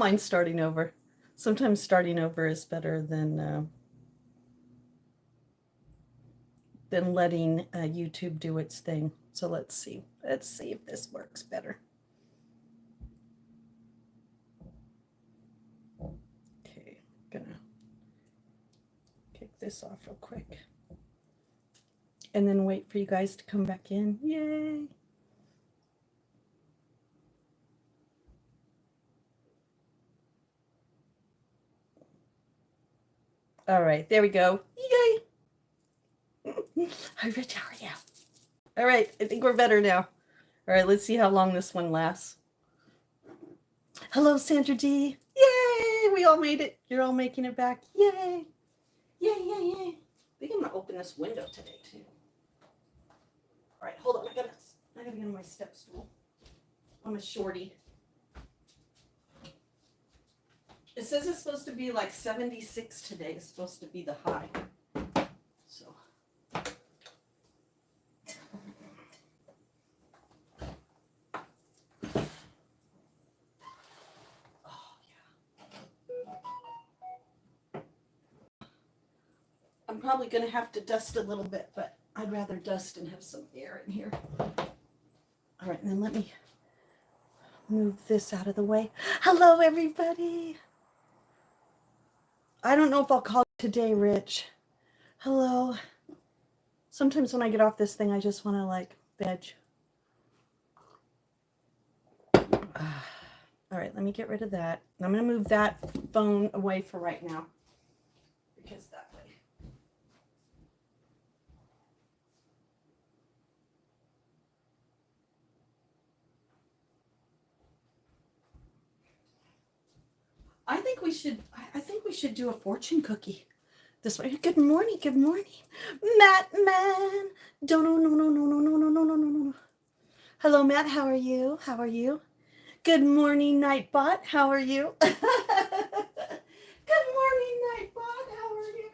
mind starting over. Sometimes starting over is better than letting YouTube do its thing. So let's see. Let's see if this works better. Okay, gonna kick this off real quick. And then wait for you guys to come back in. Yay! All right, there we go. Yay! Hi, Rich, how are you? All right, I think we're better now. All right, let's see how long this one lasts. Hello, Sandra D. Yay! We all made it. You're all making it back. Yay! Yay, yay, yay. I think I'm gonna open this window today too. All right, hold on. I gotta get on my step stool. I'm a shorty. It says it's supposed to be like 76 today. It's supposed to be the high. So. Oh, yeah. I'm probably going to have to dust a little bit, but I'd rather dust and have some air in here. All right, and then let me move this out of the way. Hello, everybody. I don't know if I'll call you today, Rich. Hello. Sometimes when I get off this thing, I just want to like veg. All right, let me get rid of that. I'm going to move that phone away for right now. Because that way. I think we should do a fortune cookie this way. Good morning, Matt man. Don't no. Hello, Matt. How are you? How are you? Good morning, Nightbot. How are you? Good morning, Nightbot. How are you?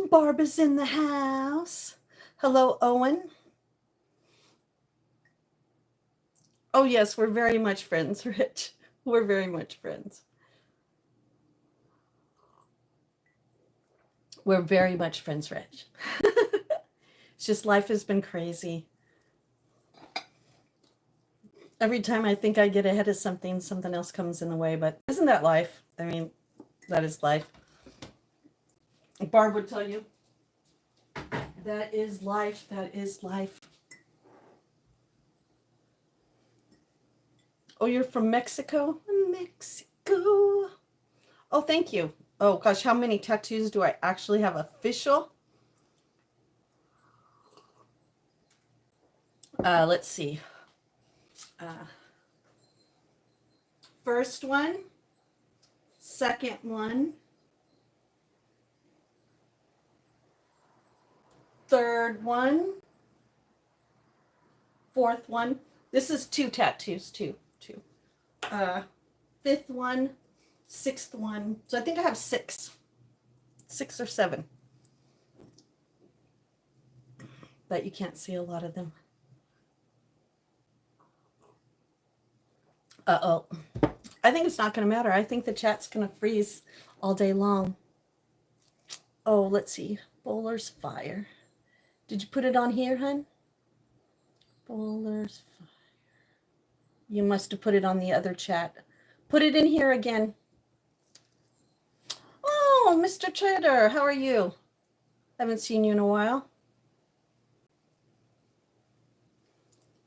Barb is in the house. Hello, Owen. Oh, yes, we're very much friends, Rich. We're very much friends. We're very much friends, Rich. It's just life has been crazy. Every time I think I get ahead of something, something else comes in the way. But isn't that life? I mean, that is life. Barb would tell you. That is life. That is life. Oh, you're from Mexico? Mexico. Oh, thank you. Oh, gosh, how many tattoos do I actually have official? Let's see. First one. Second one. Third one. Fourth one. This is 2 tattoos, two. Fifth one. Sixth one. So I think I have 6. 6 or 7. But you can't see a lot of them. Uh-oh. I think it's not going to matter. I think the chat's going to freeze all day long. Oh, let's see. Bowler's Fire. Did you put it on here, hun? Bowler's Fire. You must have put it on the other chat. Put it in here again. Oh, Mr. Trader, how are you? Haven't seen you in a while.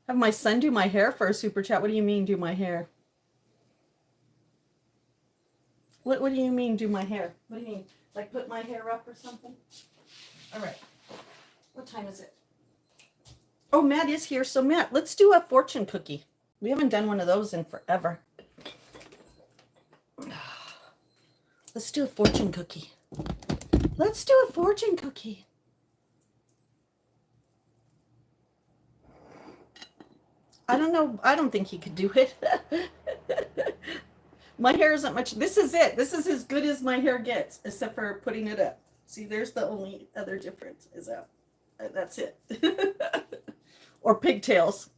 Have my son do my hair for a super chat. What do you mean, do my hair? What do you mean, do my hair? What do you mean? Like put my hair up or something? All right. What time is it? Oh, Matt is here. So, Matt, let's do a fortune cookie. We haven't done one of those in forever. Let's do a fortune cookie. Let's do a fortune cookie. I don't know. I don't think he could do it. My hair isn't much. This is it. This is as good as my hair gets, except for putting it up. See, there's the only other difference is that. That's it. Or pigtails.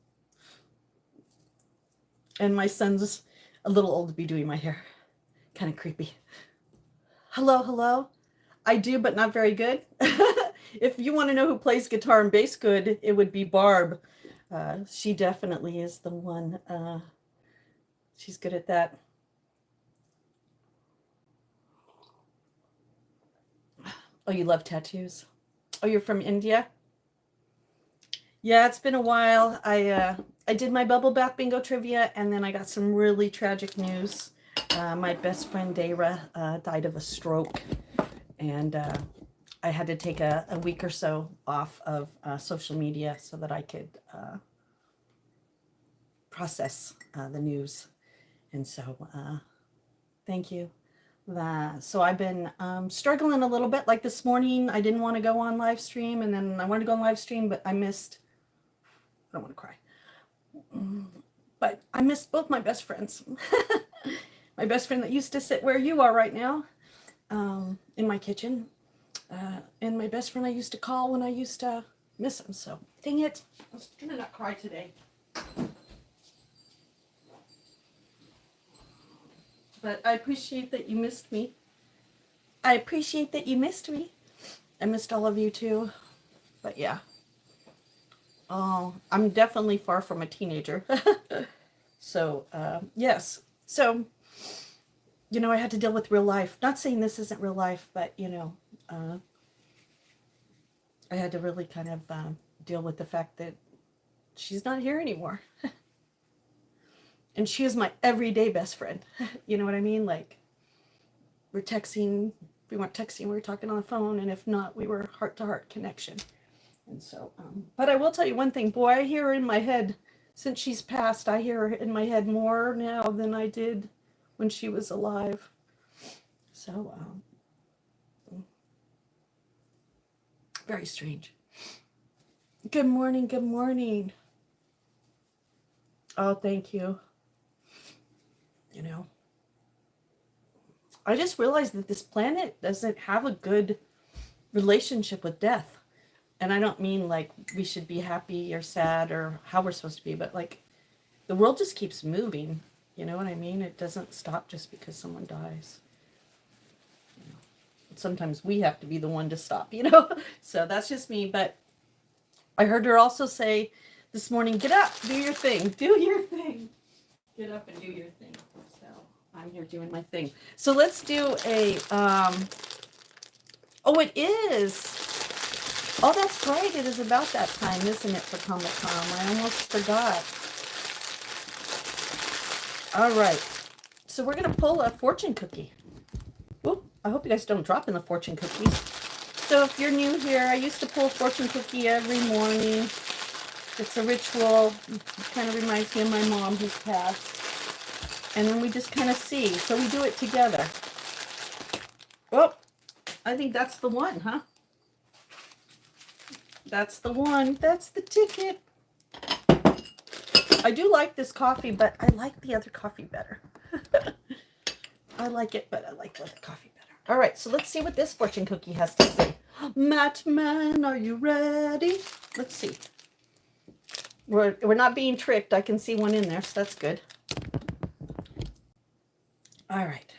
And my son's a little old to be doing my hair. Kind of creepy. Hello, hello. I do, but not very good. If you want to know who plays guitar and bass good, it would be Barb. She definitely is the one. She's good at that. Oh, you love tattoos? Oh, you're from India? Yeah, it's been a while. I did my bubble bath bingo trivia, and then I got some really tragic news. My best friend Dara died of a stroke, and I had to take a week or so off of social media so that I could process the news. And so thank you. So I've been struggling a little bit. Like this morning, I didn't want to go on live stream, and then I wanted to go on live stream, but I missed. I don't want to cry. But I missed both my best friends. My best friend that used to sit where you are right now, in my kitchen, and my best friend I used to call when I used to miss him. So dang it, I was gonna not cry today. But I appreciate that you missed me. I appreciate that you missed me. I missed all of you too. But yeah. Oh, I'm definitely far from a teenager. So, yes. So, you know, I had to deal with real life. Not saying this isn't real life, but, you know, I had to really kind of deal with the fact that she's not here anymore. And she is my everyday best friend. You know what I mean? Like, we're texting. If we weren't texting, we were talking on the phone. And if not, we were heart-to-heart connection. And so, but I will tell you one thing. Boy, I hear her in my head. Since she's passed, I hear her in my head more now than I did when she was alive. So, very strange. Good morning, good morning. Oh, thank you. You know, I just realized that this planet doesn't have a good relationship with death. And I don't mean like we should be happy or sad or how we're supposed to be, but like the world just keeps moving. You know what I mean? It doesn't stop just because someone dies. You know, sometimes we have to be the one to stop, you know? So that's just me. But I heard her also say this morning, get up, do your thing, do your thing. Get up and do your thing. So I'm here doing my thing. So let's do a, oh, it is. Oh, that's right. It is about that time, isn't it, for Comic-Con? I almost forgot. All right. So we're going to pull a fortune cookie. Whoop. I hope you guys don't drop in the fortune cookies. So if you're new here, I used to pull a fortune cookie every morning. It's a ritual. It kind of reminds me of my mom who's passed. And then we just kind of see. So we do it together. Oh, I think that's the one, huh? That's the one. That's the ticket. I do like this coffee, but I like the other coffee better. I like it, but I like the other coffee better. All right, so let's see what this fortune cookie has to say. Matt Man, are you ready? Let's see. We're not being tricked. I can see one in there, so that's good. All right.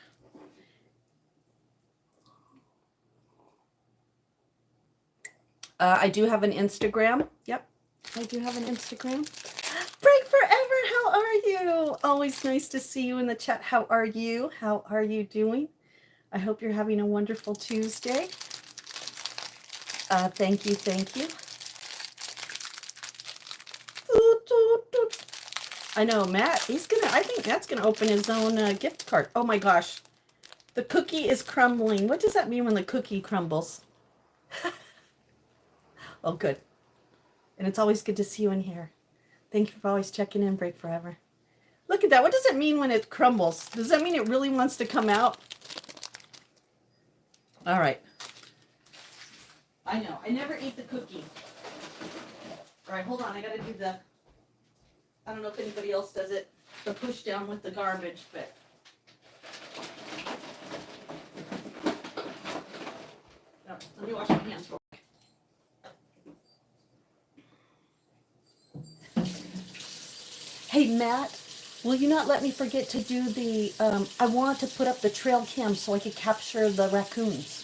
I do have an Instagram. Yep, I do have an Instagram. Break Forever, how are you? Always nice to see you in the chat. How are you? How are you doing? I hope you're having a wonderful Tuesday. Thank you, thank you. I know, Matt, I think Matt's gonna open his own gift card. Oh my gosh. The cookie is crumbling. What does that mean when the cookie crumbles? Oh, good. And it's always good to see you in here. Thank you for always checking in, Break Forever. Look at that. What does it mean when it crumbles? Does that mean it really wants to come out? All right. I know. I never eat the cookie. All right, hold on. I got to do the, I don't know if anybody else does it, the push down with the garbage, but Let me wash my hands real quick. Hey, Matt, will you not let me forget to do the, I want to put up the trail cam so I could capture the raccoons.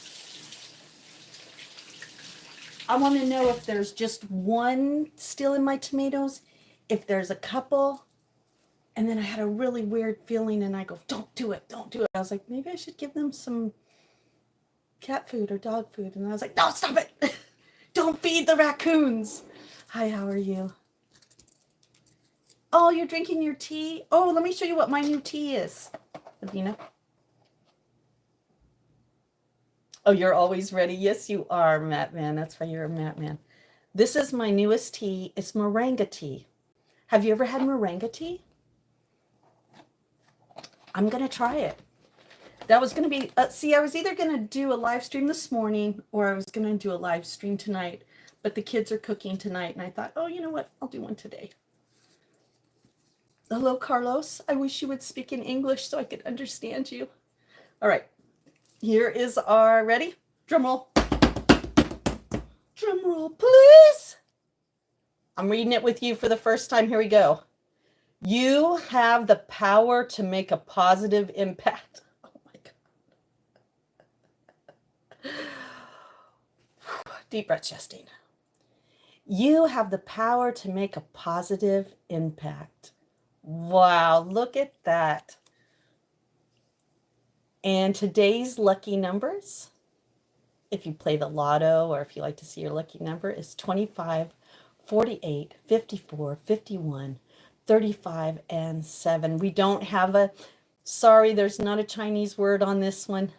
I want to know if there's just one still in my tomatoes, if there's a couple. And then I had a really weird feeling and I go, don't do it, don't do it. I was like, maybe I should give them some cat food or dog food. And I was like, no, stop it. Don't feed the raccoons. Hi, how are you? Oh, you're drinking your tea? Oh, let me show you what my new tea is. Adina. Oh, you're always ready. Yes, you are, Matt Man. That's why you're a Matt Man. This is my newest tea. It's moringa tea. Have you ever had moringa tea? I'm going to try it. That was going to be, see, I was either going to do a live stream this morning or I was going to do a live stream tonight, but the kids are cooking tonight and I thought, oh, you know what? I'll do one today. Hello, Carlos. I wish you would speak in English so I could understand you. All right. Here is our, ready? Drum roll. Drum roll, please. I'm reading it with you for the first time. Here we go. You have the power to make a positive impact. Oh my God. Deep breath, Justine. You have the power to make a positive impact. Wow, look at that. And today's lucky numbers, if you play the lotto or if you like to see your lucky number, is 25, 48, 54, 51, 35, and 7. We don't have a, sorry, there's not a Chinese word on this one.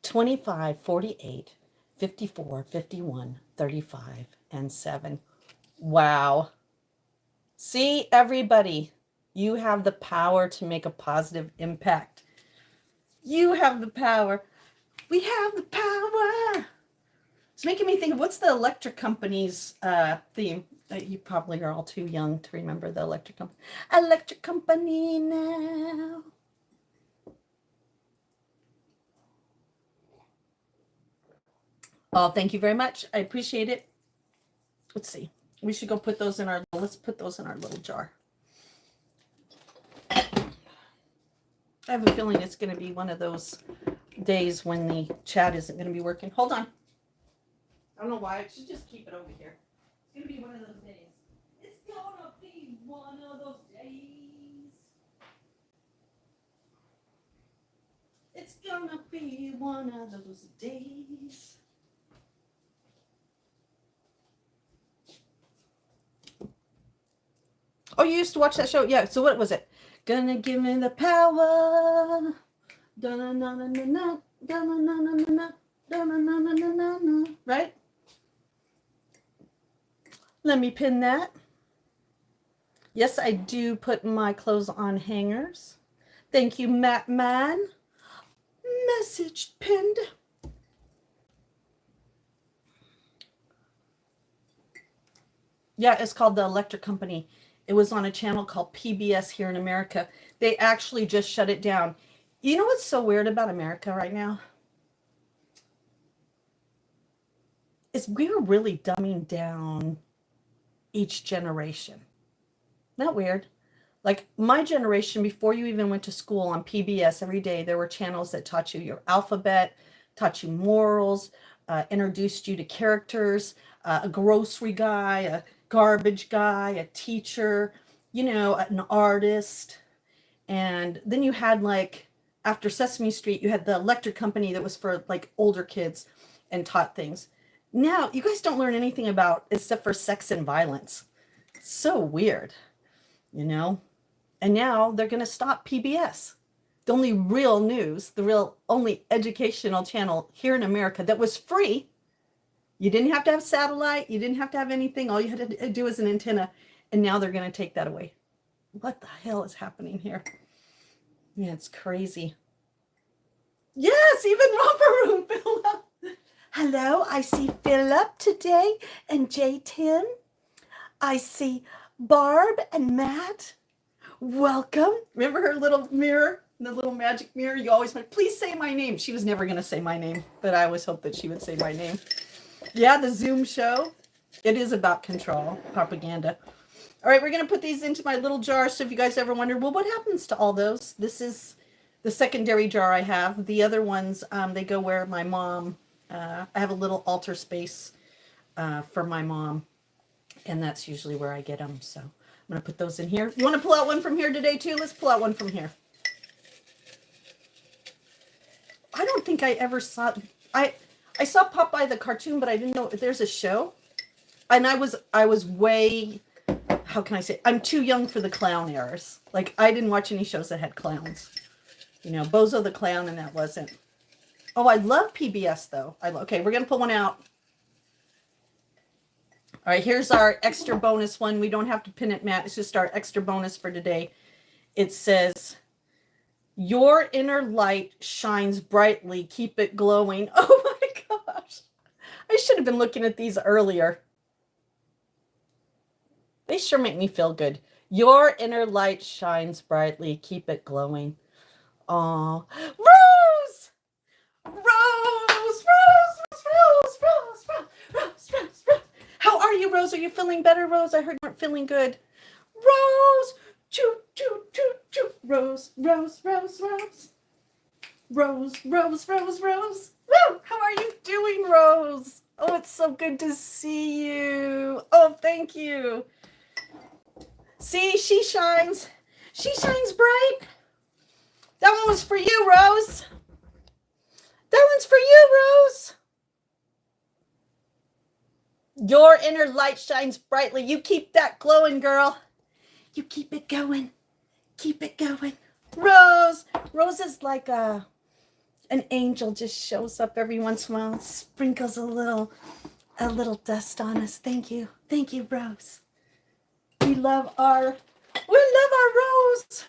25, 48, 54, 51, 35, and 7. Wow. See, everybody, you have the power to make a positive impact. You have the power. We have the power. It's making me think of what's the electric company's theme. You probably are all too young to remember the electric company. Electric company now. Oh, thank you very much. I appreciate it. Let's see. We should go put those in our, let's put those in our little jar. I have a feeling it's going to be one of those days when the chat isn't going to be working. Hold on. I don't know why. I should just keep it over here. It's going to be one of those days. It's going to be one of those days. It's going to be one of those days. Oh, you used to watch that show? Yeah. So what was it? Gonna give me the power. Right? Let me pin that. Yes, I do put my clothes on hangers. Thank you, Matt Man. Message pinned. Yeah, it's called The Electric Company. It was on a channel called PBS here in America. They actually just shut it down. You know what's so weird about America right now? Is we're really dumbing down each generation. Not weird. Like my generation, before you even went to school on PBS every day, there were channels that taught you your alphabet, taught you morals, introduced you to characters, a grocery guy, a garbage guy, a teacher, you know, an artist. And then you had like, after Sesame Street, you had the electric company that was for like older kids and taught things. Now, you guys don't learn anything about except for sex and violence. So weird, you know? And now they're going to stop PBS. The only real news, the real only educational channel here in America that was free. You didn't have to have satellite. You didn't have to have anything. All you had to do was an antenna. And now they're going to take that away. What the hell is happening here? Yeah, it's crazy. Yes, even Romper Room filled up. Hello, I see Philip today and J10. I see Barb and Matt. Welcome. Remember her little mirror? The little magic mirror, you always went, please say my name. She was never going to say my name, but I always hoped that she would say my name. Yeah, the Zoom show. It is about control, propaganda. All right, we're going to put these into my little jar. So if you guys ever wonder, well, what happens to all those? This is the secondary jar I have. The other ones, they go where my mom, I have a little altar space for my mom. And that's usually where I get them. So I'm going to put those in here. You want to pull out one from here today too? Let's pull out one from here. I don't think I ever saw, I saw Popeye the cartoon, but I didn't know there's a show. And I was way, how can I say, I'm too young for the clown eras. Like, I didn't watch any shows that had clowns. You know, Bozo the Clown, and that wasn't. Oh, I love PBS, though. Okay, we're going to pull one out. All right, here's our extra bonus one. We don't have to pin it, Matt. It's just our extra bonus for today. It says, your inner light shines brightly. Keep it glowing. Oh, my gosh. I should have been looking at these earlier. They sure make me feel good. Your inner light shines brightly. Keep it glowing. Oh, Rose! Rose! Rose! How are you, Rose? Are you feeling better, Rose? I heard you weren't feeling good. Rose! Choo, choo, choo, choo. Rose. Rose. Woo! How are you doing, Rose? Oh, it's so good to see you. Oh, thank you. See, she shines. She shines bright. That one was for you, Rose. That one's for you, Rose. Your inner light shines brightly. You keep that glowing, girl. You keep it going. Keep it going. Rose. Rose is like an angel, just shows up every once in a while and sprinkles a little dust on us. Thank you. Thank you, Rose. We love our Rose.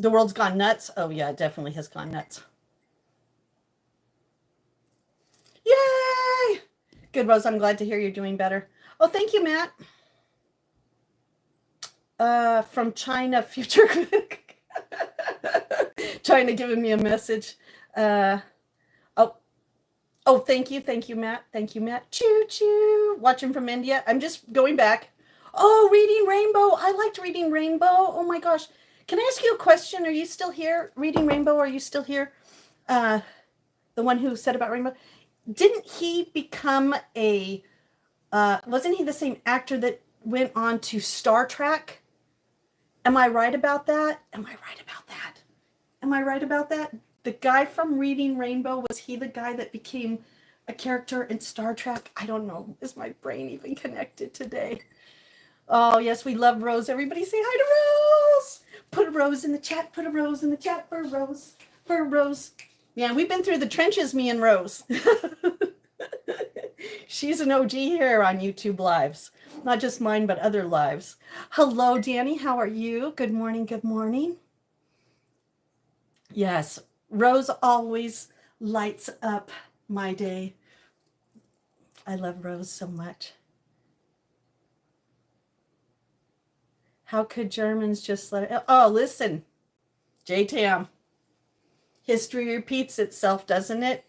The world's gone nuts. Oh yeah, it definitely has gone nuts. Yay! Good, Rose. I'm glad to hear you're doing better. Oh, thank you, Matt. From China, future. China giving me a message. Oh, thank you, Matt. Thank you, Matt. Choo choo. Watching from India. I'm just going back. Oh, Reading Rainbow. I liked Reading Rainbow. Oh my gosh. Can I ask you a question? Are you still here? Reading Rainbow, are you still here? The one who said about Rainbow. Didn't he become wasn't he the same actor that went on to Star Trek? Am I right about that? The guy from Reading Rainbow, was he the guy that became a character in Star Trek? I don't know. Is my brain even connected today? Oh, yes, we love Rose. Everybody say hi to Rose. Put a rose in the chat. Put a rose in the chat for Rose. For Rose. Yeah, we've been through the trenches, me and Rose. She's an OG here on YouTube Lives. Not just mine, but other lives. Hello, Danny. How are you? Good morning. Good morning. Yes, Rose always lights up my day. I love Rose so much. How could Germans just let it? Oh, listen, J-Tam. History repeats itself, doesn't it?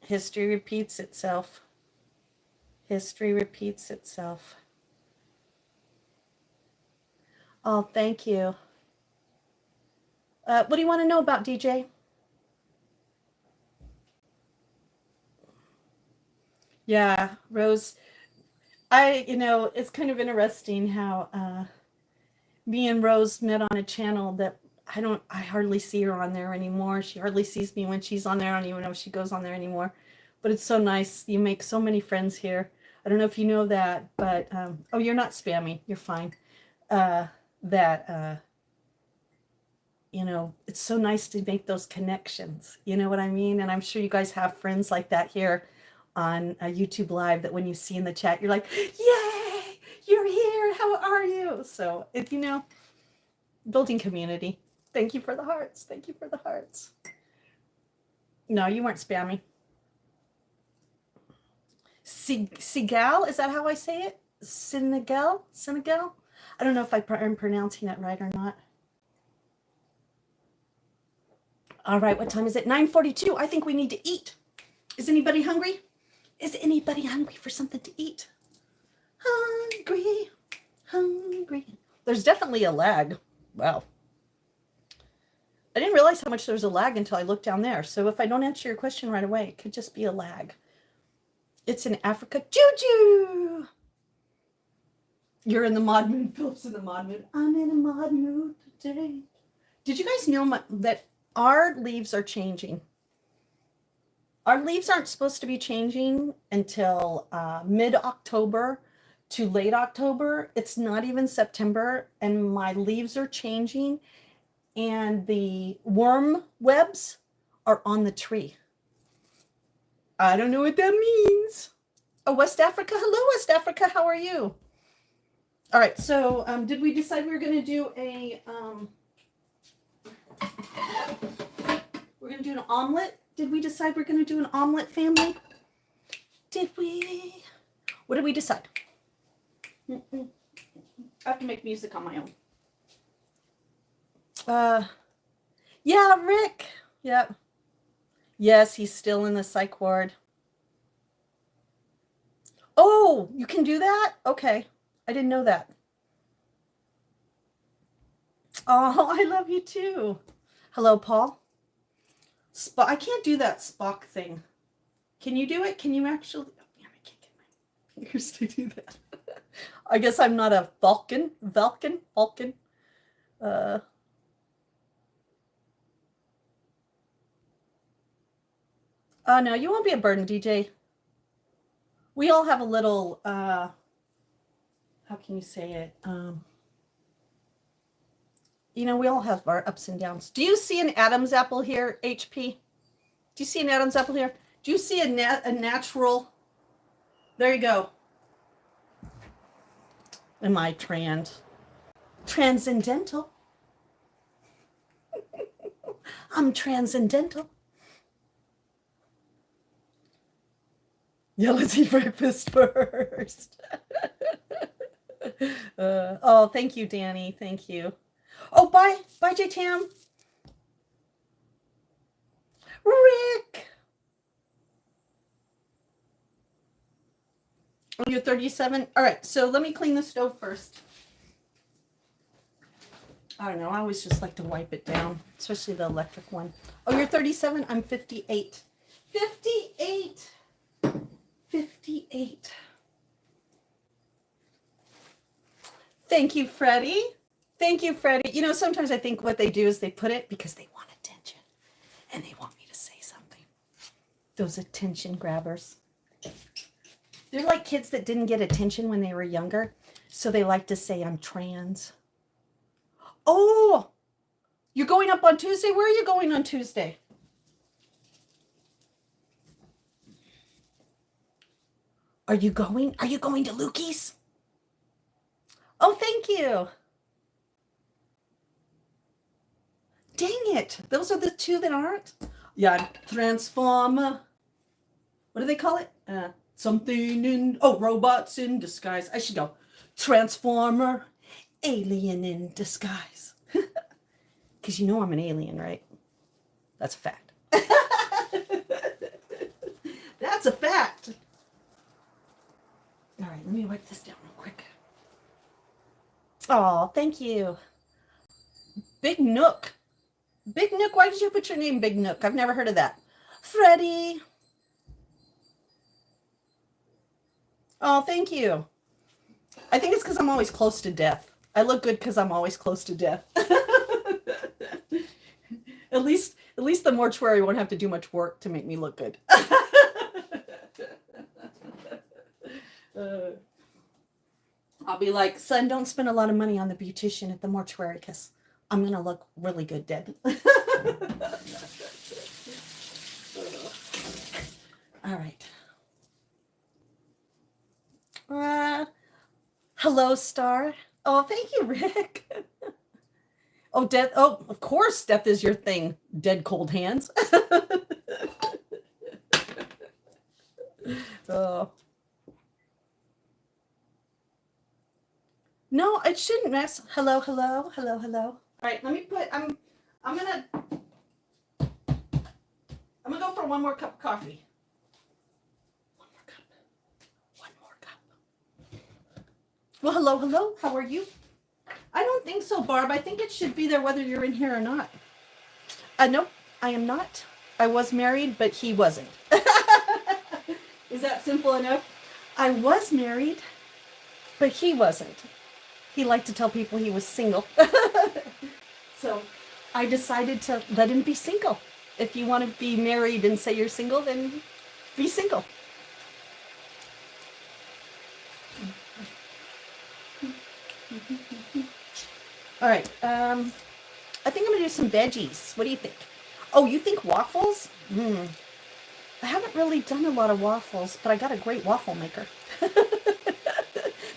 History repeats itself. History repeats itself. Oh, thank you. What do you want to know about, DJ? Yeah, Rose. It's kind of interesting how me and Rose met on a channel that I hardly see her on there anymore. She hardly sees me when she's on there. I don't even know if she goes on there anymore. But it's so nice. You make so many friends here. I don't know if you know that, but, oh, you're not spammy. You're fine. It's so nice to make those connections. You know what I mean? And I'm sure you guys have friends like that here on YouTube Live that when you see in the chat, you're like, yay, you're here. How are you? So, building community. Thank you for the hearts. Thank you for the hearts. No, you weren't spammy. Senegal, is that how I say it? Senegal? I don't know if I'm pronouncing it right or not. All right, what time is it? 9:42. I think we need to eat. Is anybody hungry? Is anybody hungry for something to eat? Hungry, hungry. There's definitely a lag. Wow. I didn't realize how much there's a lag until I looked down there. So if I don't answer your question right away, it could just be a lag. It's in Africa. Juju! You're in the mod mood. Philip's in the mod mood. I'm in a mod mood today. Did you guys know that our leaves are changing? Our leaves aren't supposed to be changing until mid-October to late October. It's not even September, and my leaves are changing, and the worm webs are on the tree. I don't know what that means. Oh, West Africa. Hello, West Africa. How are you? All right. So did we decide we were going to do we're going to do an omelet? Did we decide we're going to do an omelet, family? Did we? What did we decide? I have to make music on my own. Yeah, Rick. Yep. Yes, he's still in the psych ward. Oh, you can do that? Okay. I didn't know that. Oh, I love you too. Hello, Paul. I can't do that Spock thing. Can you do it? Can you actually? Oh, yeah, I can't get my fingers to do that. I guess I'm not a Vulcan. No, you won't be a burden, DJ. We all have a little, how can you say it? You know, we all have our ups and downs. Do you see an Adam's apple here, HP? Do you see an Adam's apple here? Do you see a natural? There you go. Am I transcendental? I'm transcendental. Yeah, let's eat breakfast first. Oh, thank you, Danny. Thank you. Oh, bye, J Tam. Rick. Oh, you're 37. All right, so let me clean the stove first. I don't know. I always just like to wipe it down, especially the electric one. Oh, you're 37. I'm 58. 58. 58. Thank you, Freddie. Thank you, Freddie. You know, sometimes I think what they do is they put it because they want attention and they want me to say something. Those attention grabbers. They're like kids that didn't get attention when they were younger, so they like to say I'm trans. Oh, you're going up on Tuesday? Where are you going on Tuesday? Are you going to Lukey's? Oh, thank you. Dang it. Those are the two that aren't? Yeah, Transformer. What do they call it? Robots in disguise. I should go. Transformer, alien in disguise. Because you know I'm an alien, right? That's a fact. That's a fact. All right, let me wipe this down real quick. Oh, thank you. Big Nook. Big Nook, why did you put your name Big Nook? I've never heard of that. Freddie. Oh, thank you. I think it's because I'm always close to death. I look good because I'm always close to death. At least the mortuary won't have to do much work to make me look good. I'll be like, son, don't spend a lot of money on the beautician at the mortuary because I'm going to look really good dead. All right. Hello, Star. Oh, thank you, Rick. Oh, death. Oh, of course, death is your thing. Dead cold hands. Oh. No, it shouldn't mess. Hello, hello, hello, hello. All right, let me put. I'm gonna. I'm gonna go for one more cup of coffee. One more cup. One more cup. Well, hello, hello. How are you? I don't think so, Barb. I think it should be there whether you're in here or not. Nope, I am not. I was married, but he wasn't. Is that simple enough? I was married, but he wasn't. He liked to tell people he was single. So I decided to let him be single. If you want to be married and say you're single, then be single. All right. I think I'm going to do some veggies. What do you think? Oh, you think waffles? I haven't really done a lot of waffles, but I got a great waffle maker.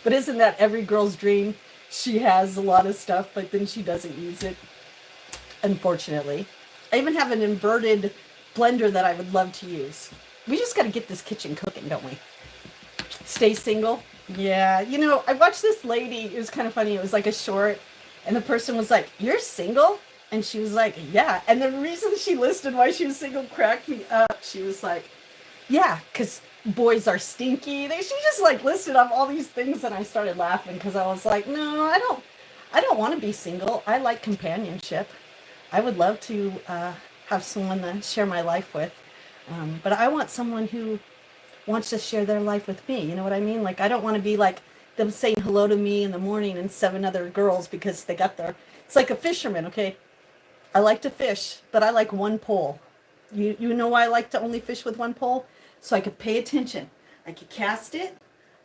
But isn't that every girl's dream? She has a lot of stuff, but then she doesn't use it, unfortunately. I even have an inverted blender that I would love to use. We just got to get this kitchen cooking, don't we? Stay single? Yeah. You know, I watched this lady. It was kind of funny. It was like a short, and the person was like, "You're single?" And she was like, "Yeah." And the reason she listed why she was single cracked me up. She was like, "Yeah, because boys are stinky." She just like listed off all these things, and I started laughing because I was like, "No, I don't want to be single. I like companionship. I would love to have someone to share my life with, but I want someone who wants to share their life with me. You know what I mean? Like, I don't want to be like them saying hello to me in the morning and 7 other girls because they got there. It's like a fisherman, okay? I like to fish, but I like one pole. You know why I like to only fish with one pole? So I could pay attention. I could cast it.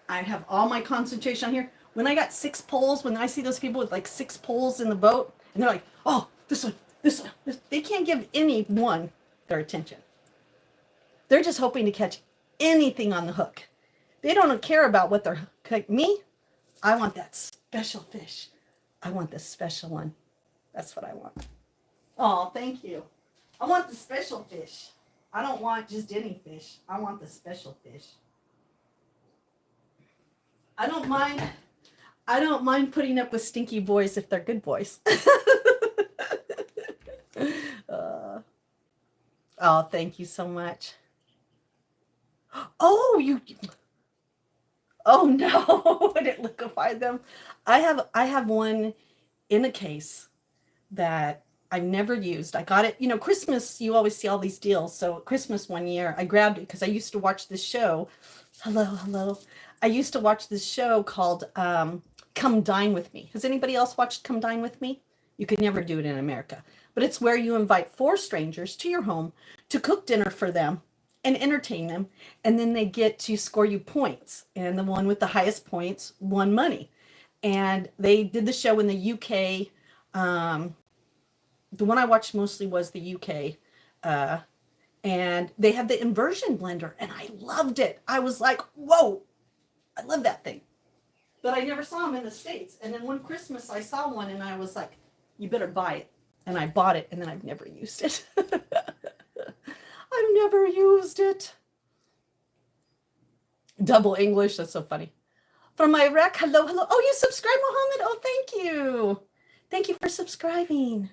I have all my concentration on here. When I got 6 poles, when I see those people with like 6 poles in the boat, and they're like, "Oh, this one, this one," they can't give any one their attention. They're just hoping to catch anything on the hook. They don't care about what they're like. Me, I want that special fish. I want the special one. That's what I want. Oh, thank you. I want the special fish. I don't want just any fish. I want the special fish. I don't mind. I don't mind putting up with stinky boys if they're good boys. Oh, thank you so much. Oh, you. Oh no! I didn't liquefy them. I have one in a case that I've never used. I got it, Christmas, you always see all these deals. So Christmas one year, I grabbed it because I used to watch this show. Hello, hello. I used to watch this show called Come Dine With Me. Has anybody else watched Come Dine With Me? You could never do it in America. But it's where you invite 4 strangers to your home to cook dinner for them and entertain them. And then they get to score you points. And the one with the highest points won money. And they did the show in the UK. The one I watched mostly was the UK. And they had the inversion blender. And I loved it. I was like, whoa, I love that thing. But I never saw them in the States. And then one Christmas I saw one and I was like, you better buy it. And I bought it and then I've never used it. I've never used it. Double English, that's so funny. From Iraq, hello, hello. Oh, you subscribed, Mohammed? Oh, thank you. Thank you for subscribing.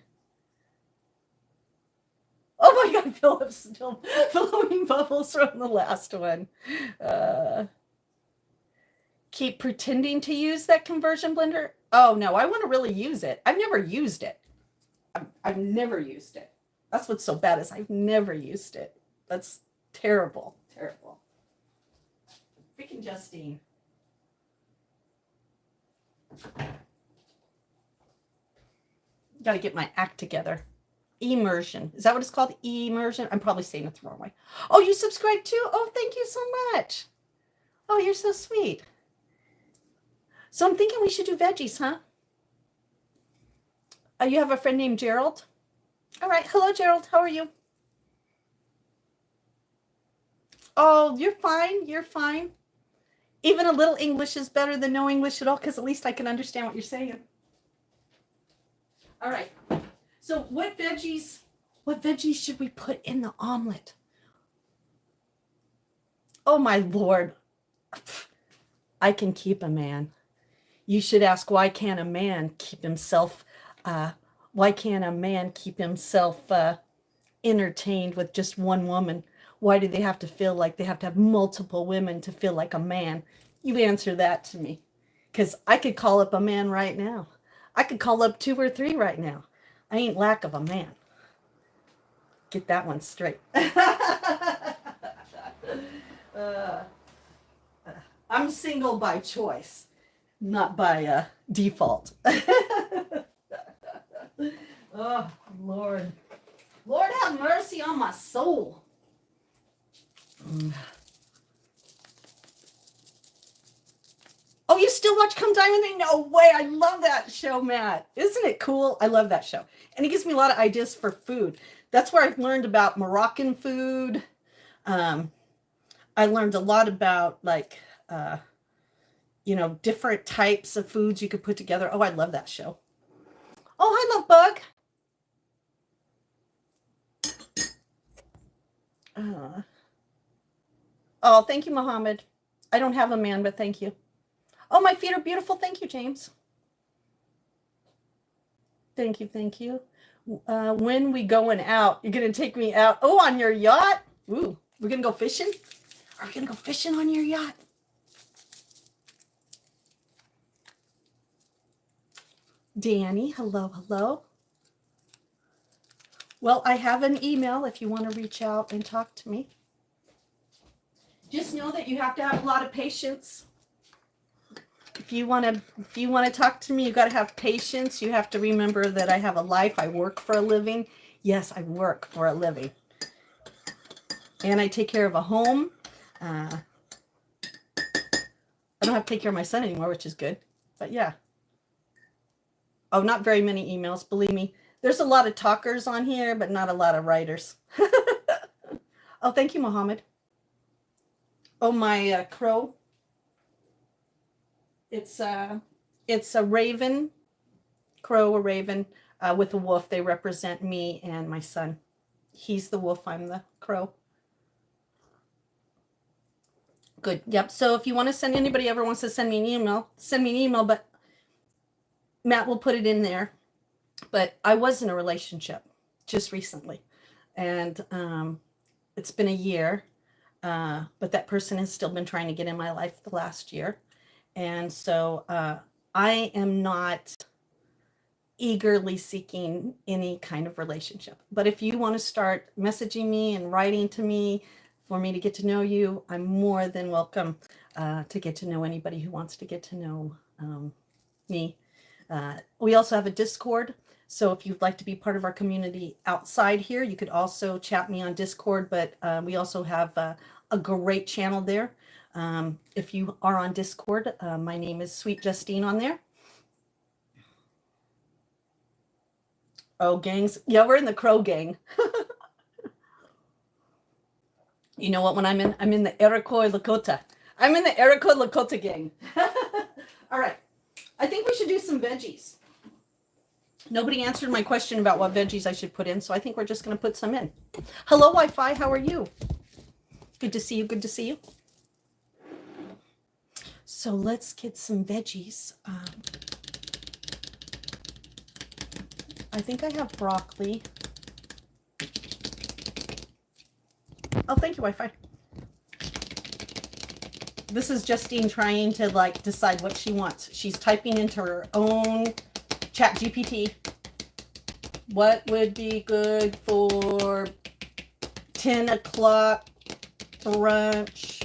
Oh my God, Philip's still blowing bubbles from the last one. Keep pretending to use that conversion blender? Oh no, I want to really use it. I've never used it. I've never used it. That's what's so bad is I've never used it. That's terrible, terrible. Freaking Justine. Got to get my act together. Immersion. Is that what it's called? Immersion? I'm probably saying it the wrong way. Oh, you subscribed too? Oh, thank you so much. Oh, you're so sweet. So I'm thinking we should do veggies, huh? You have a friend named Gerald? All right. Hello, Gerald. How are you? Oh, you're fine. You're fine. Even a little English is better than no English at all because at least I can understand what you're saying. All right. So what veggies should we put in the omelet? Oh, my Lord. I can keep a man. You should ask, why can't a man keep himself, uh, why can't a man keep himself entertained with just one woman? Why do they have to feel like they have to have multiple women to feel like a man? You answer that to me. Because I could call up a man right now. I could call up 2 or 3 right now. I ain't lack of a man. Get that one straight. I'm single by choice, not by default. Oh, Lord. Lord have mercy on my soul. Oh, you still watch Come Dine With Me? No way. I love that show, Matt. Isn't it cool? I love that show. And it gives me a lot of ideas for food. That's where I've learned about Moroccan food. I learned a lot about different types of foods you could put together. Oh, I love that show. Oh, hi, Love Bug. Oh, thank you, Mohammed. I don't have a man, but thank you. Oh, my feet are beautiful. Thank you, James. Thank you, thank you. When we going out, you're going to take me out. Oh, on your yacht? Ooh, we're going to go fishing? Are we going to go fishing on your yacht? Danny, hello, hello. Well, I have an email if you want to reach out and talk to me. Just know that you have to have a lot of patience. If you want to talk to me, you got to have patience. You have to remember that I have a life. I work for a living. Yes, I work for a living. And I take care of a home. I don't have to take care of my son anymore, which is good. But yeah. Oh, not very many emails, believe me. There's a lot of talkers on here, but not a lot of writers. Oh, thank you, Mohammed. Oh, my crow. It's a raven, crow, a raven with a wolf. They represent me and my son. He's the wolf. I'm the crow. Good. Yep. So if you want to send, anybody ever wants to send me an email, send me an email, but Matt will put it in there. But I was in a relationship just recently, and it's been a year, but that person has still been trying to get in my life the last year. And so I am not eagerly seeking any kind of relationship. But if you want to start messaging me and writing to me for me to get to know you, I'm more than welcome to get to know anybody who wants to get to know me. We also have a Discord. So if you'd like to be part of our community outside here, you could also chat me on Discord. But we also have a great channel there. If you are on Discord, my name is Sweet Justine on there. Oh, gangs. Yeah, we're in the crow gang. You know what? When I'm in the Iroquois Lakota. I'm in the Iroquois Lakota gang. All right. I think we should do some veggies. Nobody answered my question about what veggies I should put in, so I think we're just going to put some in. Hello, Wi-Fi. How are you? Good to see you. Good to see you. So let's get some veggies. I think I have broccoli. Oh, thank you, Wi-Fi. This is Justine trying to decide what she wants. She's typing into her own chat GPT. What would be good for 10 o'clock brunch?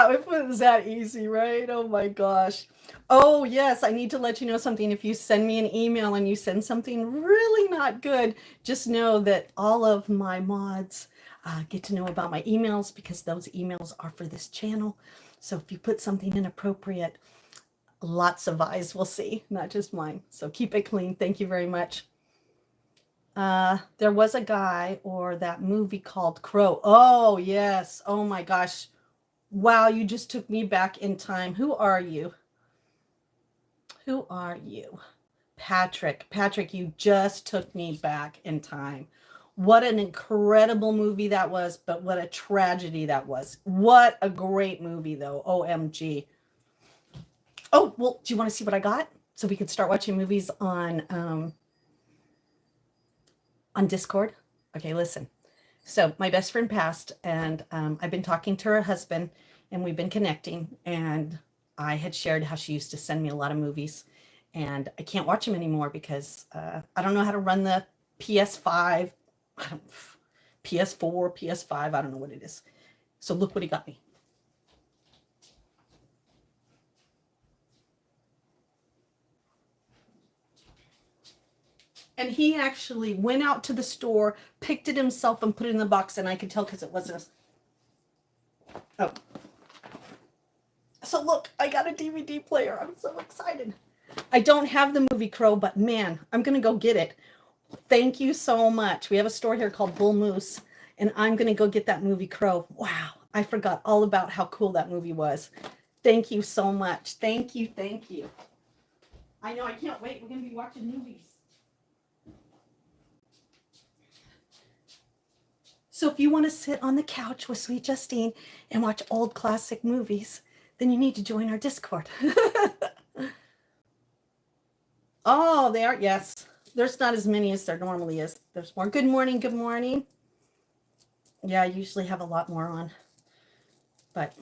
If it was that easy, right? Oh my gosh. Oh yes, I need to let you know something. If you send me an email and you send something really not good, just know that all of my mods get to know about my emails, because those emails are for this channel. So if you put something inappropriate, lots of eyes will see, not just mine. So keep it clean. Thank you very much. There was a guy, or that movie called Crow. Oh yes. Oh my gosh. Wow, you just took me back in time. Who are you? Who are you? Patrick, you just took me back in time. What an incredible movie that was, but what a tragedy that was. What a great movie, though. OMG. Oh, well, do you want to see what I got? So we could start watching movies on Discord? Okay, listen. So my best friend passed, and I've been talking to her husband, and we've been connecting, and I had shared how she used to send me a lot of movies, and I can't watch them anymore because I don't know how to run the PS5, PS4, PS5, I don't know what it is. So look what he got me. And he actually went out to the store, picked it himself, and put it in the box, and I could tell because it wasn't a... Oh. So look, I got a DVD player. I'm so excited. I don't have the movie Crow, but man, I'm going to go get it. Thank you so much. We have a store here called Bull Moose, and I'm going to go get that movie Crow. Wow, I forgot all about how cool that movie was. Thank you so much. Thank you, thank you. I know, I can't wait. We're going to be watching movies. So if you want to sit on the couch with Sweet Justine and watch old classic movies, then you need to join our Discord. Oh, they are, yes. There's not as many as there normally is. There's more. Good morning, good morning. Yeah, I usually have a lot more on, but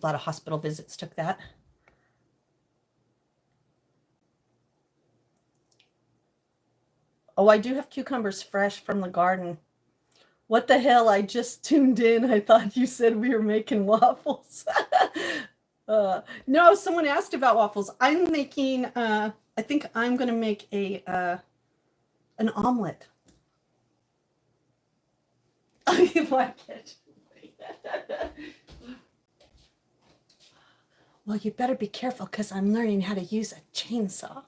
a lot of hospital visits took that. Oh, I do have cucumbers fresh from the garden. What the hell? I just tuned in. I thought you said we were making waffles. No, someone asked about waffles. I'm making, I think I'm going to make an omelette. I like it. Well, you better be careful because I'm learning how to use a chainsaw.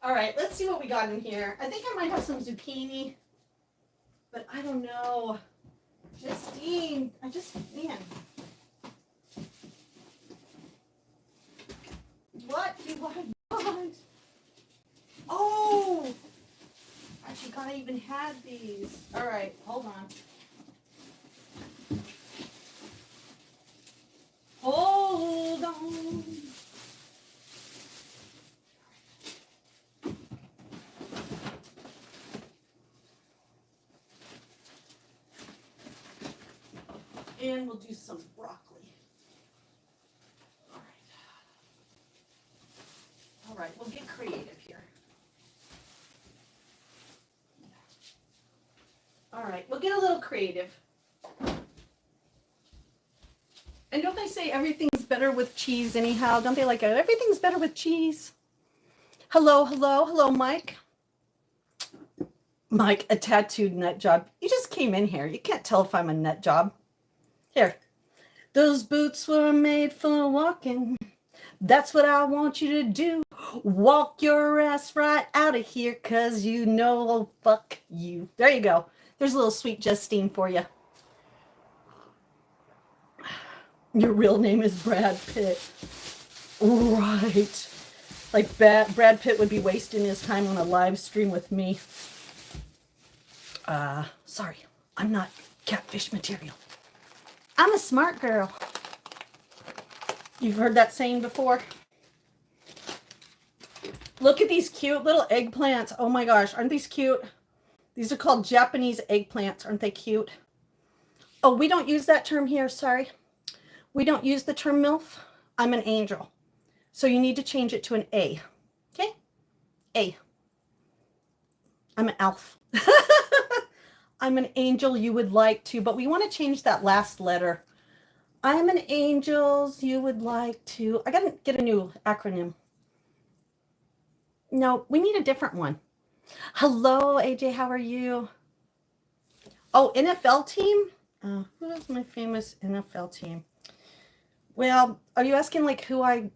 All right, let's see what we got in here. I think I might have some zucchini, but I don't know. Justine, man. What do I want? Oh, I forgot I even had these. All right, hold on. Hold on. And we'll do some broccoli. All right. All right, we'll get creative here. All right, we'll get a little creative. And don't they say everything's better with cheese anyhow? Don't they like everything's better with cheese? Hello, hello, hello, Mike. Mike, a tattooed nut job. You just came in here. You can't tell if I'm a nut job. Here. Those boots were made for walking. That's what I want you to do. Walk your ass right out of here because you know, fuck you. There you go. There's a little Sweet Justine for you. Your real name is Brad Pitt. Right. Like Brad Pitt would be wasting his time on a live stream with me. Sorry. I'm not catfish material. I'm a smart girl. You've heard that saying before? Look at these cute little eggplants. Oh my gosh, aren't these cute? These are called Japanese eggplants. Aren't they cute? Oh, we don't use that term here. Sorry. We don't use the term MILF. I'm an angel. So you need to change it to an A. Okay? A. I'm an elf. I'm an angel you would like to, but we want to change that last letter. I'm an angel you would like to. I got to get a new acronym. No, we need a different one. Hello, AJ. How are you? Oh, NFL team? Who is my famous NFL team? Well, are you asking like who I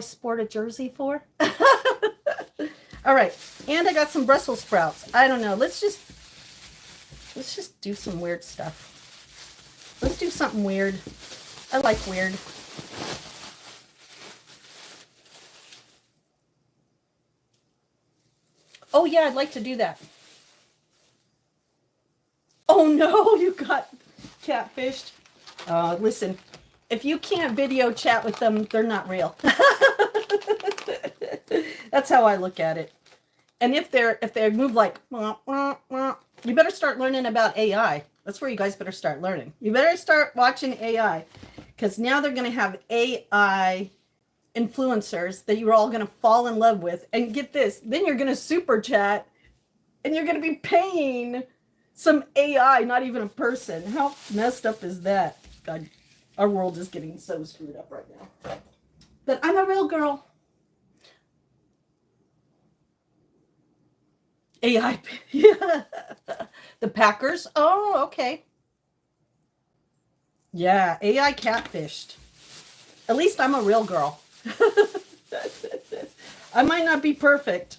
sport a jersey for? All right. And I got some Brussels sprouts. I don't know. Let's just do some weird stuff. Let's do something weird. I like weird. Oh, yeah, I'd like to do that. Oh, no, you got catfished. Listen, if you can't video chat with them, they're not real. That's how I look at it. And if they move like, wah, wah, wah, you better start learning about AI. That's where you guys better start learning. You better start watching AI, because now they're going to have AI influencers that you're all going to fall in love with. And get this, then you're going to super chat and you're going to be paying some AI, not even a person. How messed up is that? God, our world is getting so screwed up right now. But I'm a real girl. AI, yeah. The Packers. Oh, okay. Yeah, AI catfished. At least I'm a real girl. I might not be perfect.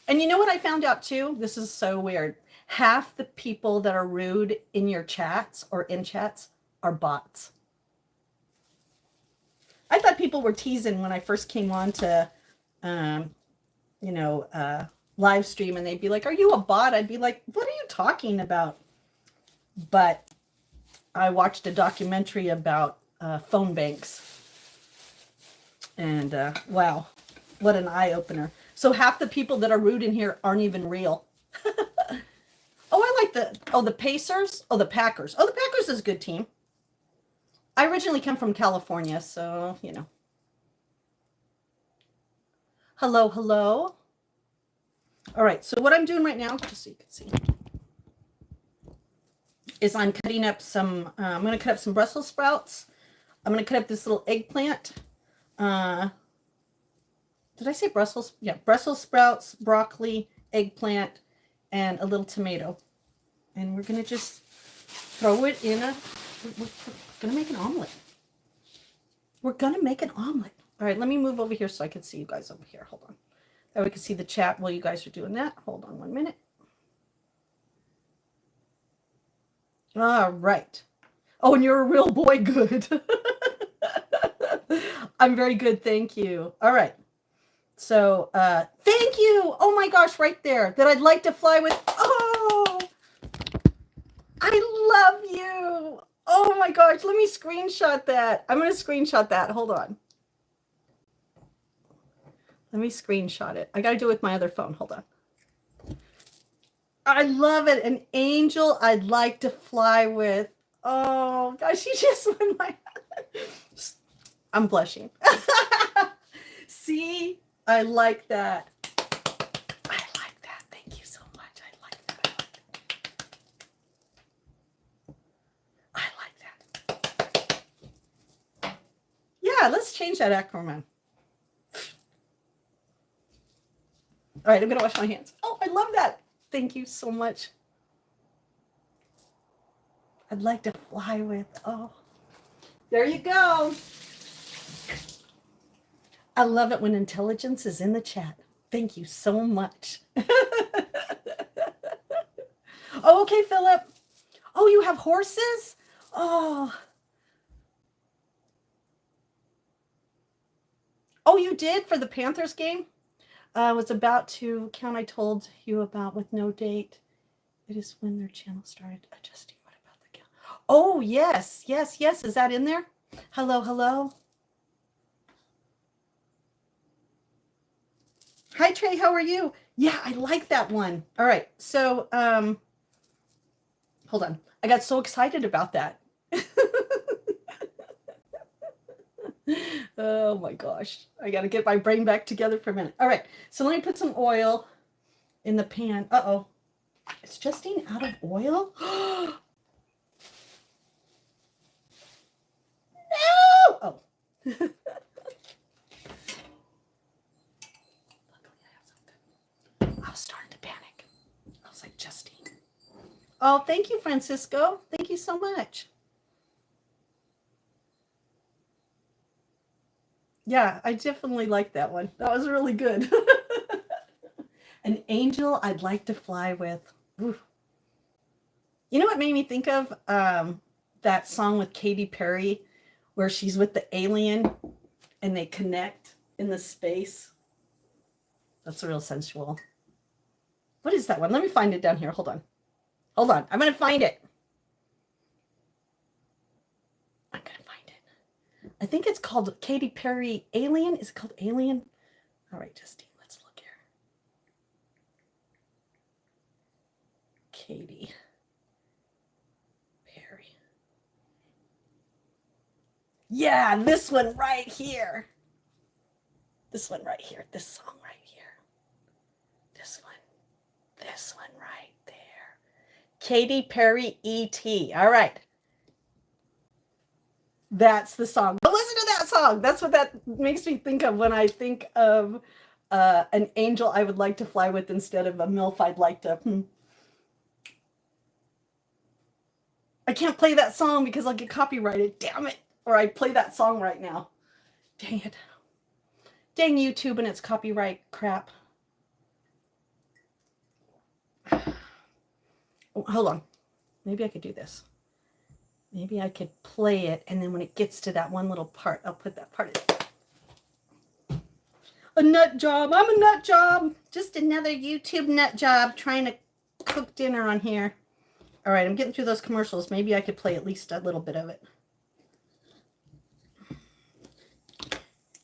And you know what I found out too? This is so weird. Half the people that are rude in your chats or in chats are bots. I thought people were teasing when I first came on to, you know, live stream, and they'd be like, "Are you a bot?" I'd be like, "What are you talking about?" But I watched a documentary about phone banks, and wow, what an eye opener! So half the people that are rude in here aren't even real. Oh, I like the Pacers. Oh, the Packers. Oh, the Packers is a good team. I originally come from California, so you know. Hello, hello. All right, so what I'm doing right now, just so you can see, is I'm cutting up some, I'm going to cut up some Brussels sprouts. I'm going to cut up this little eggplant. Did I say Brussels? Yeah, Brussels sprouts, broccoli, eggplant, and a little tomato. And we're going to just throw it in we're going to make an omelet. We're going to make an omelet. All right, let me move over here so I can see you guys over here. Hold on. That we can see the chat while you guys are doing that. Hold on 1 minute. All right. Oh, and you're a real boy. Good. I'm very good. Thank you. All right. So, thank you. Oh my gosh, right there. That I'd like to fly with. Oh, I love you. Oh my gosh. Let me screenshot that. I'm going to screenshot that. Hold on. Let me screenshot it. I got to do it with my other phone. Hold on. I love it. An angel I'd like to fly with. Oh gosh, you just went my. I'm blushing. See, I like that. I like that. Thank you so much. I like that. I like that. Yeah, let's change that acronym. All right, I'm gonna wash my hands. Oh, I love that. Thank you so much. I'd like to fly with. Oh, there you go. I love it when intelligence is in the chat. Thank you so much. Oh, okay, Philip. Oh, you have horses? Oh. Oh, you did for the Panthers game? I was about to count. I told you about with no date. It is when their channel started adjusting. What about the count? Oh, yes, yes, yes. Is that in there? Hello, hello. Hi, Trey. How are you? Yeah, I like that one. All right. So, hold on. I got so excited about that. Oh my gosh. I got to get my brain back together for a minute. All right. So let me put some oil in the pan. Uh-oh. It's Justine out of oil? No! Oh. I was starting to panic. I was like, Justine. Oh, thank you, Francisco. Thank you so much. Yeah, I definitely like that one. That was really good. An angel I'd like to fly with. Oof. You know what made me think of that song with Katy Perry where she's with the alien and they connect in the space? That's real sensual. What is that one? Let me find it down here. Hold on. Hold on. I'm going to find it. I'm going to find it. I think it's called Katy Perry Alien. Is it called Alien? All right, Justine, let's look here. Katy Perry. Yeah, this one right here. This one right here. This song right here. This one. This one right there. Katy Perry E.T. All right. That's the song. But listen to that song. That's what that makes me think of when I think of an angel I would like to fly with instead of a MILF I'd like to. I can't play that song because I'll get copyrighted. Damn it. Or I play that song right now. Dang it. Dang YouTube and its copyright crap. Oh, hold on. Maybe I could do this. Maybe I could play it, and then when it gets to that one little part, I'll put that part in. A nut job. I'm a nut job. Just another YouTube nut job trying to cook dinner on here. All right, I'm getting through those commercials. Maybe I could play at least a little bit of it.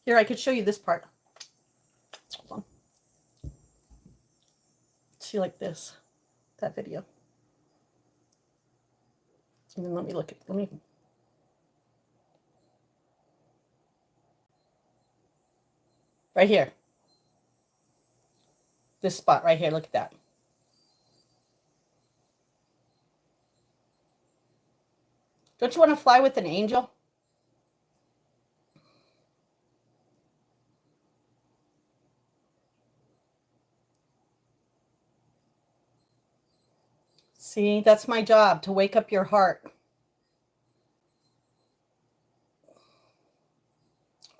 Here, I could show you this part. Hold on. See, like this. That video. And then let me look at, right here. This spot right here, look at that. Don't you want to fly with an angel? See, that's my job, to wake up your heart.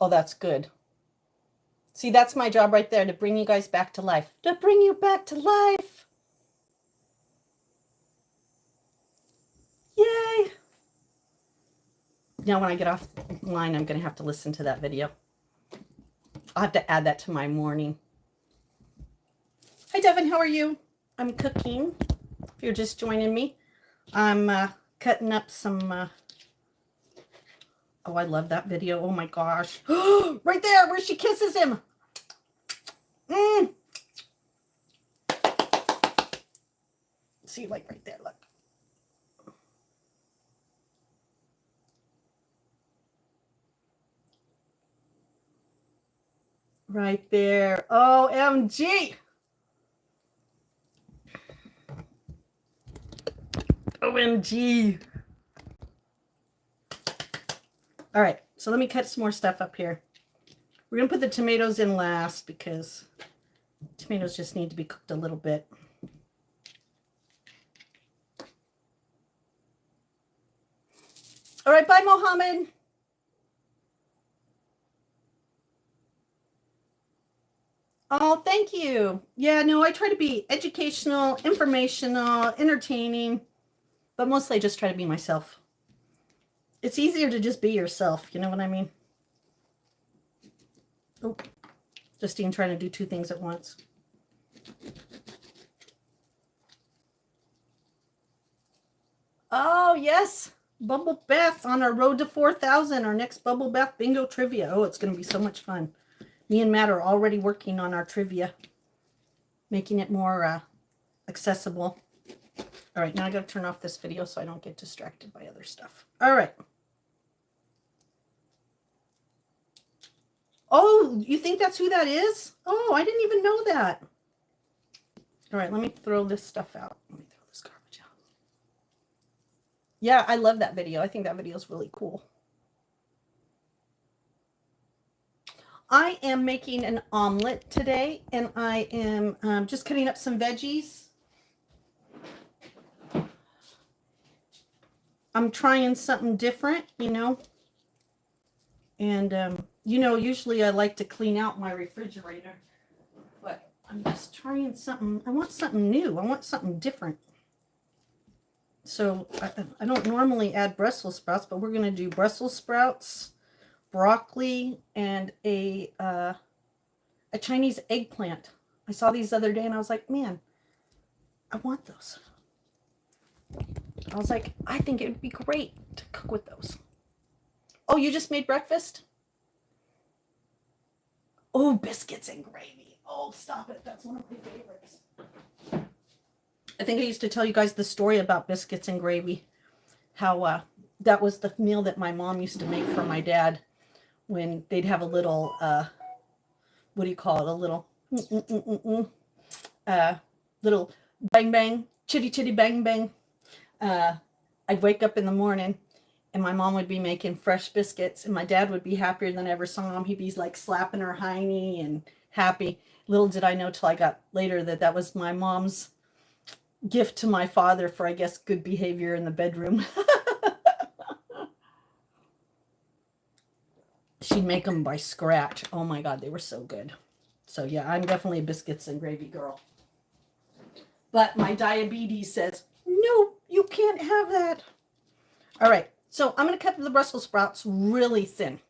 Oh, that's good. See, that's my job right there, to bring you guys back to life. To bring you back to life. Yay. Now, when I get offline, I'm going to have to listen to that video. I'll have to add that to my morning. Hi, Devin. How are you? I'm cooking. If you're just joining me, I'm cutting up some... Oh, I love that video. Oh, my gosh. Right there, where she kisses him. See, like right there, look. Right there. OMG. OMG. All right, so let me cut some more stuff up here. We're going to put the tomatoes in last because tomatoes just need to be cooked a little bit. All right, bye, Mohammed. Oh, thank you. Yeah, no, I try to be educational, informational, entertaining, but mostly I just try to be myself. It's easier to just be yourself, you know what I mean? Oh, Justine trying to do two things at once. Oh, yes. Bubble bath on our road to 4,000, our next bubble bath bingo trivia. Oh, it's going to be so much fun. Me and Matt are already working on our trivia, making it more accessible. All right, now I got to turn off this video so I don't get distracted by other stuff. All right. Oh, you think that's who that is? Oh, I didn't even know that. All right, let me throw this stuff out. Let me throw this garbage out. Yeah, I love that video. I think that video is really cool. I am making an omelet today, and I am just cutting up some veggies. I'm trying something different, you know. And, you know, usually I like to clean out my refrigerator. But I'm just trying something. I want something new. I want something different. So I don't normally add Brussels sprouts, but we're going to do Brussels sprouts, broccoli, and a Chinese eggplant. I saw these the other day and I was like, man, I want those. I was like, I think it would be great to cook with those. Oh, you just made breakfast? Oh, biscuits and gravy. Oh, stop it. That's one of my favorites. I think I used to tell you guys the story about biscuits and gravy. How that was the meal that my mom used to make for my dad when they'd have a little, what do you call it? A little, little bang bang, chitty chitty bang bang. I'd wake up in the morning and my mom would be making fresh biscuits and my dad would be happier than I ever saw him. He'd be like slapping her hiney and happy. Little did I know till I got later that that was my mom's gift to my father for, I guess, good behavior in the bedroom. She'd make them by scratch. Oh my God, they were so good. So yeah, I'm definitely a biscuits and gravy girl. But my diabetes says, no, you can't have that. All right, so I'm going to cut the Brussels sprouts really thin.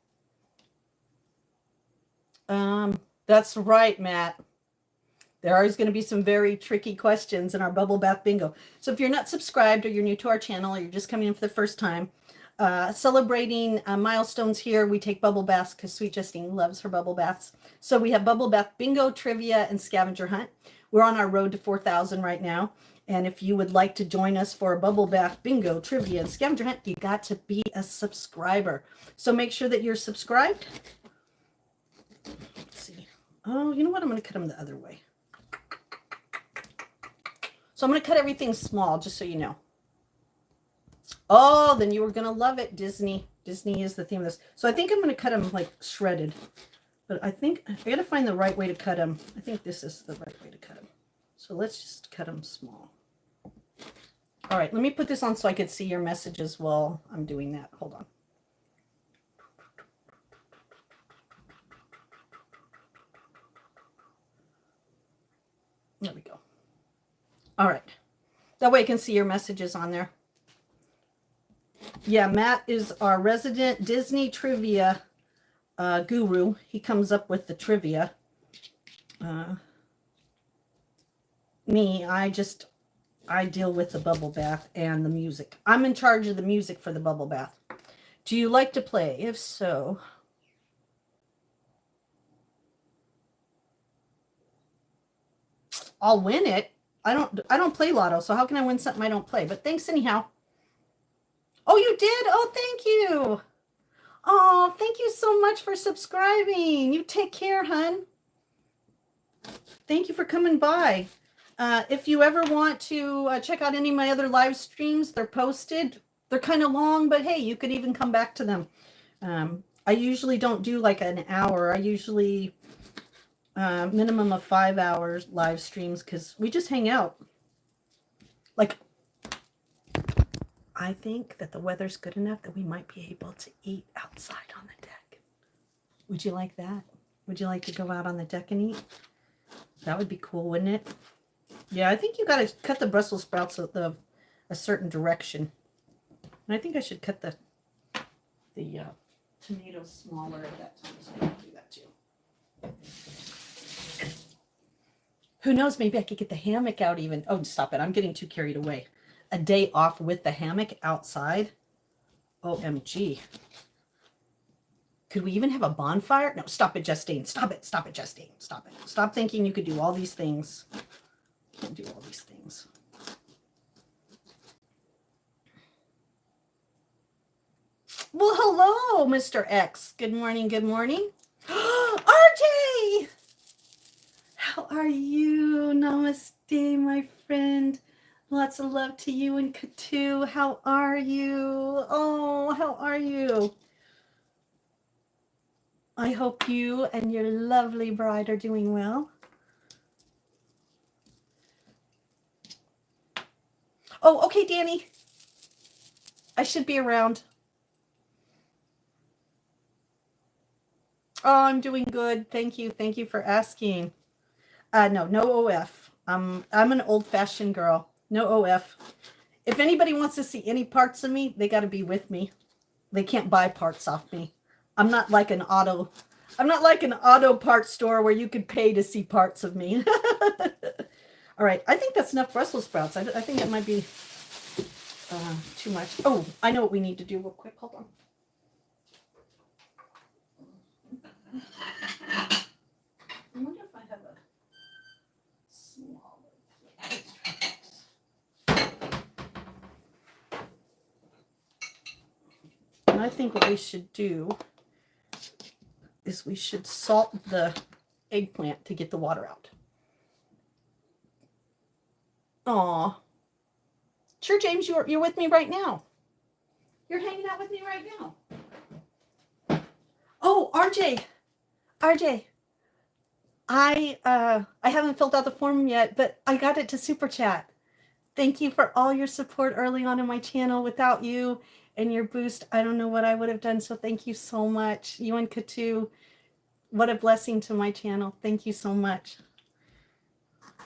That's right, Matt. There are going to be some very tricky questions in our bubble bath bingo. So if you're not subscribed or you're new to our channel or you're just coming in for the first time, celebrating milestones here, we take bubble baths because Sweet Justine loves her bubble baths. So we have bubble bath bingo, trivia, and scavenger hunt. We're on our road to 4,000 right now. And if you would like to join us for a bubble bath bingo, trivia, and scavenger hunt, you got to be a subscriber. So make sure that you're subscribed. Let's see. Oh, you know what? I'm going to cut them the other way. So I'm going to cut everything small, just so you know. Oh, then you were going to love it, Disney. Disney is the theme of this. So I think I'm going to cut them like shredded. But I think I got to find the right way to cut them. I think this is the right way to cut them. So let's just cut them small. All right, let me put this on so I could see your messages while I'm doing that. Hold on. There we go. All right. That way I can see your messages on there. Yeah, Matt is our resident Disney trivia guru. He comes up with the trivia. Me, I deal with the bubble bath and the music. I'm in charge of the music for the bubble bath. Do you like to play? If so, I'll win it. I don't play lotto, so how can I win something I don't play? But thanks anyhow. Oh, you did? Oh, thank you. Oh, thank you so much for subscribing. You take care, hun. Thank you for coming by. If you ever want to check out any of my other live streams, they're posted. They're kind of long, but hey, you could even come back to them. I usually don't do like an hour. I usually minimum of 5 hours live streams because we just hang out. Like, I think that the weather's good enough that we might be able to eat outside on the deck. Would you like that? Would you like to go out on the deck and eat? That would be cool, wouldn't it? Yeah, I think you got to cut the Brussels sprouts a certain direction. And I think I should cut the tomatoes smaller at that time, so I can do that too. Who knows, maybe I could get the hammock out even. Oh, stop it. I'm getting too carried away. A day off with the hammock outside. OMG. Could we even have a bonfire? No, stop it, Justine. Stop it. Stop it, Justine. Stop it. Stop thinking you could do all these things. Can't do all these things. Well, hello, Mr. X. Good morning. Good morning. RJ! How are you? Namaste, my friend. Lots of love to you and Katu. How are you? Oh, how are you? I hope you and your lovely bride are doing well. Oh, okay, Danny. I should be around. Oh, I'm doing good. Thank you. Thank you for asking. No OF. I'm an old-fashioned girl. No OF. If anybody wants to see any parts of me, they got to be with me. They can't buy parts off me. I'm not like an auto parts store where you could pay to see parts of me. All right, I think that's enough Brussels sprouts. I think it might be too much. Oh, I know what we need to do real quick. Hold on. I wonder if I have a small. And I think what we should do is we should salt the eggplant to get the water out. Aw. Sure, James, you're with me right now. You're hanging out with me right now. Oh, RJ, I haven't filled out the form yet, but I got it to Super Chat. Thank you for all your support early on in my channel. Without you and your boost, I don't know what I would have done. So thank you so much. You and Katu, what a blessing to my channel. Thank you so much.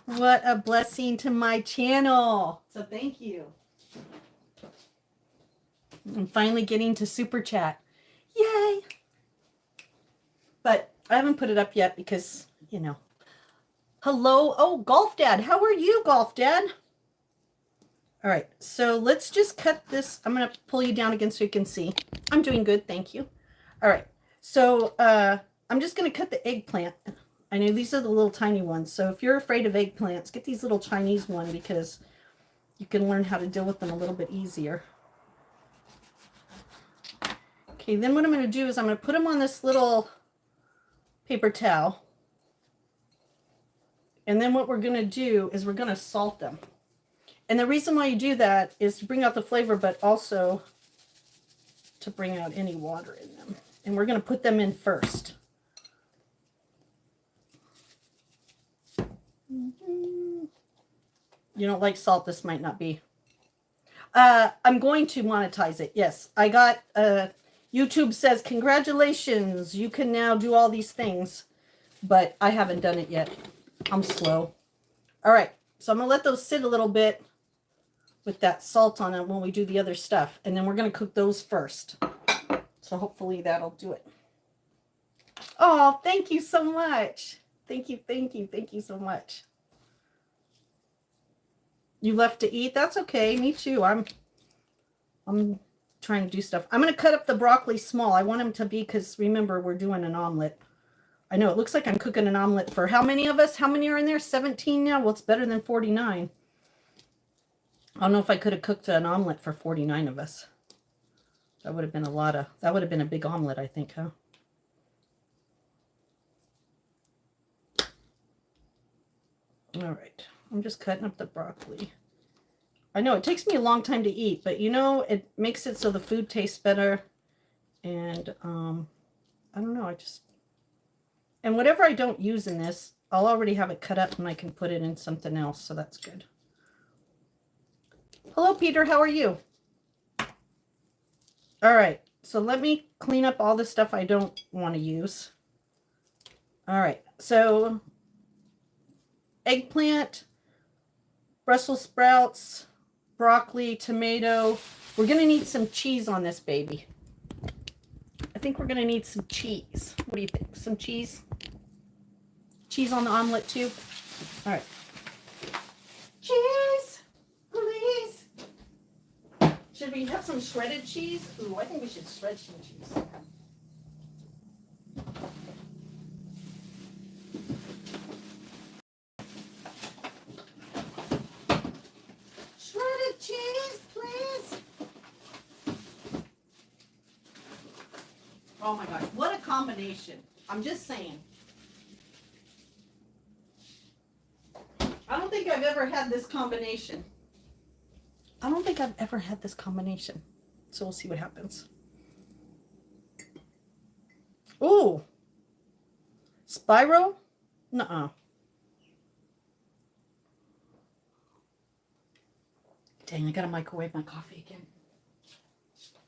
What a blessing to my channel. So thank you. I'm finally getting to Super Chat. Yay. But I haven't put it up yet because, you know. Hello. Oh, Golf Dad. How are you, Golf Dad? All right. So let's just cut this. I'm going to pull you down again so you can see. I'm doing good. Thank you. All right. So I'm just going to cut the eggplant. I know these are the little tiny ones. So if you're afraid of eggplants, get these little Chinese one because you can learn how to deal with them a little bit easier. Okay, then what I'm going to do is I'm going to put them on this little paper towel. And then what we're going to do is we're going to salt them. And the reason why you do that is to bring out the flavor, but also to bring out any water in them. And we're going to put them in first. You don't like salt, this might not be. I'm going to monetize it. Yes, I got, YouTube says, congratulations, you can now do all these things, but I haven't done it yet. I'm slow. All right, so I'm gonna let those sit a little bit with that salt on it when we do the other stuff, and then we're gonna cook those first. So hopefully that'll do it. Oh, thank you so much. Thank you, thank you, thank you so much. You left to eat? That's okay. Me too. I'm trying to do stuff. I'm going to cut up the broccoli small. I want them to be, because remember, we're doing an omelet. I know it looks like I'm cooking an omelet for how many of us? How many are in there? 17 now? Well, it's better than 49. I don't know if I could have cooked an omelet for 49 of us. That would have been that would have been a big omelet, I think, huh? All right. I'm just cutting up the broccoli. I know it takes me a long time to eat, but you know, it makes it so the food tastes better. And I don't know, and whatever I don't use in this, I'll already have it cut up and I can put it in something else, so that's good. Hello, Peter, how are you? All right, so let me clean up all the stuff I don't want to use. All right, so eggplant, Brussels sprouts, broccoli, tomato. We're going to need some cheese on this baby. I think we're going to need some cheese. What do you think? Some cheese? Cheese on the omelet too? All right. Cheese, please. Should we have some shredded cheese? Ooh, I think we should shred some cheese. Shredded cheese, please. Oh my gosh, what a combination. I'm just saying. I don't think I've ever had this combination. I don't think I've ever had this combination. So we'll see what happens. Ooh. Spyro? Nuh-uh. Dang, I gotta microwave my coffee again.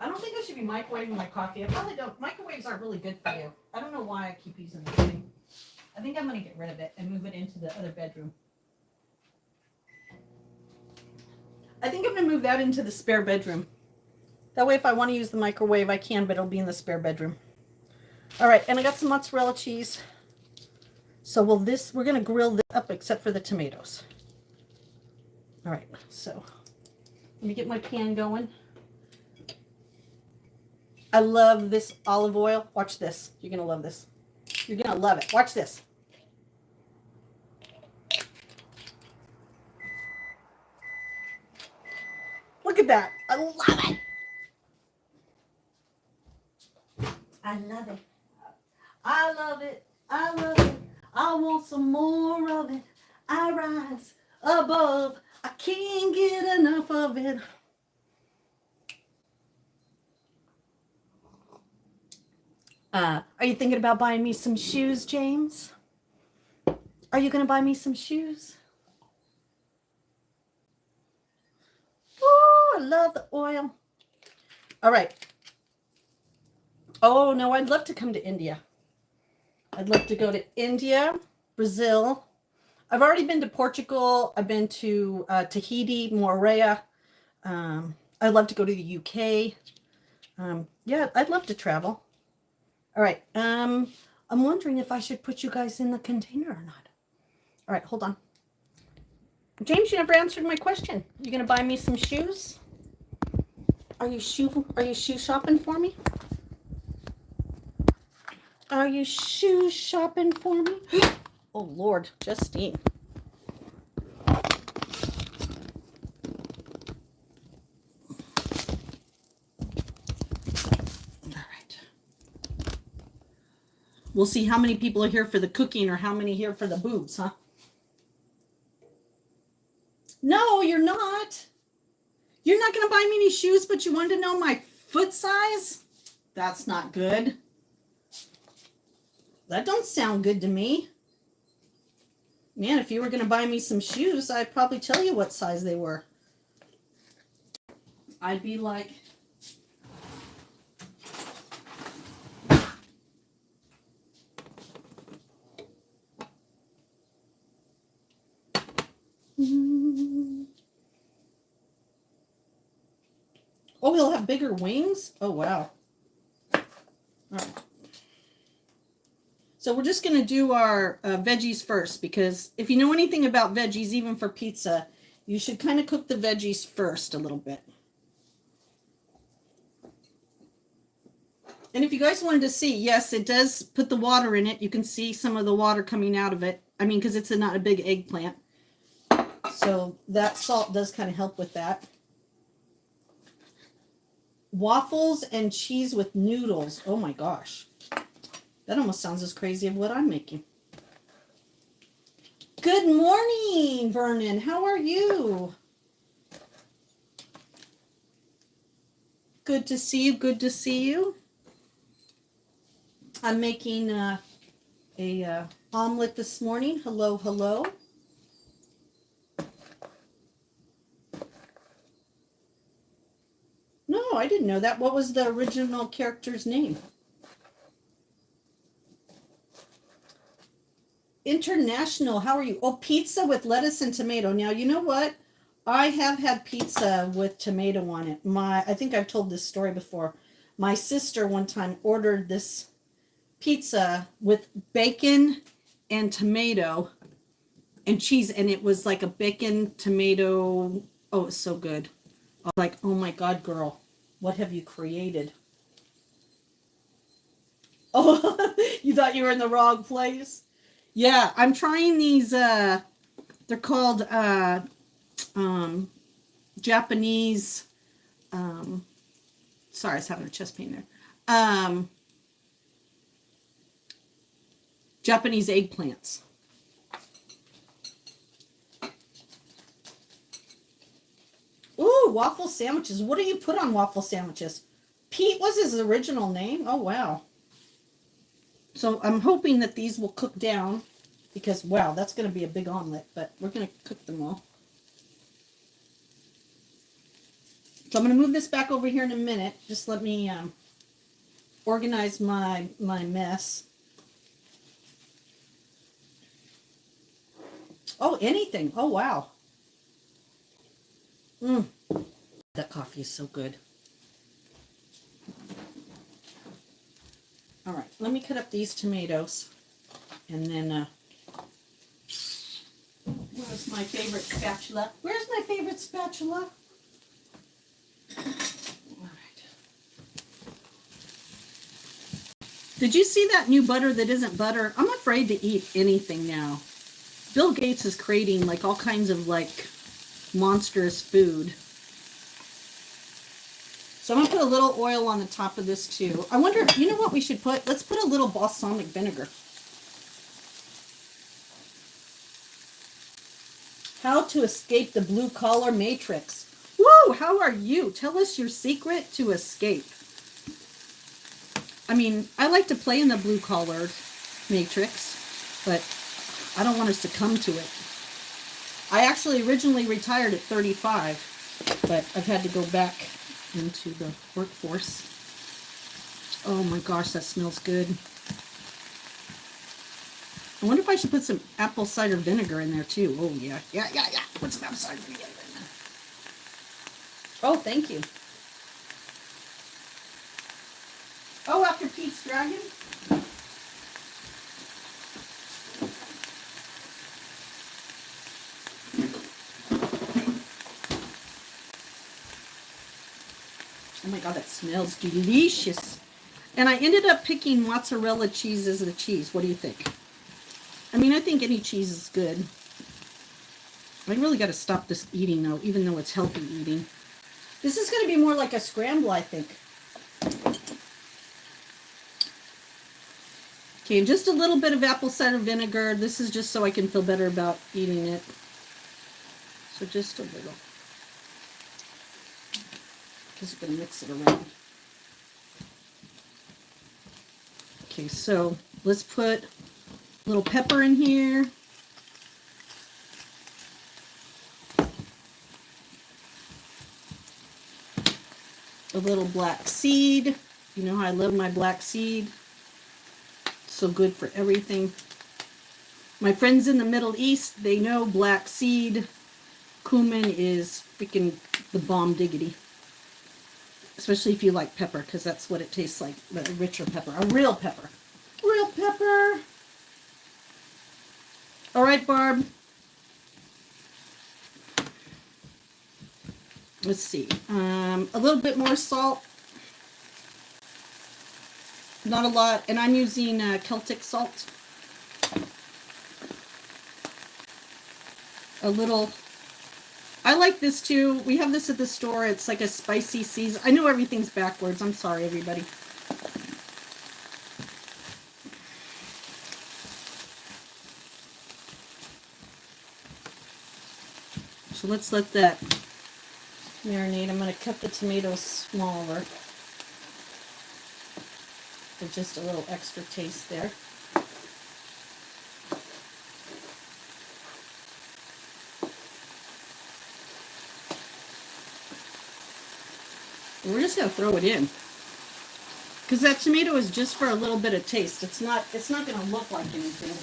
I don't think I should be microwaving my coffee. I probably don't. Microwaves aren't really good for you. I don't know why I keep using this thing. I think I'm gonna get rid of it and move it into the other bedroom. I think I'm going to move that into the spare bedroom. That way if I want to use the microwave, I can, but it'll be in the spare bedroom. All right, and I got some mozzarella cheese. So we're going to grill this up except for the tomatoes. All right, so let me get my pan going. I love this olive oil. Watch this. You're going to love this. You're going to love it. Watch this. Look at that. I love it. I love it. I love it. I love it. I want some more of it. I rise above. I can't get enough of it. Are you thinking about buying me some shoes, James? Are you going to buy me some shoes? Oh, I love the oil. All right. Oh, no, I'd love to come to India. I'd love to go to India, Brazil. I've already been to Portugal. I've been to Tahiti, Moorea. I'd love to go to the UK. Yeah, I'd love to travel. All right. I'm wondering if I should put you guys in the container or not. All right, hold on. James, you never answered my question. You gonna buy me some shoes? Are you shoe shopping for me? Are you shoe shopping for me? Oh Lord, Justine. All right. We'll see how many people are here for the cooking or how many here for the boobs, huh? No, you're not. You're not going to buy me any shoes, but you wanted to know my foot size? That's not good. That don't sound good to me. Man, if you were going to buy me some shoes, I'd probably tell you what size they were. I'd be like... Oh, he'll have bigger wings? Oh, wow. All right. So we're just going to do our veggies first, because if you know anything about veggies, even for pizza, you should kind of cook the veggies first a little bit. And if you guys wanted to see, yes, it does put the water in it. You can see some of the water coming out of it. I mean, because it's not a big eggplant. So that salt does kind of help with that. Waffles and cheese with noodles. Oh my gosh. That almost sounds as crazy as what I'm making. Good morning, Vernon. How are you? Good to see you. Good to see you. I'm making a omelet this morning. Hello, hello. No, I didn't know that. What was the original character's name? International, how are you? Oh, pizza with lettuce and tomato. Now, you know what? I have had pizza with tomato on it. I think I've told this story before. My sister one time ordered this pizza with bacon and tomato and cheese, and it was like a bacon tomato. Oh, it's so good. I was like, oh my God, girl, what have you created? Oh, you thought you were in the wrong place? Yeah, I'm trying these, they're called Japanese, sorry, I was having a chest pain there. Japanese eggplants. Ooh, waffle sandwiches. What do you put on waffle sandwiches? Pete was his original name? Oh, wow. So I'm hoping that these will cook down because, wow, that's going to be a big omelet, but we're going to cook them all. So I'm going to move this back over here in a minute. Just let me organize my mess. Oh, anything. Oh, wow. That coffee is so good. All right, let me cut up these tomatoes. And then, where's my favorite spatula. Where's my favorite spatula? All right. Did you see that new butter that isn't butter? I'm afraid to eat anything now. Bill Gates is creating like all kinds of like monstrous food. So I'm going to put a little oil on the top of this too. I wonder, you know what we should put? Let's put a little balsamic vinegar. How to escape the blue collar matrix. Whoa, how are you? Tell us your secret to escape. I mean, I like to play in the blue collar matrix, but I don't want us to come to it. I actually originally retired at 35, but I've had to go back into the workforce. Oh my gosh, that smells good. I wonder if I should put some apple cider vinegar in there too. Oh yeah. Put some apple cider vinegar in there. Oh, thank you. Oh, after Pete's Dragon? Oh my God, that smells delicious. And I ended up picking mozzarella cheese as the cheese. What do you think? I mean, I think any cheese is good. I really got to stop this eating though, even though it's healthy eating. This is going to be more like a scramble, I think. Okay, and just a little bit of apple cider vinegar. This is just so I can feel better about eating it. So just a little. Just going to mix it around. Okay, so let's put a little pepper in here. A little black seed. You know how I love my black seed. So good for everything. My friends in the Middle East, they know black seed cumin is freaking the bomb diggity. Especially if you like pepper, because that's what it tastes like. A richer pepper. A real pepper. Real pepper. All right, Barb. Let's see. A little bit more salt. Not a lot. And I'm using Celtic salt. A little. I like this too. We have this at the store. It's like a spicy season. I know everything's backwards. I'm sorry, everybody. So let's let that marinate. I'm going to cut the tomatoes smaller for just a little extra taste there. We're just going to throw it in. Because that tomato is just for a little bit of taste. It's not going to look like anything.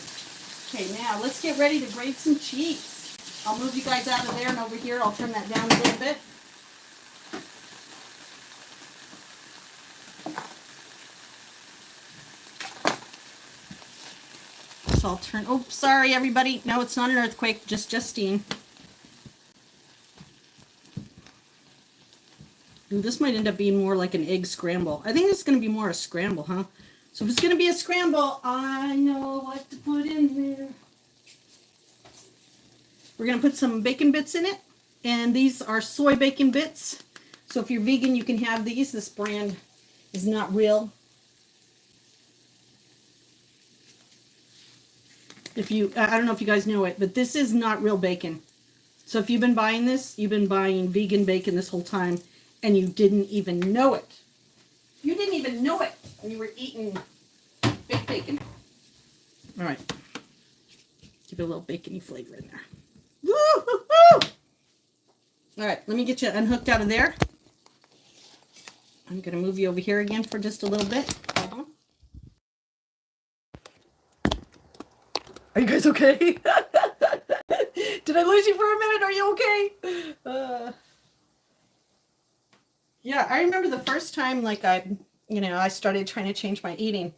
Okay, now let's get ready to grate some cheese. I'll move you guys out of there and over here. I'll turn that down a little bit. So I'll turn, oh, sorry everybody. No, it's not an earthquake, just Justine. Ooh, this might end up being more like an egg scramble. I think it's going to be more a scramble, huh? So if it's going to be a scramble, I know what to put in there. We're going to put some bacon bits in it. And these are soy bacon bits. So if you're vegan, you can have these. This brand is not real. If you, I don't know if you guys know it, but this is not real bacon. So if you've been buying this, you've been buying vegan bacon this whole time. And you didn't even know it. You didn't even know it when you were eating baked bacon. All right. Give it a little bacony flavor in there. Woo-hoo-hoo! All right, let me get you unhooked out of there. I'm going to move you over here again for just a little bit. Hold on. Are you guys okay? Did I lose you for a minute? Are you okay? Yeah, I remember the first time, like, I started trying to change my eating,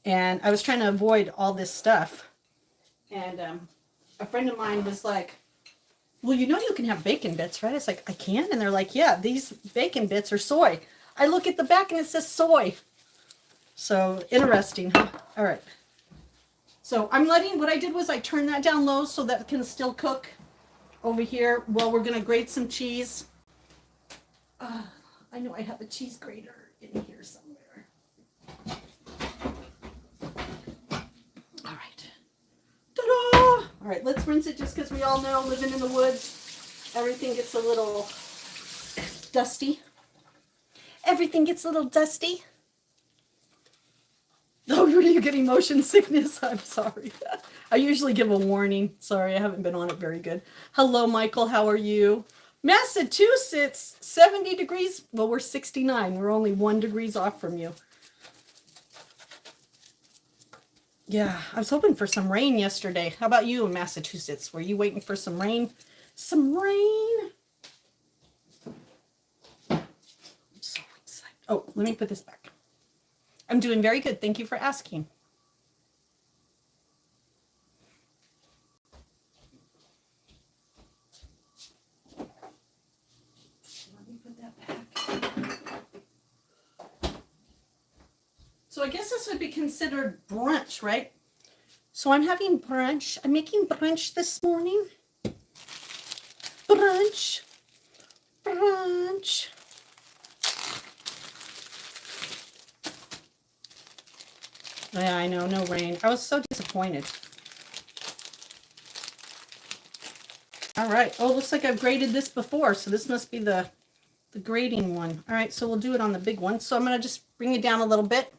and I was trying to avoid all this stuff, and a friend of mine was like, well, you know you can have bacon bits, right? It's like, I can? And they're like, yeah, these bacon bits are soy. I look at the back and it says soy. So interesting, huh? All right. So what I did was I turned that down low so that it can still cook over here. Well, we're going to grate some cheese. I know I have a cheese grater in here somewhere. All right. Ta-da! All right, let's rinse it just because we all know living in the woods, everything gets a little dusty. Everything gets a little dusty. Oh, you're getting motion sickness. I'm sorry. I usually give a warning. Sorry, I haven't been on it very good. Hello, Michael. How are you? Massachusetts, 70 degrees. Well, we're 69. We're only 1 degree off from you. Yeah, I was hoping for some rain yesterday. How about you in Massachusetts? Were you waiting for some rain? Some rain? I'm so excited. Oh, let me put this back. I'm doing very good. Thank you for asking. Let me put that back. So I guess this would be considered brunch, right? So I'm having brunch. I'm making brunch this morning. Brunch. Brunch. Yeah, I know, no rain. I was so disappointed. All right. Oh, looks like I've graded this before, so this must be the grading one. All right, so we'll do it on the big one. So I'm going to just bring it down a little bit.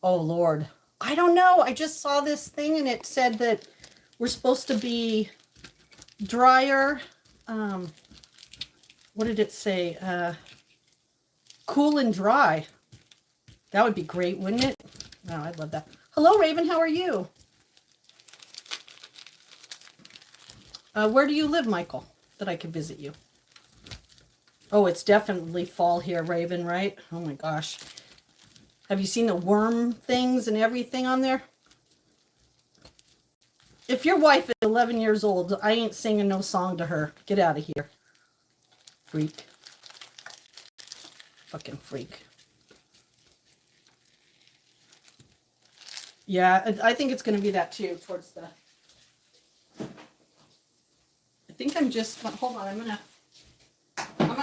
Oh, Lord. I don't know. I just saw this thing, and it said that we're supposed to be drier. What did it say? Cool and dry. That would be great, wouldn't it? Oh, I'd love that. Hello, Raven. How are you? Where do you live, Michael, that I could visit you? Oh, it's definitely fall here, Raven, right? Oh, my gosh. Have you seen the worm things and everything on there? If your wife is 11 years old, I ain't singing no song to her. Get out of here. Freak. Fucking freak. Yeah, I think it's going to be that too, towards the... I think I'm just... Hold on, I'm going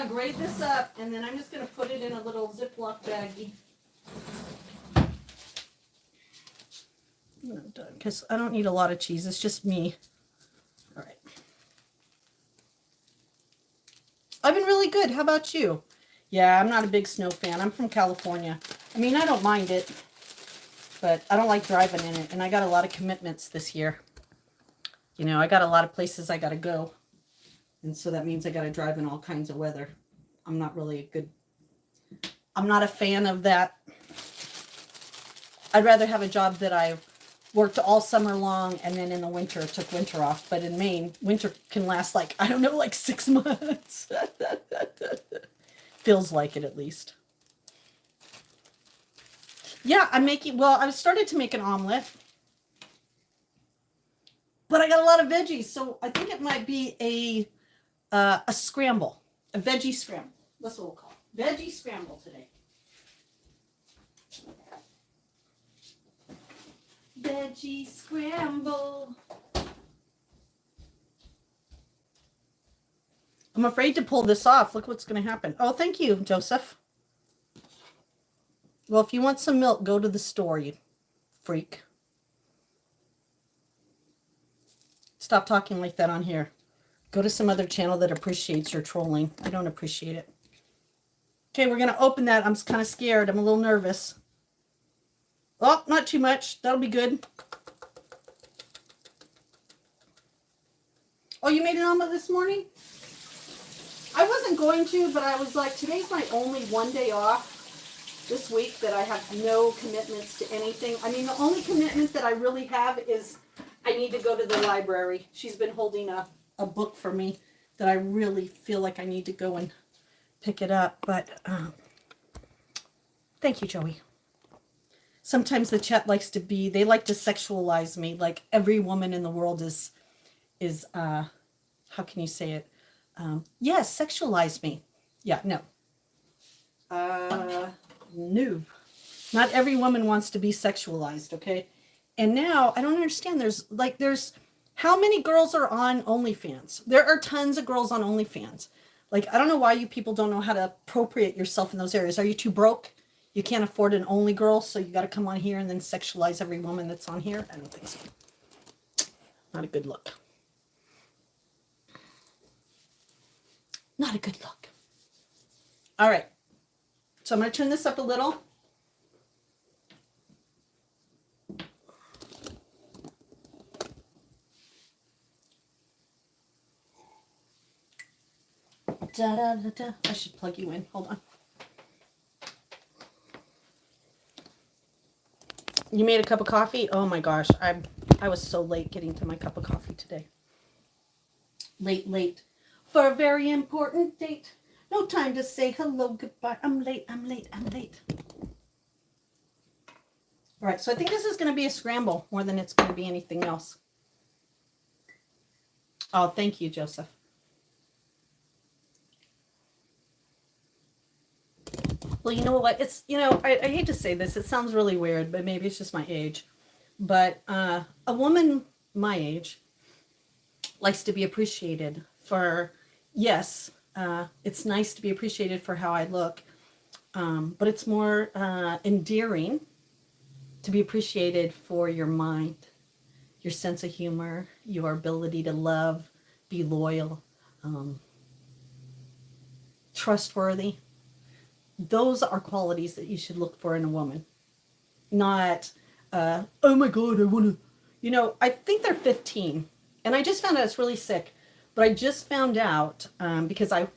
to grade this up, and then I'm just going to put it in a little Ziploc baggie. I'm done, because I don't need a lot of cheese. It's just me. All right. I've been really good. How about you? Yeah, I'm not a big snow fan. I'm from California. I mean, I don't mind it, but I don't like driving in it. And I got a lot of commitments this year. You know, I got a lot of places I got to go. And so that means I got to drive in all kinds of weather. I'm not a fan of that. I'd rather have a job that I worked all summer long and then in the winter took winter off. But in Maine, winter can last like, I don't know, like 6 months. Feels like it at least. Yeah, I've started to make an omelet. But I got a lot of veggies, so I think it might be a scramble. A veggie scramble. That's what we'll call it. Veggie scramble today. Veggie scramble. I'm afraid to pull this off. Look what's going to happen. Oh, thank you, Joseph. Well, if you want some milk, go to the store, you freak. Stop talking like that on here. Go to some other channel that appreciates your trolling. I don't appreciate it. Okay, we're going to open that. I'm kind of scared. I'm a little nervous. Oh, not too much. That'll be good. Oh, you made an omelet this morning? I wasn't going to, but I was like, today's my only one day off this week that I have no commitments to anything. I mean, the only commitment that I really have is I need to go to the library. She's been holding a book for me that I really feel like I need to go and pick it up. But thank you, Joey. Sometimes the chat likes to they like to sexualize me. Like every woman in the world is is, how can you say it? Yes, sexualize me. Yeah, no. No. Not every woman wants to be sexualized, okay? And now, I don't understand. There's, how many girls are on OnlyFans? There are tons of girls on OnlyFans. Like, I don't know why you people don't know how to appropriate yourself in those areas. Are you too broke? You can't afford an only girl, so you got to come on here and then sexualize every woman that's on here? I don't think so. Not a good look. Not a good look. All right. So I'm going to turn this up a little. Da, da, da, da. I should plug you in. Hold on. You made a cup of coffee? Oh my gosh. I was so late getting to my cup of coffee today. Late. For a very important date. No time to say hello, goodbye. I'm late. All right, so I think this is going to be a scramble more than it's going to be anything else. Oh, thank you, Joseph. Well, you know what? It's, I hate to say this. It sounds really weird, but maybe it's just my age. But a woman my age likes to be appreciated for, yes, it's nice to be appreciated for how I look, but it's more endearing to be appreciated for your mind, your sense of humor, your ability to love, be loyal, trustworthy. Those are qualities that you should look for in a woman. Not, oh my God, I want to, I think they're 15. And I just found out, it's really sick, but I just found out, because I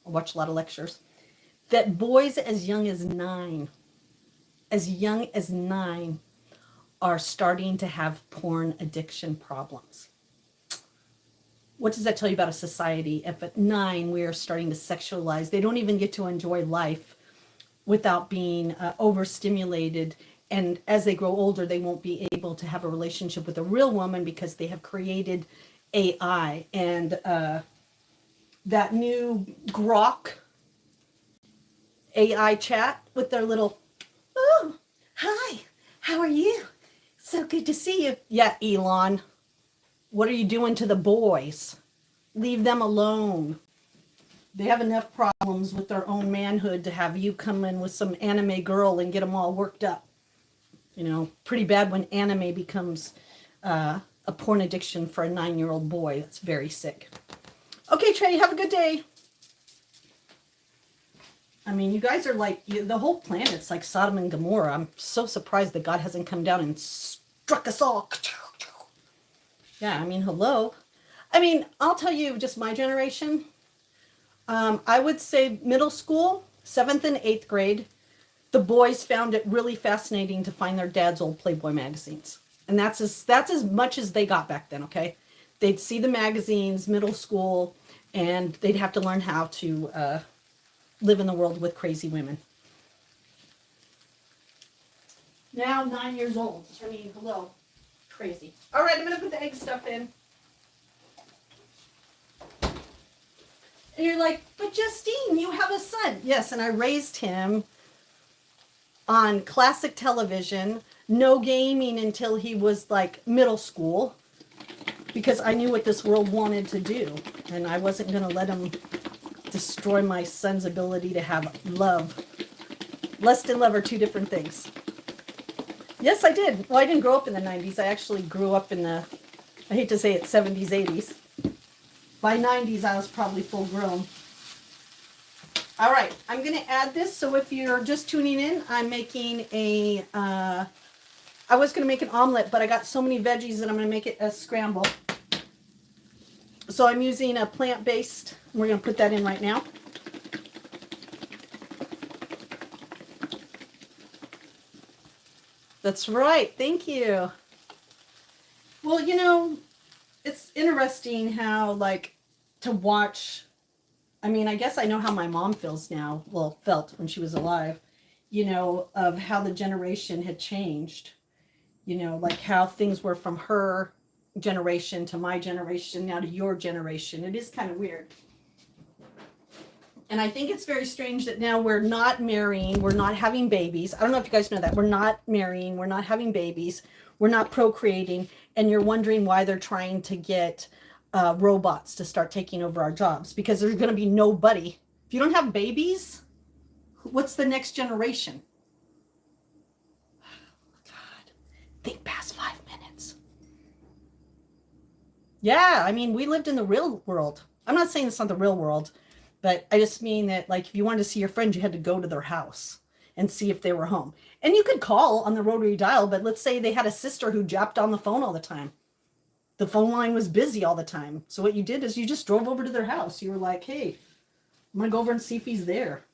watch a lot of lectures, that boys as young as 9, are starting to have porn addiction problems. What does that tell you about a society? If at 9 we are starting to sexualize, they don't even get to enjoy life without being overstimulated. And as they grow older, they won't be able to have a relationship with a real woman because they have created AI. And that new Grok AI chat with their little, oh, hi, how are you? So good to see you. Yeah, Elon. What are you doing to the boys? Leave them alone. They have enough problems with their own manhood to have you come in with some anime girl and get them all worked up. Pretty bad when anime becomes a porn addiction for a 9-year-old boy. That's very sick. Okay, Trey, have a good day. I mean, you guys are like, the whole planet's like Sodom and Gomorrah. I'm so surprised that God hasn't come down and struck us all. Yeah, I mean, hello. I mean, I'll tell you, just my generation, I would say middle school, 7th and 8th grade, the boys found it really fascinating to find their dad's old Playboy magazines. And that's as much as they got back then, okay? They'd see the magazines, middle school, and they'd have to learn how to live in the world with crazy women. Now, 9 years old. I mean, hello. Crazy. All right, I'm going to put the egg stuff in. And you're like, but Justine, you have a son. Yes, and I raised him on classic television, no gaming until he was like middle school, because I knew what this world wanted to do, and I wasn't going to let him destroy my son's ability to have love. Lust and love are two different things. Yes, I did. Well, I didn't grow up in the 90s. I actually grew up in the, I hate to say it, 70s, 80s. By 90s, I was probably full grown. All right, I'm going to add this. So if you're just tuning in, I'm making a, I was going to make an omelet, but I got so many veggies that I'm going to make it a scramble. So I'm using a plant-based. We're going to put that in right now. That's right. Thank you. Well, it's interesting how, like, to watch, I mean, I guess I know how my mom feels now, well, felt when she was alive, of how the generation had changed, like how things were from her generation to my generation, now to your generation. It is kind of weird. And I think it's very strange that now we're not marrying, we're not having babies. I don't know if you guys know that. We're not marrying, we're not having babies, we're not procreating, and you're wondering why they're trying to get robots to start taking over our jobs, because there's going to be nobody. If you don't have babies, what's the next generation? God, think past 5 minutes. Yeah, I mean, we lived in the real world. I'm not saying it's not the real world, but I just mean that, like, if you wanted to see your friends, you had to go to their house and see if they were home. And you could call on the rotary dial, but let's say they had a sister who japped on the phone all the time. The phone line was busy all the time. So what you did is you just drove over to their house. You were like, hey, I'm going to go over and see if he's there.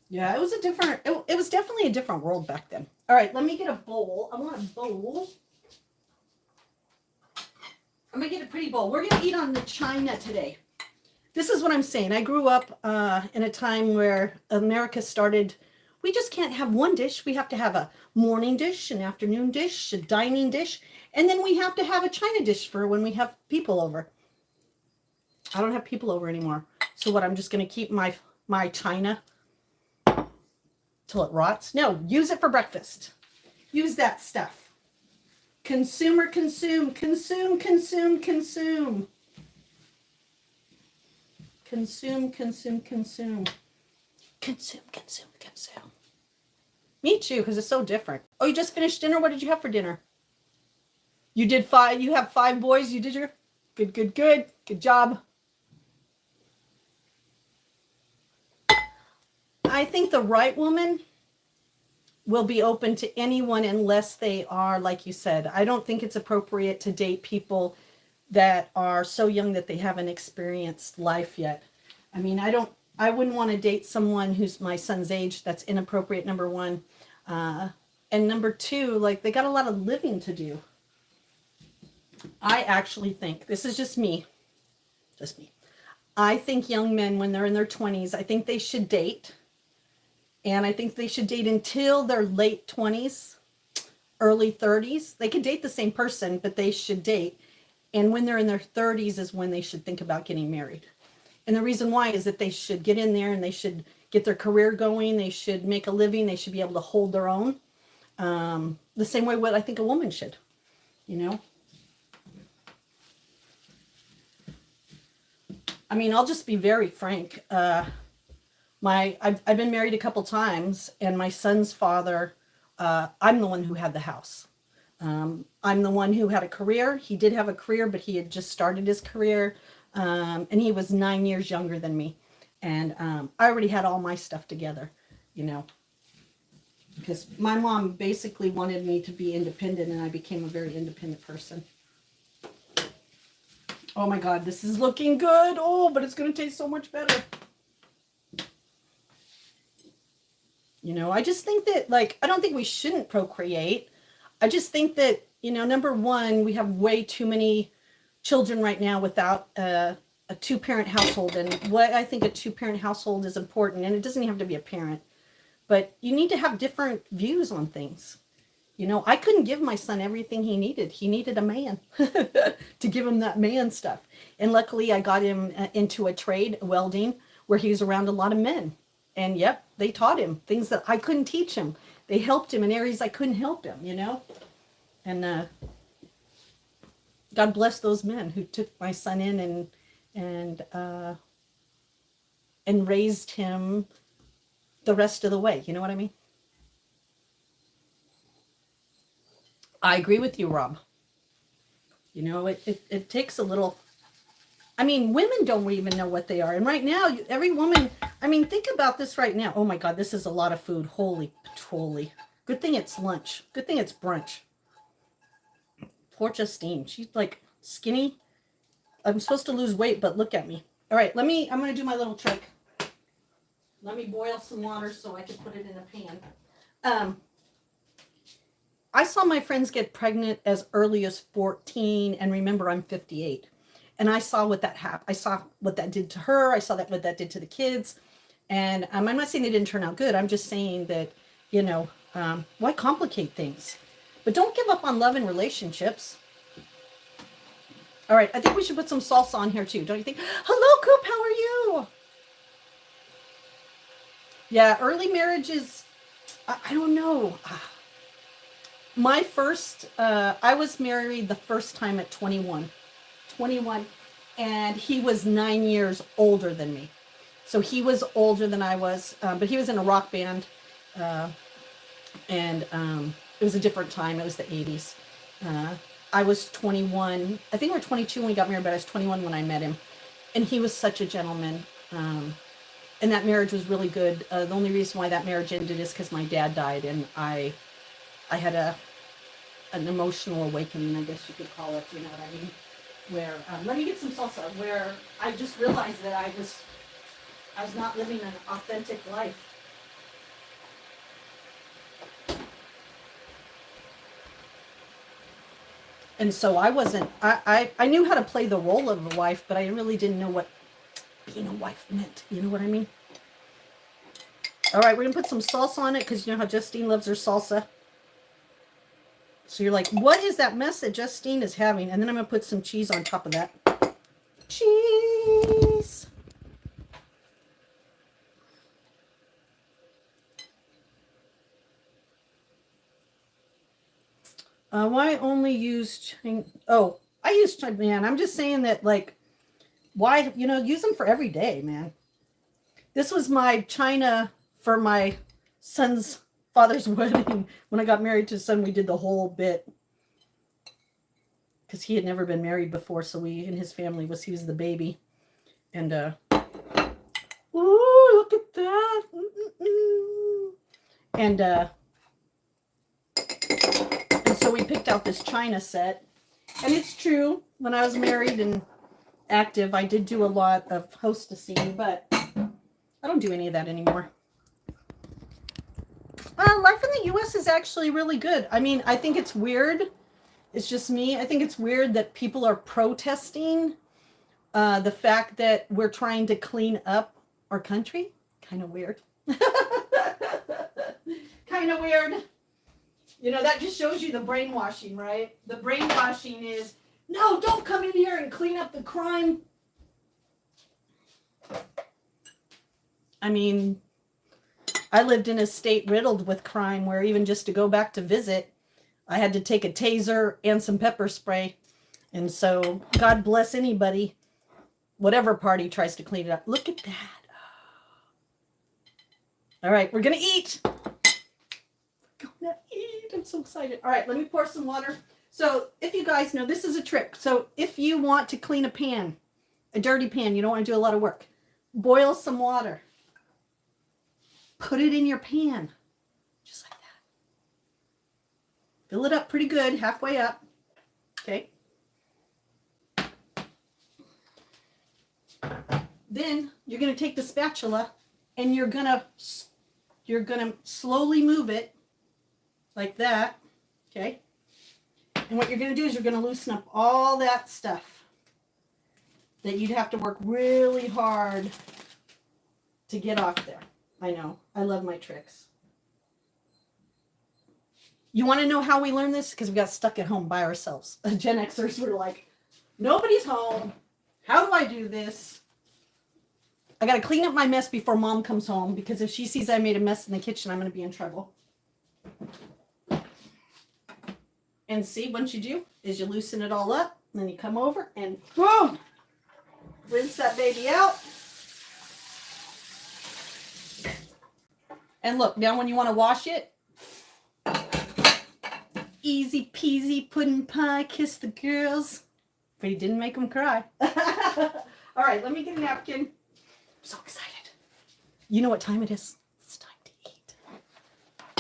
Yeah, it was a different, it was definitely a different world back then. All right, let me get a bowl. I want a bowl. I'm going to get a pretty bowl. We're going to eat on the china today. This is what I'm saying. I grew up in a time where America started, we just can't have one dish. We have to have a morning dish, an afternoon dish, a dining dish, and then we have to have a china dish for when we have people over. I don't have people over anymore. So what, I'm just going to keep my china till it rots? No, use it for breakfast. Use that stuff. Consume, consume, consume, consume. Consume, consume, consume. Consume, consume, consume. Me too, because it's so different. Oh, you just finished dinner? What did you have for dinner? You did 5, you have 5 boys, you did your, good, good, good. Good job. I think the right woman will be open to anyone unless they are, like you said, I don't think it's appropriate to date people that are so young that they haven't experienced life yet. I mean, I wouldn't want to date someone who's my son's age. That's inappropriate, number one. And number two, like, they got a lot of living to do. I actually think, this is just me. I think young men, when they're in their 20s, I think they should date. And I think they should date until their late 20s, early 30s. They could date the same person, but they should date. And when they're in their 30s is when they should think about getting married. And the reason why is that they should get in there and they should get their career going. They should make a living. They should be able to hold their own. The same way what I think a woman should, you know. I mean, I'll just be very frank. I've been married a couple times, and my son's father, I'm the one who had the house. I'm the one who had a career. He did have a career, but he had just started his career, and he was 9 years younger than me. And I already had all my stuff together, you know, because my mom basically wanted me to be independent, and I became a very independent person. Oh my God, this is looking good. Oh, but it's going to taste so much better. You know, I just think that, like, I don't think we shouldn't procreate. I just think that, you know, number one, we have way too many children right now without a two-parent household. And what I think a two-parent household is important, and it doesn't have to be a parent, but you need to have different views on things. You know, I couldn't give my son everything he needed. He needed a man to give him that man stuff. And luckily I got him into a trade, welding, where he was around a lot of men. And yep, they taught him things that I couldn't teach him. They helped him in areas I couldn't help him, you know. And God bless those men who took my son in and raised him the rest of the way. You know what I mean? I agree with you, Rob. You know, it takes a little. I mean, women don't even know what they are. And right now, every woman, I mean, think about this right now. Oh my God, this is a lot of food. Holy patooly. Good thing it's lunch. Good thing it's brunch. Poor Justine. She's like skinny. I'm supposed to lose weight, but look at me. All right, I'm going to do my little trick. Let me boil some water so I can put it in a pan. I saw my friends get pregnant as early as 14, and remember, I'm 58. And I saw what that happened. I saw what that did to her. I saw what that did to the kids. And I'm not saying they didn't turn out good. I'm just saying that, you know, why complicate things? But don't give up on love and relationships. All right, I think we should put some salsa on here too, don't you think? Hello, Coop, how are you? Yeah, early marriages, I don't know. My first, I was married the first time at 21. 21. And he was 9 years older than me. So he was older than I was, but he was in a rock band. And it was a different time. It was the 80s. I was 21. I think we were 22 when we got married, but I was 21 when I met him. And he was such a gentleman. And that marriage was really good. The only reason why that marriage ended is because my dad died, and I had an emotional awakening, I guess you could call it. You know what I mean? Where let me get some salsa. Where I just realized that I was not living an authentic life. And so I wasn't. I knew how to play the role of a wife, but I really didn't know what being a wife meant. You know what I mean? All right, we're going to put some salsa on it because you know how Justine loves her salsa. So you're like, what is that mess that Justine is having? And then I'm going to put some cheese on top of that. Cheese. Why only use... Oh, I use... Man, I'm just saying that, like, why, you know, use them for every day, man. This was my china for my son's father's wedding. When I got married to his son, we did the whole bit. Because he had never been married before, so he was the baby. And, ooh, look at that. And so we picked out this china set. And it's true, when I was married and active, I did do a lot of hostessing, but I don't do any of that anymore. Life in the U.S. is actually really good. I mean, I think it's weird. It's just me. I think it's weird that people are protesting the fact that we're trying to clean up our country. Kind of weird. Kind of weird. You know, that just shows you the brainwashing, right? The brainwashing is, no, don't come in here and clean up the crime. I mean, I lived in a state riddled with crime where even just to go back to visit, I had to take a taser and some pepper spray. And so God bless anybody, whatever party tries to clean it up. Look at that. All right, we're going to eat. Gonna eat. I'm so excited. All right, let me pour some water. So if you guys know, this is a trick. So if you want to clean a pan, a dirty pan, you don't want to do a lot of work, boil some water. Put it in your pan. Just like that. Fill it up pretty good, halfway up. Okay. Then you're going to take the spatula and you're going to slowly move it like that. Okay. And what you're going to do is you're going to loosen up all that stuff that you'd have to work really hard to get off there. I know. I love my tricks. You want to know how we learned this? Because we got stuck at home by ourselves. Gen Xers were like, nobody's home. How do I do this? I got to clean up my mess before Mom comes home, because if she sees I made a mess in the kitchen, I'm going to be in trouble. And see, once you do, is you loosen it all up, and then you come over and boom! Rinse that baby out. And look, now when you want to wash it, easy peasy pudding pie, kiss the girls. But he didn't make them cry. All right, let me get a napkin. I'm so excited. You know what time it is? It's time to eat.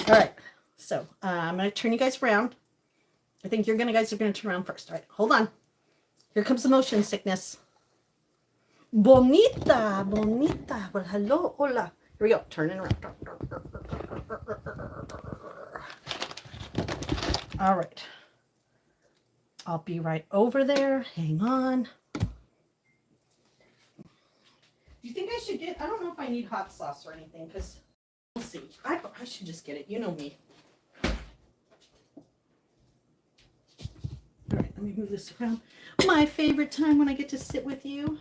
All right, so I'm going to turn you guys around. I think you guys are going to turn around first. All right, hold on. Here comes the motion sickness. Bonita, bonita. Well, hello, hola. Here we go. Turning around. All right. I'll be right over there. Hang on. Do you think I should get... I don't know if I need hot sauce or anything, because we'll see. I should just get it. You know me. let me move this around. My favorite time when I get to sit with you.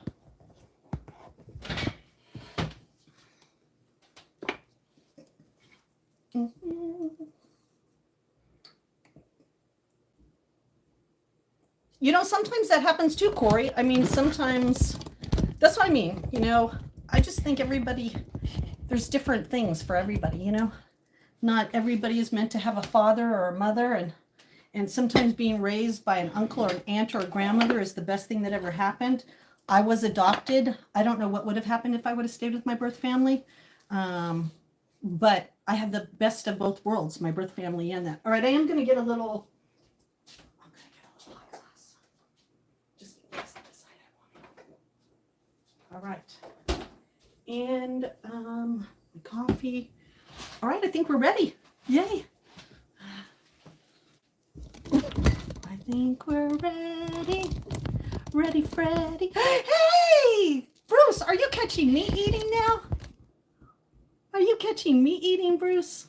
You know, sometimes that happens too, Corey. I mean, sometimes, that's what I mean. You know, I just think there's different things for everybody, you know. Not everybody is meant to have a father or a mother, and sometimes being raised by an uncle or an aunt or a grandmother is the best thing that ever happened. I was adopted. I don't know what would have happened if I would have stayed with my birth family. But I have the best of both worlds, my birth family and that. All right, I am going to get a little hot glass. Just in case I decide I want it. All right. And coffee. All right, I think we're ready. Yay. I think we're ready. Ready, Freddy. Hey, Bruce, are you catching me eating now? Are you catching me eating, Bruce?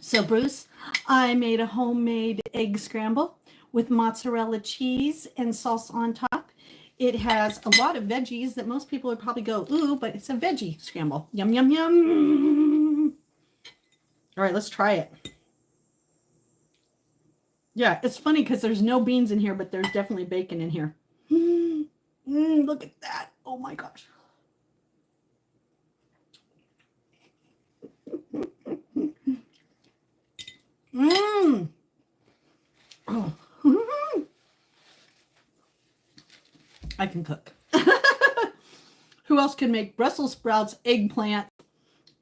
So, Bruce, I made a homemade egg scramble with mozzarella cheese and sauce on top. It has a lot of veggies that most people would probably go, ooh, but it's a veggie scramble. Yum, yum, yum. All right, let's try it. Yeah, it's funny because there's no beans in here, but there's definitely bacon in here. Look at that. Oh, my gosh. Oh. I can cook. Who else can make Brussels sprouts, eggplant,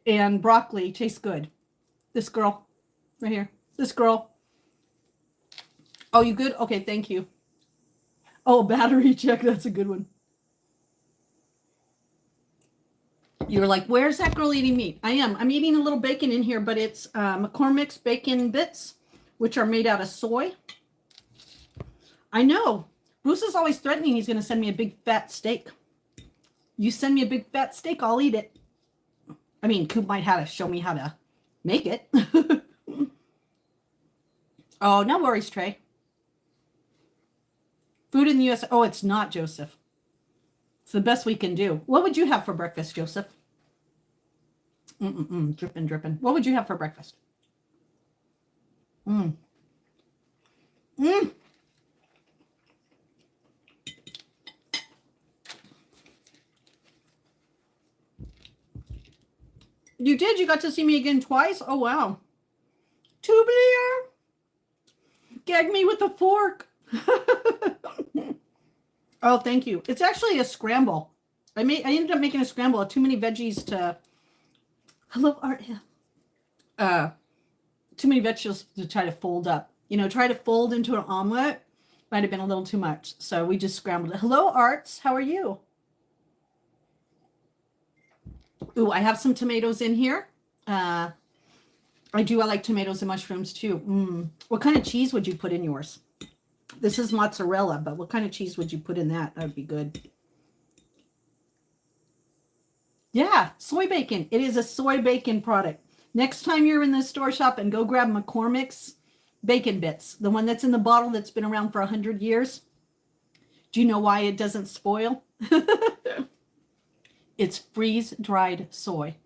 and broccoli taste good? This girl right here. This girl. Oh, you good? Okay, thank you. Oh, battery check. That's a good one. You were like, where's that girl eating meat? I am. I'm eating a little bacon in here, but it's McCormick's bacon bits, which are made out of soy. I know. Bruce is always threatening he's going to send me a big fat steak. You send me a big fat steak, I'll eat it. I mean, Coop might have to show me how to make it. Oh, no worries, Trey. Food in the U.S. Oh, it's not, Joseph. It's the best we can do. What would you have for breakfast, Joseph? Dripping, dripping. What would you have for breakfast? You did? You got to see me again twice? Oh, wow. Tubular. Gag me with a fork. Oh, thank you. It's actually a scramble. I ended up making a scramble of too many veggies to... Hello, Art. Too many vegetables to try to fold up. You know, try to fold into an omelet. Might have been a little too much. So we just scrambled it. Hello, Arts. How are you? Ooh, I have some tomatoes in here. I like tomatoes and mushrooms too. What kind of cheese would you put in yours? This is mozzarella, but what kind of cheese would you put in that? That would be good. Yeah, soy bacon. It is a soy bacon product. Next time you're in the store shop and go grab McCormick's bacon bits, the one that's in the bottle that's been around for 100 years. Do you know why it doesn't spoil? It's freeze-dried soy.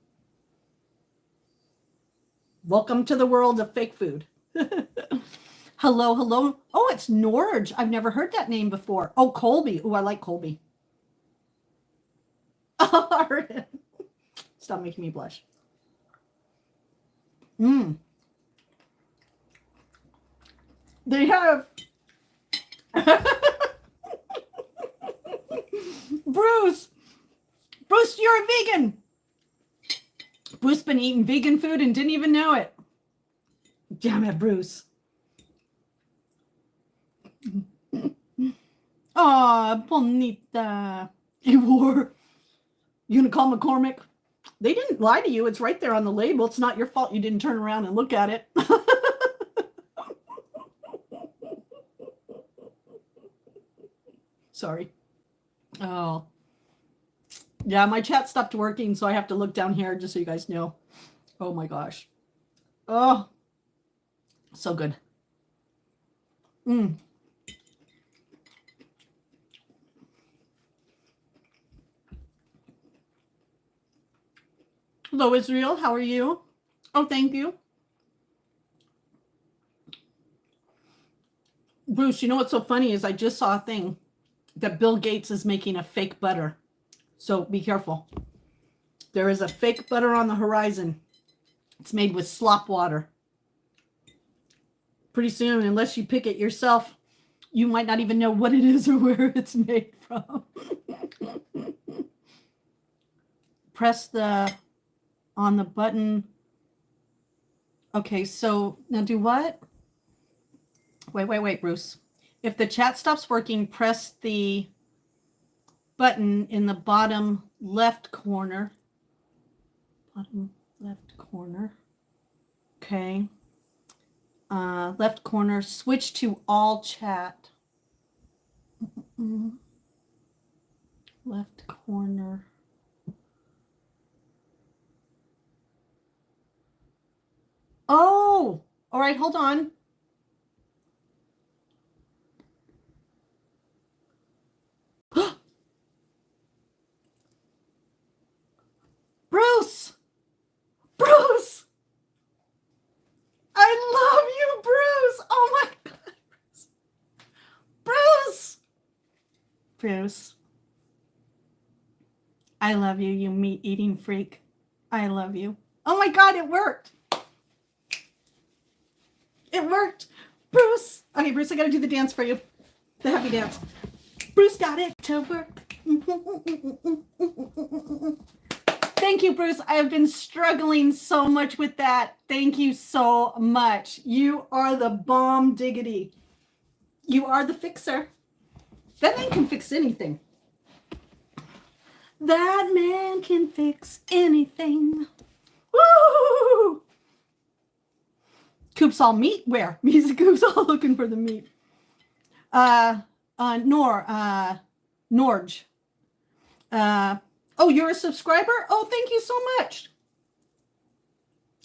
Welcome to the world of fake food. Hello, hello. Oh, it's Norge. I've never heard that name before. Oh, Colby. Oh, I like Colby. Stop making me blush. They have... Bruce, you're a vegan. Bruce been eating vegan food and didn't even know it. Damn it, Bruce. Aw, bonita. You gonna call McCormick? They didn't lie to you. It's right there on the label. It's not your fault you didn't turn around and look at it. Sorry. Oh. Yeah, my chat stopped working, so I have to look down here just so you guys know. Oh my gosh. Oh. So good. Hello, Israel. How are you? Oh, thank you. Bruce, you know what's so funny is I just saw a thing that Bill Gates is making a fake butter. So be careful. There is a fake butter on the horizon. It's made with slop water. Pretty soon, unless you pick it yourself, you might not even know what it is or where it's made from. Press on the button. Okay, so now do what? Wait, Bruce. If the chat stops working, press the button in the bottom left corner. Bottom left corner. Okay. Left corner, switch to all chat. Left corner. Oh, all right, hold on. Bruce! Bruce! I love you, Bruce! Oh my God, Bruce! Bruce. I love you, you meat-eating freak. I love you. Oh my God, it worked! It worked! Bruce! Okay, Bruce, I gotta do the dance for you. The happy dance. Bruce got it to work. Thank you, Bruce. I have been struggling so much with that. Thank you so much. You are the bomb diggity. You are the fixer. That man can fix anything. That man can fix anything. Woo! Coop's all meat? Where? Music Coop's all looking for the meat. Norge. Oh, you're a subscriber? Oh, thank you so much.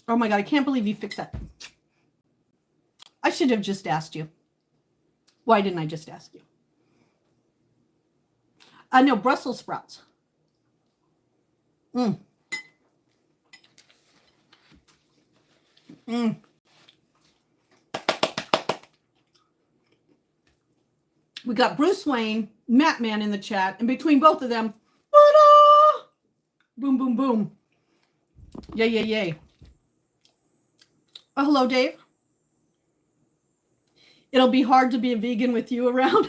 Oh my God, I can't believe you fixed that. I should have just asked you. Why didn't I just ask you? No, Brussels sprouts. We got Bruce Wayne, Matt Man in the chat, and between both of them, ta-da! Boom, boom, boom. Yay, yay, yay. Oh, hello, Dave. It'll be hard to be a vegan with you around.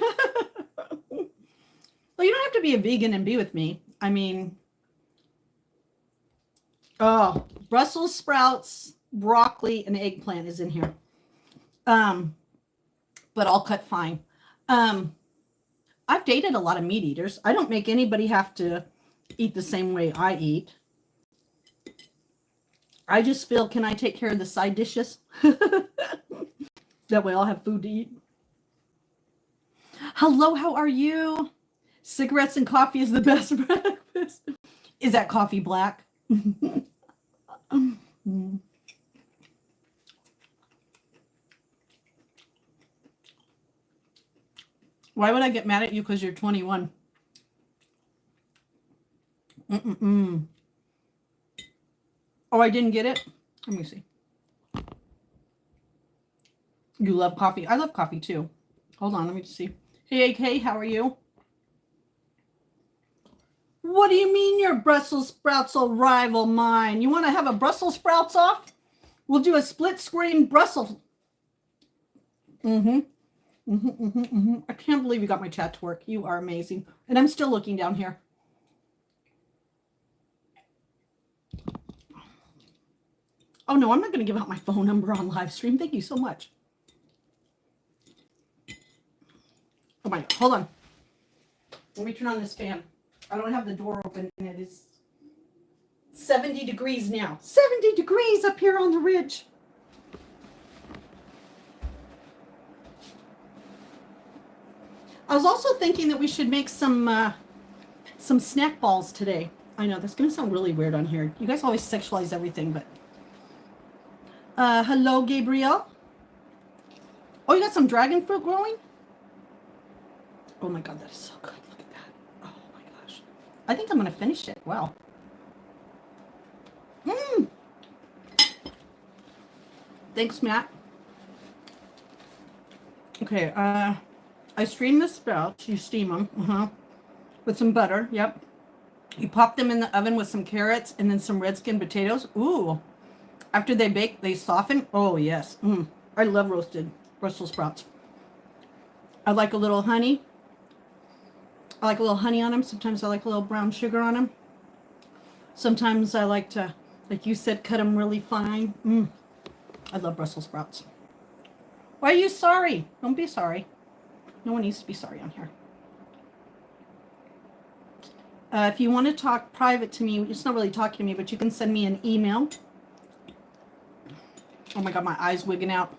Well, you don't have to be a vegan and be with me. I mean, oh, Brussels sprouts, broccoli, and eggplant is in here. But I'll cut fine. I've dated a lot of meat eaters. I don't make anybody have to eat the same way I eat. I just feel, can I take care of the side dishes? That way I'll have food to eat. Hello, how are you? Cigarettes and coffee is the best breakfast. Is that coffee black? Why would I get mad at you because you're 21? Oh, I didn't get it? Let me see. You love coffee. I love coffee too. Hold on, let me just see. Hey, AK, how are you? What do you mean your Brussels sprouts will rival mine? You want to have a Brussels sprouts off? We'll do a split screen Brussels. I can't believe you got my chat to work. You are amazing. And I'm still looking down here. Oh, no, I'm not going to give out my phone number on live stream. Thank you so much. Oh, my God. Hold on. Let me turn on this fan. I don't have the door open, and it is 70 degrees now. 70 degrees up here on the ridge. I was also thinking that we should make some snack balls today. I know, that's going to sound really weird on here. You guys always sexualize everything, but... hello, Gabriel. Oh, you got some dragon fruit growing? Oh my God, that is so good. Look at that. Oh my gosh. I think I'm going to finish it. Wow. Mmm. Thanks, Matt. Okay, I steam the sprouts. You steam them. With some butter. Yep. You pop them in the oven with some carrots and then some red skin potatoes. Ooh. After they bake, they soften. Oh, yes. I love roasted Brussels sprouts. I like a little honey. I like a little honey on them. Sometimes I like a little brown sugar on them. Sometimes I like to, like you said, cut them really fine. I love Brussels sprouts. Why are you sorry? Don't be sorry. No one needs to be sorry on here. If you want to talk private to me, it's not really talking to me, but you can send me an email. Oh my God, my eye's wigging out.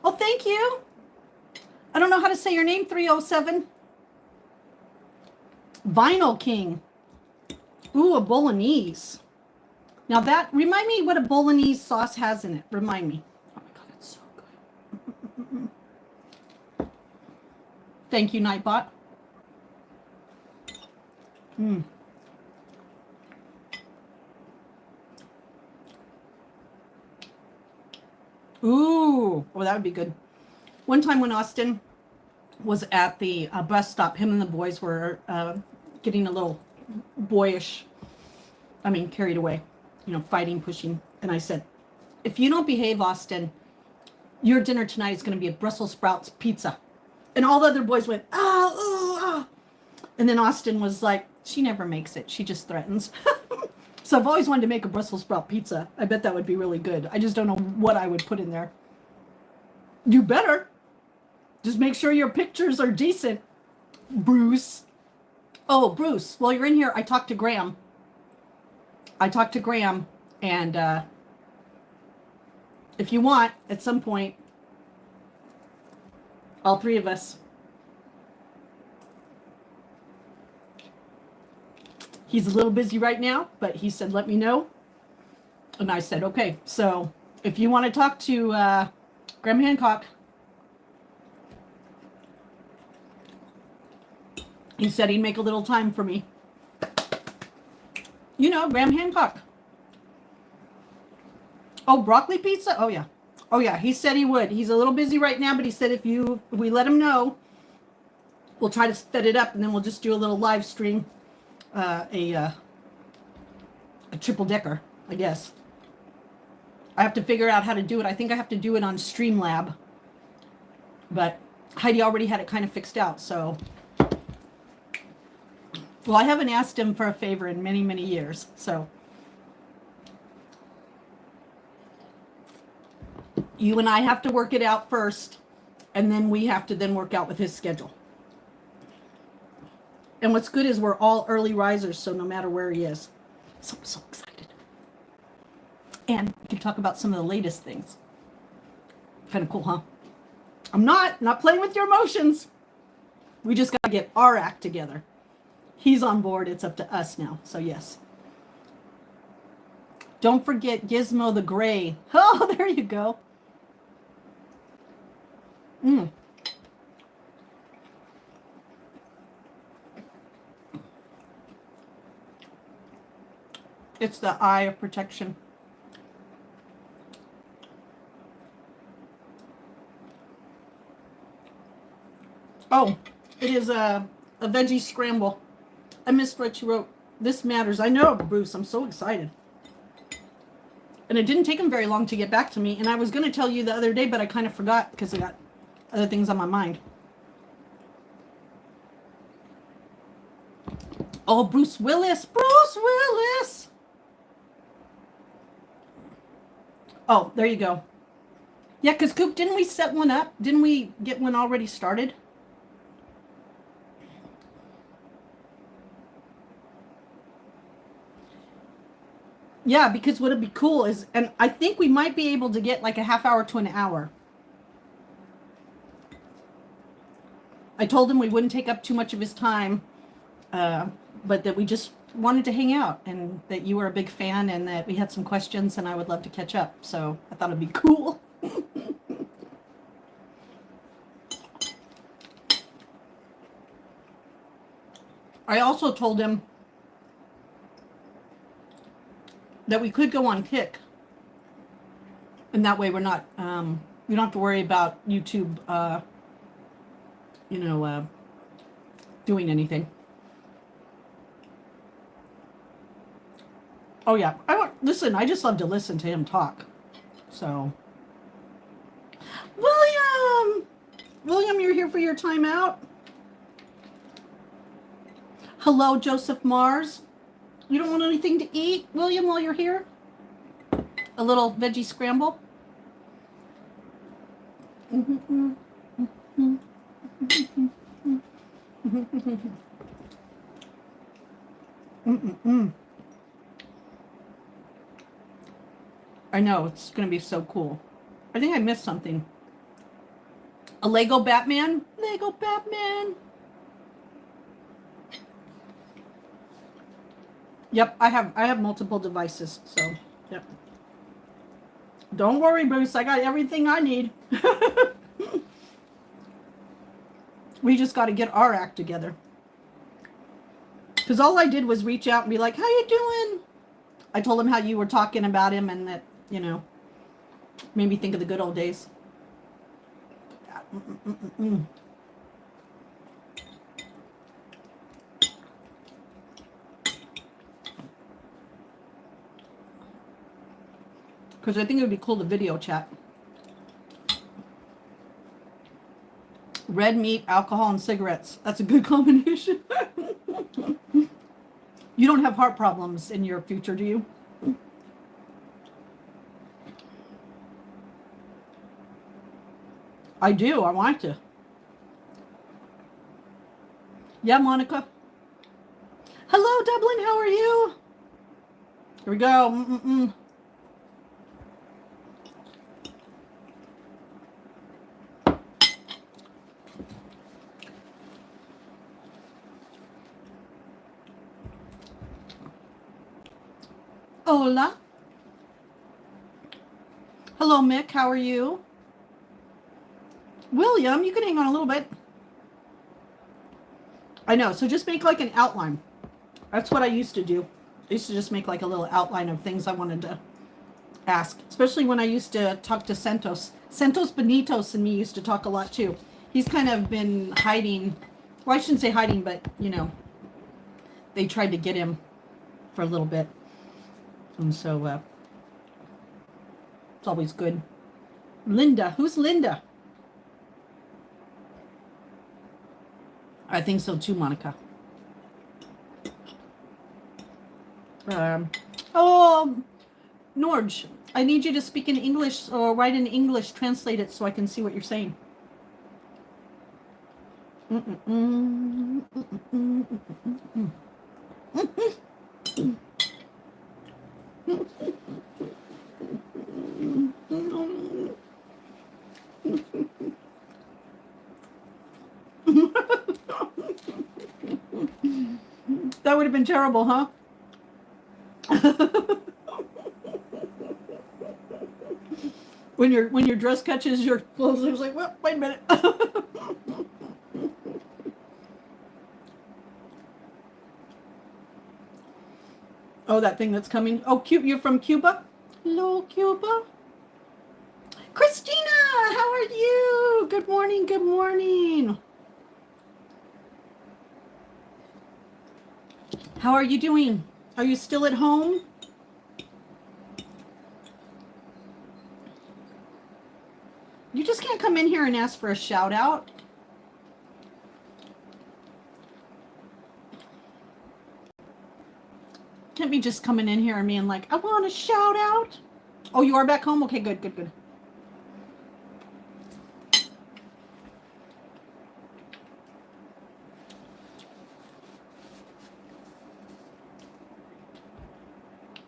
Oh, thank you. I don't know how to say your name, 307. Vinyl King. Ooh, a bolognese. Now that, remind me what a bolognese sauce has in it. Remind me. Oh my God, that's so good. Thank you, Nightbot. Ooh, well, that would be good. One time when Austin was at the bus stop, him and the boys were getting a little boyish, carried away, fighting, pushing. And I said, if you don't behave, Austin, your dinner tonight is going to be a Brussels sprouts pizza. And all the other boys went, ah, ooh, ah. And then Austin was like, she never makes it. She just threatens. So I've always wanted to make a Brussels sprout pizza. I bet that would be really good. I just don't know what I would put in there. You better. Just make sure your pictures are decent, Bruce. Oh, Bruce, while you're in here, I talked to Graham. And if you want, at some point, all three of us, he's a little busy right now, but he said, let me know. And I said, okay. So if you want to talk to Graham Hancock, he said he'd make a little time for me. Graham Hancock. Oh, broccoli pizza? Oh, yeah. Oh, yeah. He said he would. He's a little busy right now, but he said if we let him know, we'll try to set it up, and then we'll just do a little live stream. A triple decker, I guess. I have to figure out how to do it. I think I have to do it on Streamlab. But Heidi already had it kind of fixed out, so. Well, I haven't asked him for a favor in many, many years, so. You and I have to work it out first, and then we have to then work out with his schedule. And what's good is we're all early risers, so no matter where he is. So I'm so excited. And we can talk about some of the latest things. Kind of cool, huh? I'm not playing with your emotions. We just got to get our act together. He's on board. It's up to us now. So yes. Don't forget Gizmo the Gray. Oh, there you go. It's the eye of protection. Oh, it is a veggie scramble. I missed what you wrote. This matters. I know, Bruce. I'm so excited. And it didn't take him very long to get back to me. And I was going to tell you the other day, but I kind of forgot because I got other things on my mind. Oh, Bruce Willis. Bruce Willis. Oh, there you go. Yeah, because Coop, didn't we set one up? Didn't we get one already started? Yeah, because what would be cool is, and I think we might be able to get like a half hour to an hour. I told him we wouldn't take up too much of his time, but that we just wanted to hang out and that you were a big fan and that we had some questions and I would love to catch up. So I thought it'd be cool. I also told him that we could go on Kick, and that way we're not we don't have to worry about YouTube doing anything. Oh yeah, I just love to listen to him talk. So William, you're here for your timeout. Hello, Joseph Mars. You don't want anything to eat, William, while you're here? A little veggie scramble? I know, it's going to be so cool. I think I missed something. A Lego Batman? Lego Batman! Yep, I have multiple devices, so, yep. Don't worry, Bruce, I got everything I need. We just got to get our act together. Because all I did was reach out and be like, how you doing? I told him how you were talking about him and that, made me think of the good old days. Because I think it would be cool to video chat. Red meat, alcohol, and cigarettes. That's a good combination. You don't have heart problems in your future, do you? I do. I want to. Yeah, Monica. Hello, Dublin. How are you? Here we go. Hola. Hello, Mick. How are you? William, you can hang on a little bit. I know. So just make like an outline. That's what I used to do. I used to just make like a little outline of things I wanted to ask, especially when I used to talk to Santos. Santos Benitos and me used to talk a lot too. He's kind of been hiding. Well, I shouldn't say hiding, but they tried to get him for a little bit. And so it's always good. Linda. Who's Linda? I think so too, Monica. Norge, I need you to speak in English or write in English, translate it so I can see what you're saying. That would have been terrible, huh? When your dress catches your clothes, it was like, well, wait a minute. Oh, that thing that's coming. Oh, you're from Cuba? Hello, Cuba. Christina, how are you? Good morning, good morning. How are you doing? Are you still at home? You just can't come in here and ask for a shout out. Can't be just coming in here and being like, I want a shout out. Oh, you are back home? Okay, good, good, good.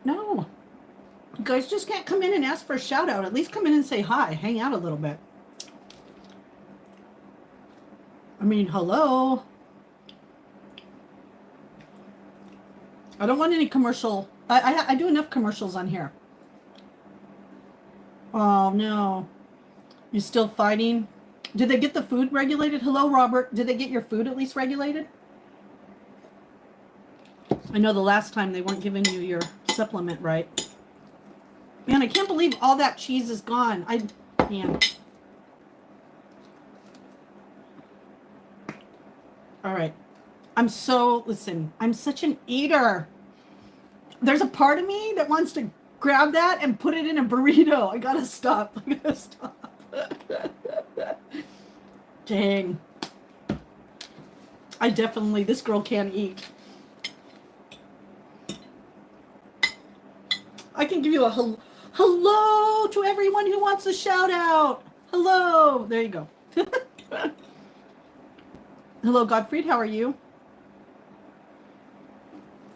No. You guys just can't come in and ask for a shout out. At least come in and say hi. Hang out a little bit. I mean, hello. I don't want any commercial. I do enough commercials on here. Oh, no. You still fighting? Did they get the food regulated? Hello, Robert. Did they get your food at least regulated? I know the last time they weren't giving you your supplement right. Man, I can't believe all that cheese is gone. Man. All right. Listen, I'm such an eater. There's a part of me that wants to grab that and put it in a burrito. I gotta stop. Dang. This girl can't eat. I can give you a hello to everyone who wants a shout out. Hello. There you go. Hello, Godfried. How are you?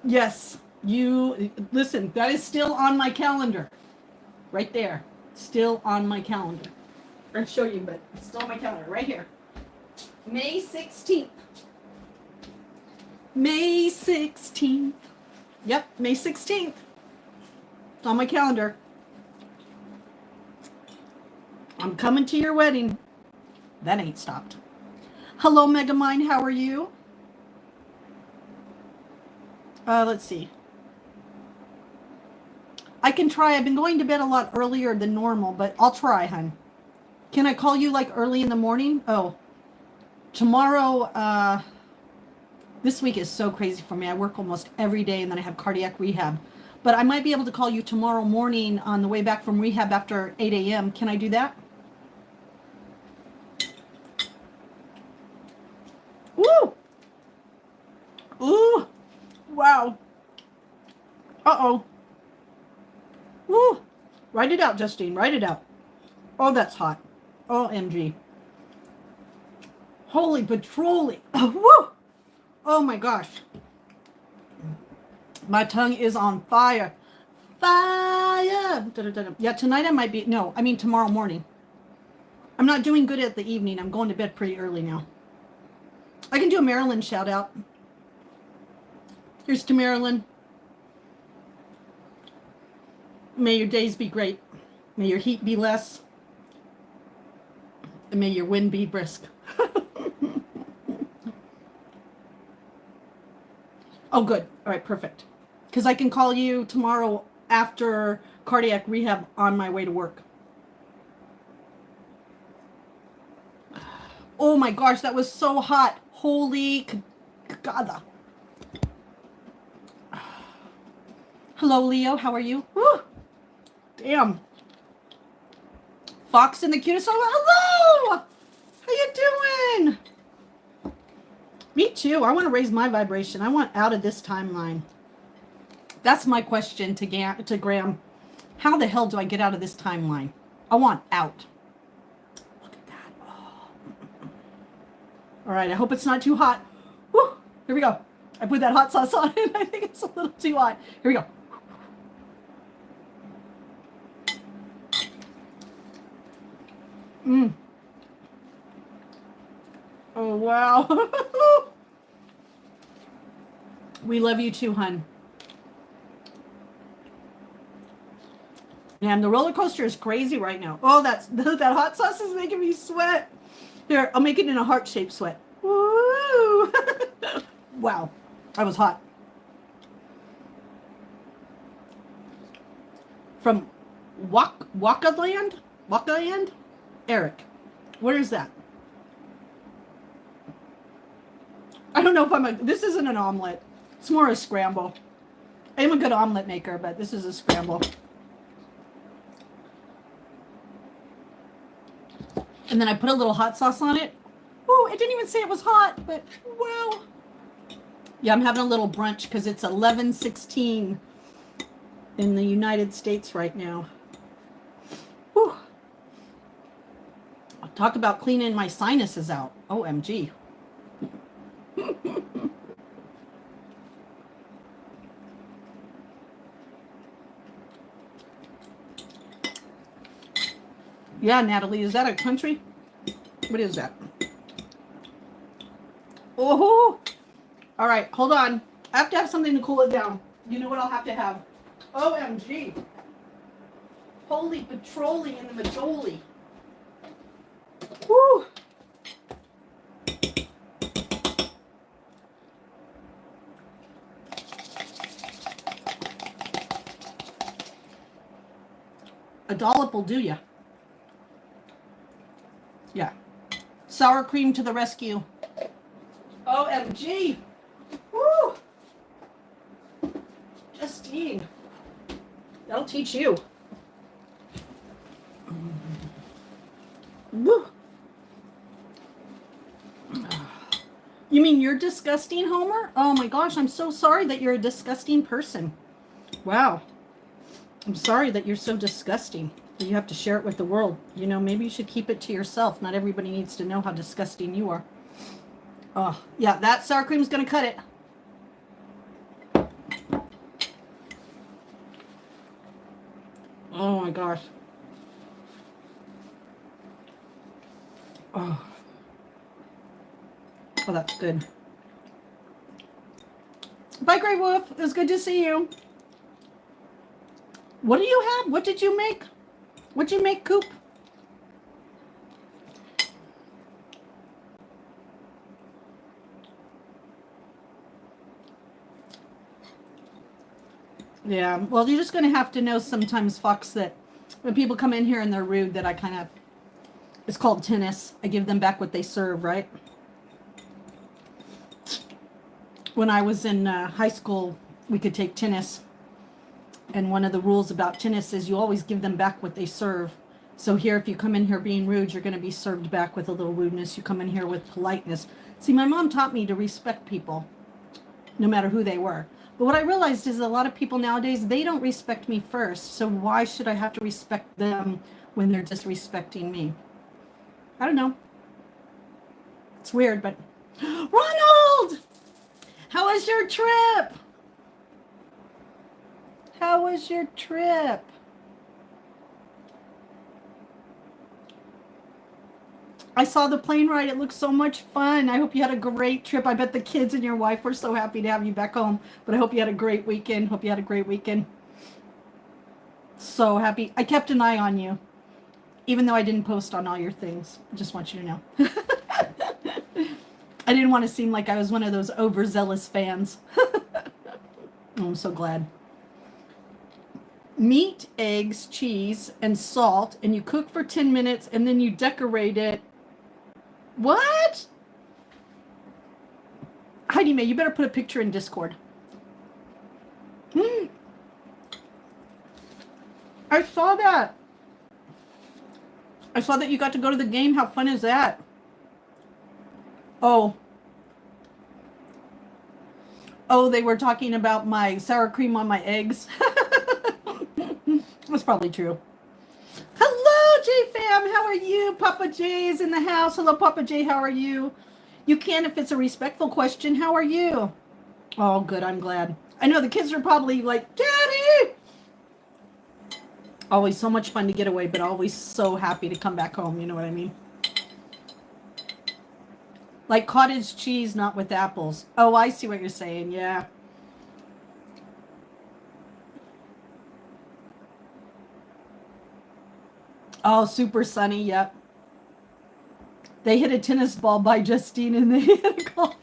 Yes. Listen, that is still on my calendar. Right there. Still on my calendar. I'll show you, but it's still on my calendar. Right here. May 16th. May 16th. Yep, May 16th. It's on my calendar. I'm coming to your wedding. That ain't stopped. Hello, Megamind. How are you? Let's see. I can try. I've been going to bed a lot earlier than normal, but I'll try, hun. Can I call you like early in the morning? Oh, tomorrow, this week is so crazy for me. I work almost every day and then I have cardiac rehab. But I might be able to call you tomorrow morning on the way back from rehab after 8 a.m. Can I do that? Woo! Ooh! Wow. Uh-oh. Woo! Write it out, Justine. Write it out. Oh, that's hot. OMG. Holy petroleum. Woo! Oh my gosh. My tongue is on fire. Fire! Da-da-da-da. Yeah, tonight I might be... No, I mean tomorrow morning. I'm not doing good at the evening. I'm going to bed pretty early now. I can do a Marilyn shout out. Here's to Marilyn. May your days be great. May your heat be less. And may your wind be brisk. Oh, good. All right, perfect. Because I can call you tomorrow after cardiac rehab on my way to work. Oh my gosh, that was so hot. Holy God. Hello, Leo. How are you? Woo! Damn. Fox in the cutest. Oh, hello! How you doing? Me too. I want to raise my vibration. I want out of this timeline. That's my question to Graham. How the hell do I get out of this timeline? I want out. Look at that. Oh. All right. I hope it's not too hot. Woo! Here we go. I put that hot sauce on it. I think it's a little too hot. Here we go. Mmm. Oh, wow. We love you too, hun. Man, the roller coaster is crazy right now. Oh, that hot sauce is making me sweat. Here, I'll make it in a heart-shaped sweat. Woo! Wow, that was hot. From Wakaland? Eric, where is that? I don't know if this isn't an omelet. It's more a scramble. I am a good omelet maker, but this is a scramble. And then I put a little hot sauce on it. Oh, it didn't even say it was hot, but wow. Yeah, I'm having a little brunch because it's 11:16 in the United States right now. Whew. I'll talk about cleaning my sinuses out. OMG. Yeah, Natalie, is that a country? What is that? Oh, all right, hold on. I have to have something to cool it down. You know what I'll have to have? OMG. Holy petroleum in the majoli. Woo. A dollop will do ya. Yeah. Sour cream to the rescue. OMG. Woo! Justine. That'll teach you. Woo. You mean you're disgusting, Homer? Oh my gosh, I'm so sorry that you're a disgusting person. Wow. I'm sorry that you're so disgusting. You have to share it with the world. You know, maybe you should keep it to yourself. Not everybody needs to know how disgusting you are. Oh, yeah, that sour cream's going to cut it. Oh my gosh. Oh. Oh, that's good. Bye, Grey Wolf. It was good to see you. What do you have? What did you make? What'd you make, Coop? Yeah, well, you're just going to have to know sometimes, Fox, that when people come in here and they're rude, that I kind of, it's called tennis. I give them back what they serve, right? When I was in high school, we could take tennis. And one of the rules about tennis is you always give them back what they serve. So here, if you come in here being rude, you're going to be served back with a little rudeness. You come in here with politeness. See, my mom taught me to respect people, no matter who they were. But what I realized is a lot of people nowadays, they don't respect me first. So why should I have to respect them when they're disrespecting me? I don't know. It's weird, but... Ronald! How was your trip? How was your trip? I saw the plane ride. It looked so much fun. I hope you had a great trip. I bet the kids and your wife were so happy to have you back home. But I hope you had a great weekend. Hope you had a great weekend. So happy. I kept an eye on you. Even though I didn't post on all your things. I just want you to know. I didn't want to seem like I was one of those overzealous fans. I'm so glad. Meat, eggs, cheese, and salt. And you cook for 10 minutes and then you decorate it. What? Heidi Mae, you better put a picture in Discord. I saw that. I saw that you got to go to the game. How fun is that? Oh. Oh, they were talking about my sour cream on my eggs. That's probably true. Hello, J-Fam. How are you? Papa J is in the house. Hello, Papa J. How are you? You can if it's a respectful question. How are you? Oh, good. I'm glad. I know the kids are probably like, Daddy! Always so much fun to get away, but always so happy to come back home. You know what I mean? Like cottage cheese, not with apples. Oh, I see what you're saying. Yeah. Oh, super sunny. Yep. They hit a tennis ball by Justine and they hit a golf.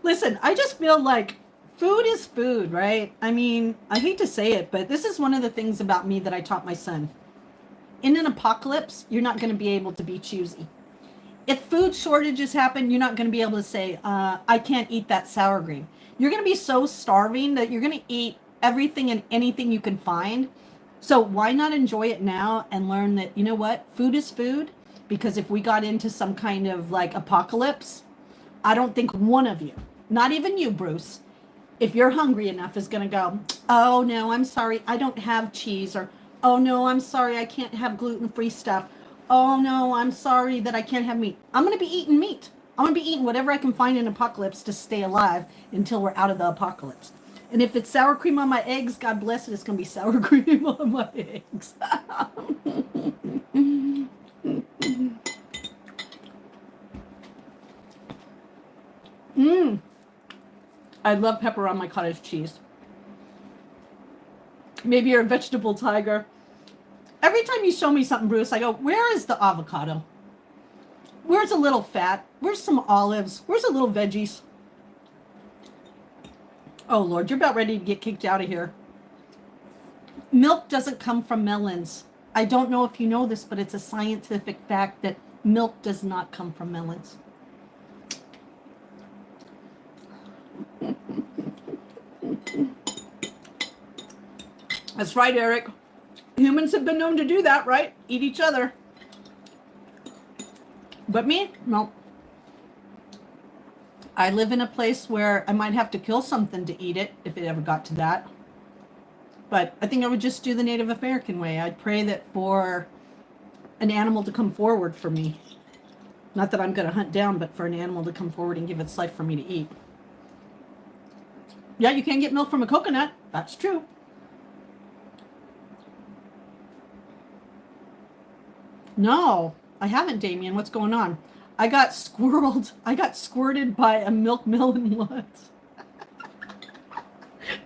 Listen, I just feel like food is food, right? I mean, I hate to say it, but this is one of the things about me that I taught my son. In an apocalypse, you're not going to be able to be choosy. If food shortages happen, you're not going to be able to say, I can't eat that sour cream. You're going to be so starving that you're going to eat everything and anything you can find. So why not enjoy it now and learn that, you know what, food is food? Because if we got into some kind of like apocalypse, I don't think one of you, not even you, Bruce, if you're hungry enough is going to go, oh no, I'm sorry, I don't have cheese, or oh no, I'm sorry, I can't have gluten-free stuff. Oh no, I'm sorry that I can't have meat. I'm going to be eating meat. I'm going to be eating whatever I can find in apocalypse to stay alive until we're out of the apocalypse. And if it's sour cream on my eggs, God bless it, it's going to be sour cream on my eggs. I love pepper on my cottage cheese. Maybe you're a vegetable tiger. Every time you show me something, Bruce, I go, where is the avocado? Where's a little fat? Where's some olives? Where's a little veggies? Oh, Lord, you're about ready to get kicked out of here. Milk doesn't come from melons. I don't know if you know this, but it's a scientific fact that milk does not come from melons. That's right, Eric. Humans have been known to do that, right? Eat each other. But me? No. I live in a place where I might have to kill something to eat it if it ever got to that. But I think I would just do the Native American way. I'd pray that for an animal to come forward for me. Not that I'm going to hunt down, but for an animal to come forward and give its life for me to eat. Yeah, you can get milk from a coconut. That's true. No, I haven't, Damien. What's going on? I got squirreled. I got squirted by a milk melon once.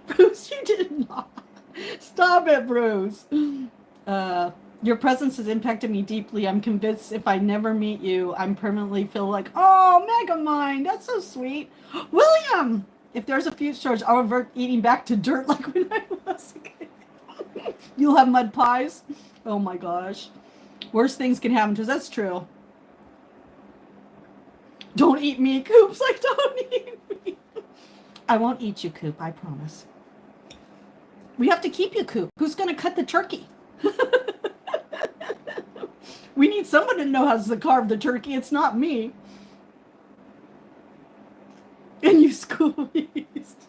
Bruce, you did not. Stop it, Bruce. Your presence has impacted me deeply. I'm convinced if I never meet you, I'm permanently feel like, oh, Megamind, that's so sweet. William, if there's a future storage, I'll revert eating back to dirt like when I was a kid. You'll have mud pies. Oh my gosh. Worst things can happen to us. That's true. Don't eat me, Coops. Like, don't eat me. I won't eat you, Coop. I promise. We have to keep you, Coop. Who's going to cut the turkey? We need someone to know how to carve the turkey. It's not me. And you squeezed.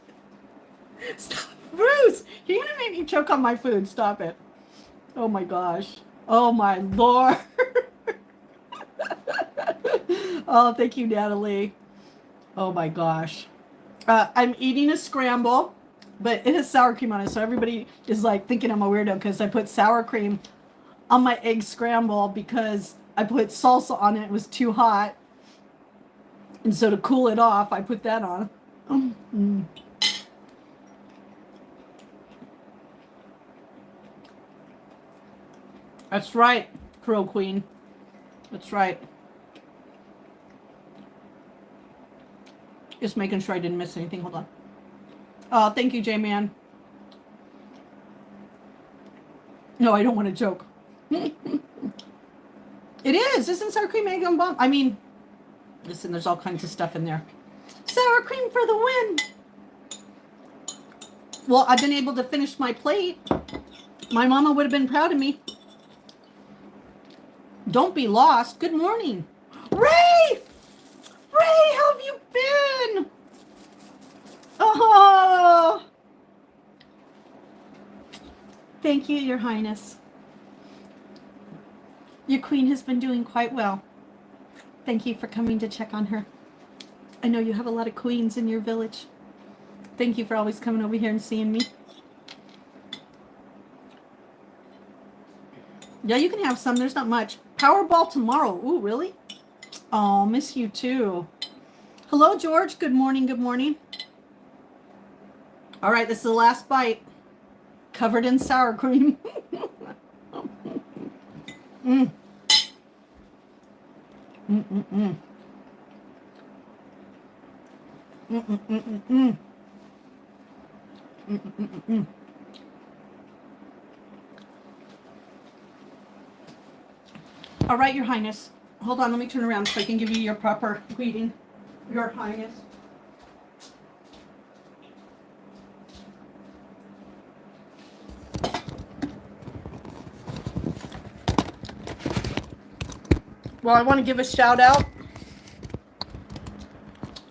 Stop. Bruce, you're going to make me choke on my food. Stop it. Oh my gosh. Oh my Lord. Oh, thank you, Natalie. Oh my gosh. I'm eating a scramble, but it has sour cream on it. So everybody is like thinking I'm a weirdo because I put sour cream on my egg scramble because I put salsa on it. It was too hot. And so to cool it off, I put that on. That's right, Crow Queen. That's right. Just making sure I didn't miss anything. Hold on. Oh, thank you, J-Man. No, I don't want to joke. It is. Isn't sour cream egg on bomb? I mean, listen, there's all kinds of stuff in there. Sour cream for the win. Well, I've been able to finish my plate. My mama would have been proud of me. Don't be lost. Good morning. Ray! Ray, how have you been? Oh! Thank you, Your Highness. Your queen has been doing quite well. Thank you for coming to check on her. I know you have a lot of queens in your village. Thank you for always coming over here and seeing me. Yeah, you can have some. There's not much. Powerball tomorrow. Ooh, really? Oh, miss you too. Hello, George. Good morning. Good morning. All right, this is the last bite. Covered in sour cream. Mm. Mm-mm-mm. Mm-mm-mm-mm. Mm-mm-mm-mm. All right, Your Highness. Hold on, let me turn around so I can give you your proper greeting, Your Highness. Well, I want to give a shout out.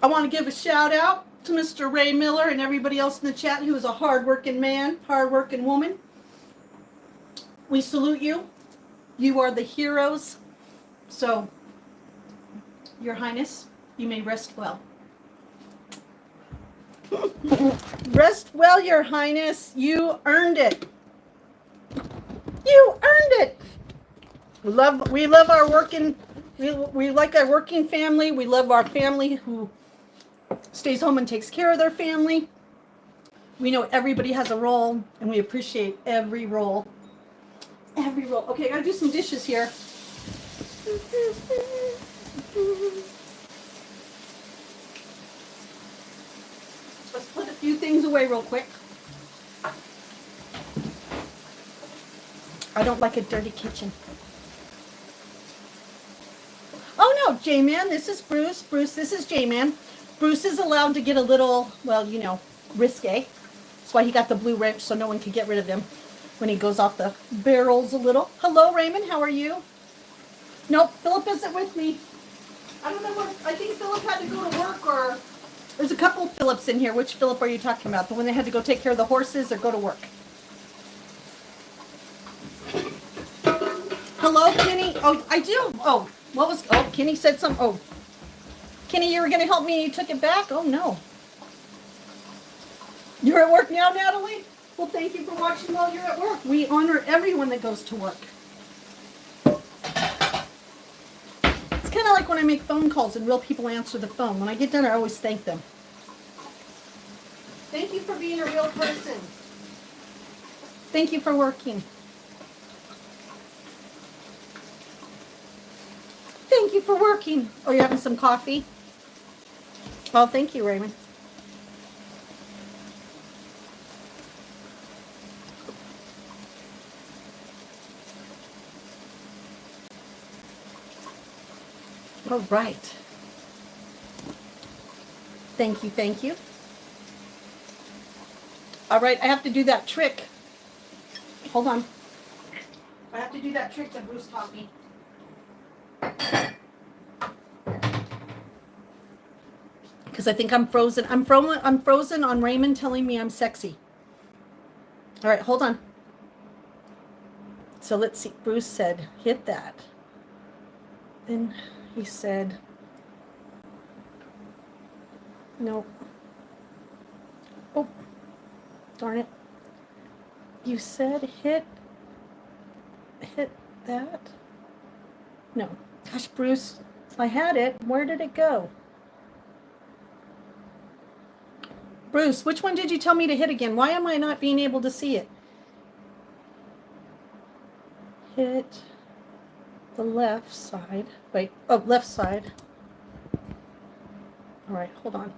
I want to give a shout out to Mr. Ray Miller and everybody else in the chat who is a hardworking man, hardworking woman. We salute you. You are the heroes. So, Your Highness, you may rest well. Rest well, Your Highness. You earned it. You earned it. We love our working. We like our working family. We love our family who stays home and takes care of their family. We know everybody has a role, and we appreciate every role. Every role. Okay, I gotta do some dishes here. Let's put a few things away real quick. I don't like a dirty kitchen. Oh no, J-Man, this is Bruce. Bruce, this is J-Man. Bruce is allowed to get a little, well, you know, risque. That's why he got the blue wrench, so no one could get rid of him when he goes off the barrels a little. Hello, Raymond, how are you? Nope, Philip isn't with me. I don't know what, I think Philip had to go to work, or there's a couple of Philips in here. Which Philip are you talking about? The one that had to go take care of the horses or go to work? Hello, Kenny. Oh, I do. Oh, what was, oh, Kenny said something. Oh, Kenny, you were going to help me and you took it back? Oh, no. You're at work now, Natalie? Well, thank you for watching while you're at work. We honor everyone that goes to work. It's kind of like when I make phone calls and real people answer the phone. When I get done, I always thank them. Thank you for being a real person. Thank you for working. Thank you for working. Oh, you're having some coffee? Oh, thank you, Raymond. All right. Thank you, thank you. All right, I have to do that trick. Hold on. I have to do that trick that Bruce taught me. Because I think I'm frozen. I'm frozen on Raymond telling me I'm sexy. All right, hold on. So let's see. Bruce said, hit that. Then he said, no. Oh, darn it. You said hit that? No. Gosh, Bruce, I had it. Where did it go? Bruce, which one did you tell me to hit again? Why am I not being able to see it? Hit the left side. Wait, oh, left side. All right, hold on.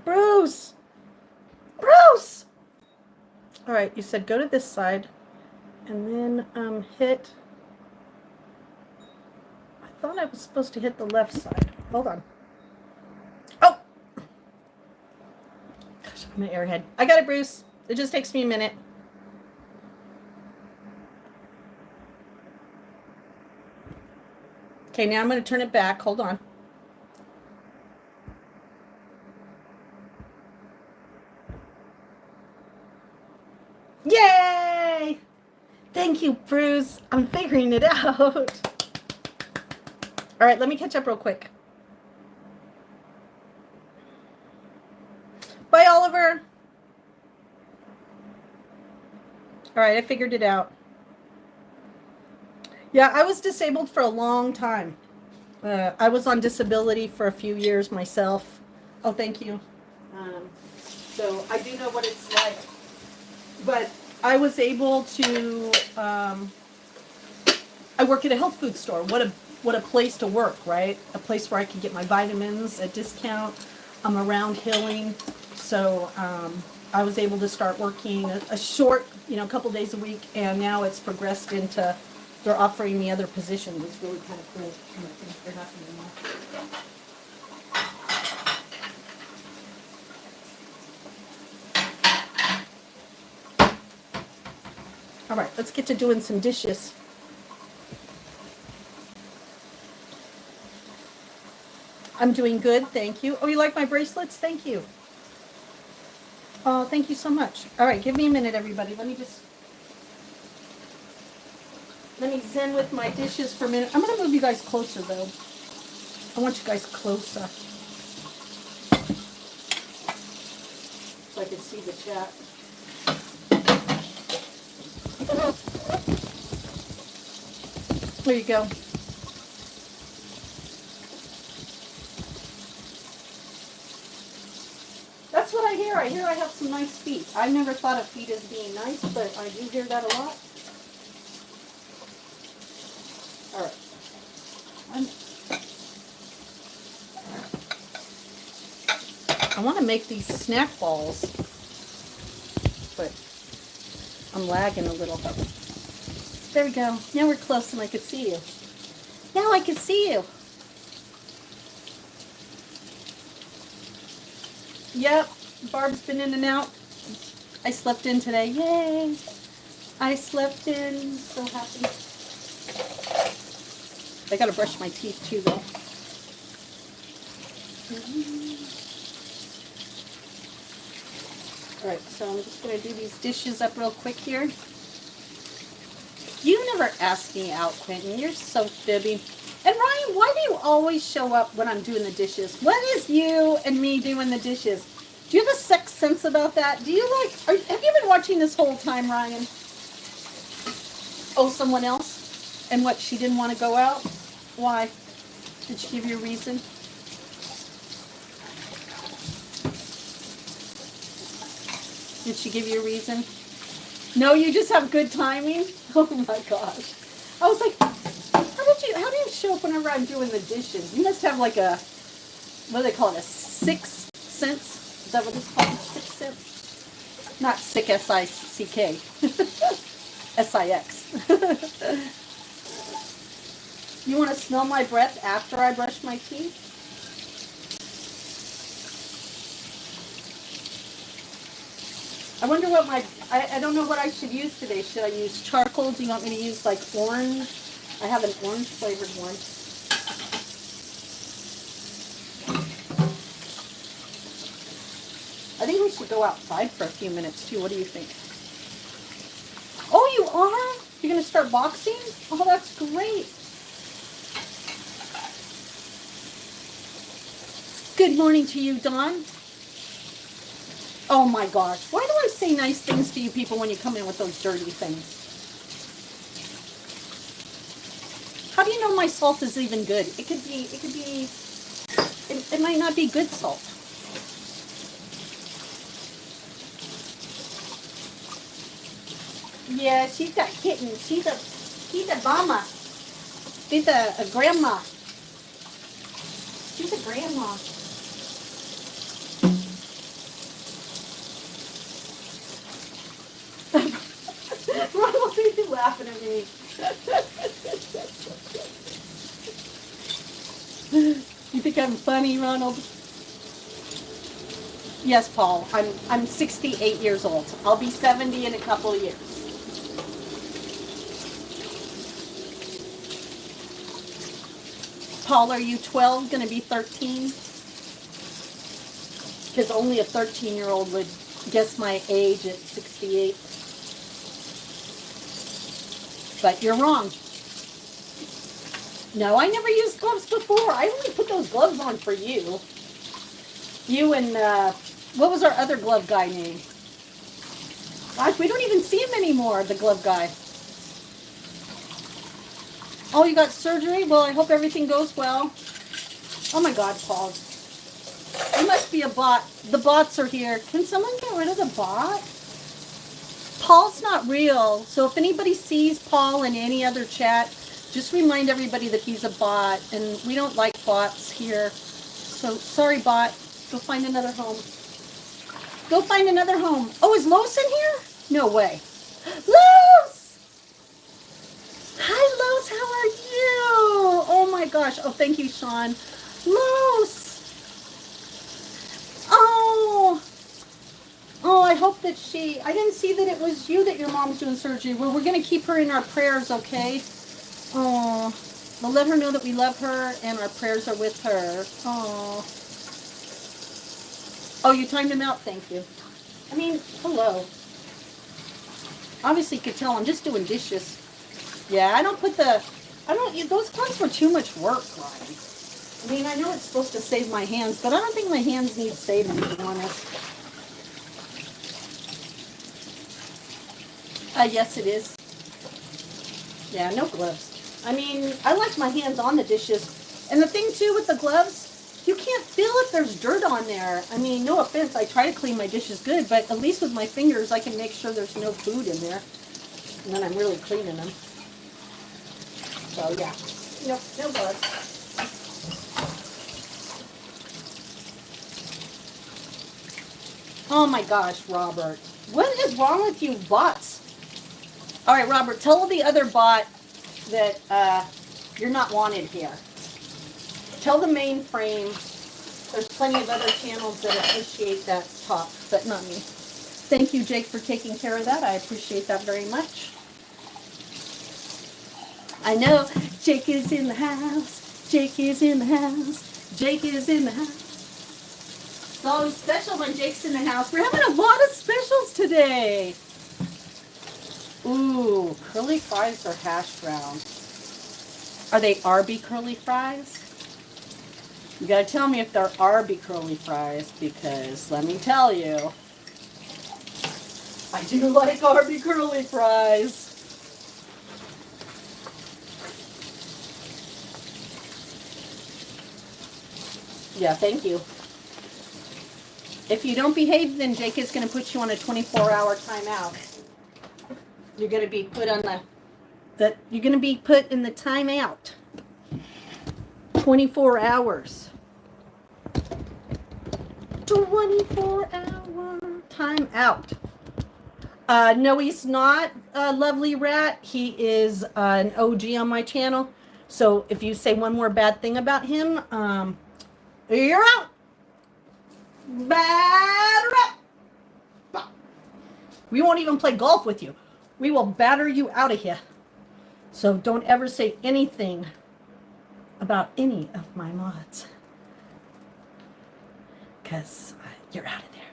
Bruce! Bruce! All right, you said go to this side and then hit. I thought I was supposed to hit the left side. Hold on. Oh! Gosh, I'm an airhead. I got it, Bruce. It just takes me a minute. Okay, now I'm going to turn it back. Hold on. Yay! Thank you, Bruce. I'm figuring it out. All right, let me catch up real quick. Bye, Oliver. All right, I figured it out. Yeah, I was disabled for a long time. I was on disability for a few years myself. Oh, thank you. So I do know what it's like. But I was able to, I work at a health food store. What a place to work, right? A place where I could get my vitamins at discount. I'm around healing. So I was able to start working a short, a couple days a week. And now it's progressed into, they're offering me other positions. It's really kind of cool. And I think they're not anymore. All right, let's get to doing some dishes. I'm doing good, thank you. Oh, you like my bracelets? Thank you. Oh, thank you so much. All right, give me a minute, everybody. Let me zen with my dishes for a minute. I'm going to move you guys closer, though. I want you guys closer. So I can see the chat. There you go. That's what I hear. I hear I have some nice feet. I never thought of feet as being nice, but I do hear that a lot. All right. I want to make these snack balls, but I'm lagging a little. There we go. Now we're close and I could see you. Now I can see you. Yep, Barb's been in and out. I slept in today. Yay! I slept in. So happy. I gotta brush my teeth too, though. Alright, so I'm just gonna do these dishes up real quick here. You never ask me out, Quentin. You're so fibby. And Ryan, why do you always show up when I'm doing the dishes? What is you and me doing the dishes? Do you have a sixth sense about that? Do you have you been watching this whole time, Ryan? Oh, someone else? And what, she didn't want to go out? Why? Did she give you a reason? Did she give you a reason? No, you just have good timing? Oh my gosh. I was like, how do you show up whenever I'm doing the dishes? You must have like a, what do they call it, a sixth sense? Is that what it's called? Sixth sense? Not sick, S-I-C-K. S-I-X. You want to smell my breath after I brush my teeth? I wonder what I don't know what I should use today. Should I use charcoal? Do you want me to use like orange? I have an orange flavored one. I think we should go outside for a few minutes too. What do you think? Oh, you are? You're going to start boxing? Oh, that's great. Good morning to you, Dawn. Oh my gosh. Why do I say nice things to you people when you come in with those dirty things? How do you know my salt is even good? It might not be good salt. Yeah, she's got kittens. She's a mama. She's a grandma. She's a grandma. Ronald, are you laughing at me? You think I'm funny, Ronald? Yes, Paul. I'm 68 years old. I'll be 70 in a couple of years. Paul, are you 12? Going to be 13? Because only a 13-year-old would guess my age at 68. But you're wrong. No, I never used gloves before. I only put those gloves on for you. You and, what was our other glove guy name? Gosh, we don't even see him anymore, the glove guy. Oh, you got surgery? Well, I hope everything goes well. Oh my God, Paul. You must be a bot. The bots are here. Can someone get rid of the bot? Paul's not real. So if anybody sees Paul in any other chat, just remind everybody that he's a bot. And we don't like bots here. So sorry, bot. Go find another home. Go find another home. Oh, is Los in here? No way. Los! Hi, Los. How are you? Oh my gosh. Oh, thank you, Sean. Los! Oh! Oh, I hope that I didn't see that it was you that your mom's doing surgery. Well, we're going to keep her in our prayers, okay? Oh, we'll let her know that we love her and our prayers are with her. Oh. Oh, you timed him out. Thank you. I mean, hello. Obviously, you could tell I'm just doing dishes. Yeah, those gloves were too much work, Ryan. I mean, I know it's supposed to save my hands, but I don't think my hands need saving, to be honest. Yes, it is. Yeah, no gloves. I mean, I like my hands on the dishes. And the thing, too, with the gloves, you can't feel if there's dirt on there. I mean, no offense, I try to clean my dishes good, but at least with my fingers, I can make sure there's no food in there. And then I'm really cleaning them. So, yeah. No gloves. Oh, my gosh, Robert. What is wrong with you bots? All right, Robert, tell the other bot that you're not wanted here. Tell the mainframe there's plenty of other channels that appreciate that talk, but not me. Thank you, Jake, for taking care of that. I appreciate that very much. I know Jake is in the house. Jake is in the house. Jake is in the house. It's always special when Jake's in the house. We're having a lot of specials today. Ooh, curly fries or hash browns? Are they Arby curly fries? You gotta tell me if they're Arby curly fries, because let me tell you, I do like Arby curly fries. Yeah, thank you. If you don't behave, then Jake is going to put you on a 24-hour timeout. You're going to be put on you're going to be put in the timeout. 24 hours. 24-hour timeout. No, he's not a lovely rat. He is an OG on my channel. So if you say one more bad thing about him, you're out. Batter up. We won't even play golf with you. We will batter you out of here. So don't ever say anything about any of my mods, because you're out of there.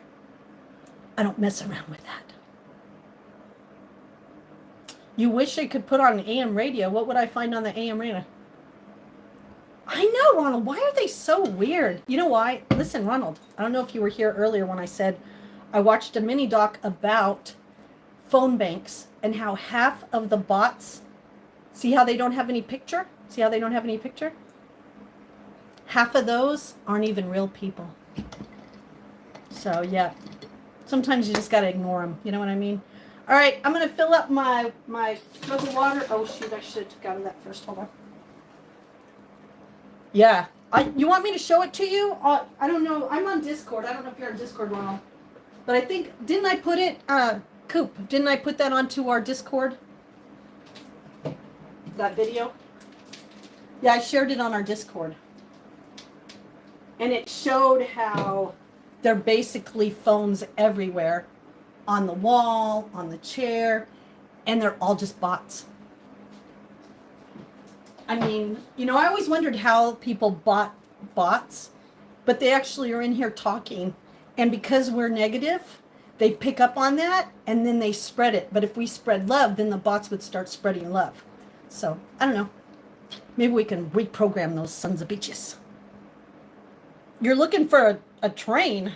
I don't mess around with that. You wish I could put on an AM radio. What would I find on the AM radio? I know, Ronald. Why are they so weird? You know why? Listen, Ronald, I don't know if you were here earlier when I said I watched a mini doc about phone banks and how half of the bots, see how they don't have any picture? See how they don't have any picture? Half of those aren't even real people. So, yeah. Sometimes you just got to ignore them. You know what I mean? All right, I'm going to fill up my jug of water. Oh, shoot, I should have took out of that first. Hold on. Yeah. You want me to show it to you? I don't know. I'm on Discord. I don't know if you're on Discord, Ronald. But I think, didn't I put it, Coop, didn't I put that onto our Discord? That video? Yeah, I shared it on our Discord. And it showed how they're basically phones everywhere. On the wall, on the chair, and they're all just bots. I mean, you know, I always wondered how people bought bots, but they actually are in here talking. And because we're negative, they pick up on that and then they spread it. But if we spread love, then the bots would start spreading love. So, I don't know. Maybe we can reprogram those sons of bitches. You're looking for a train.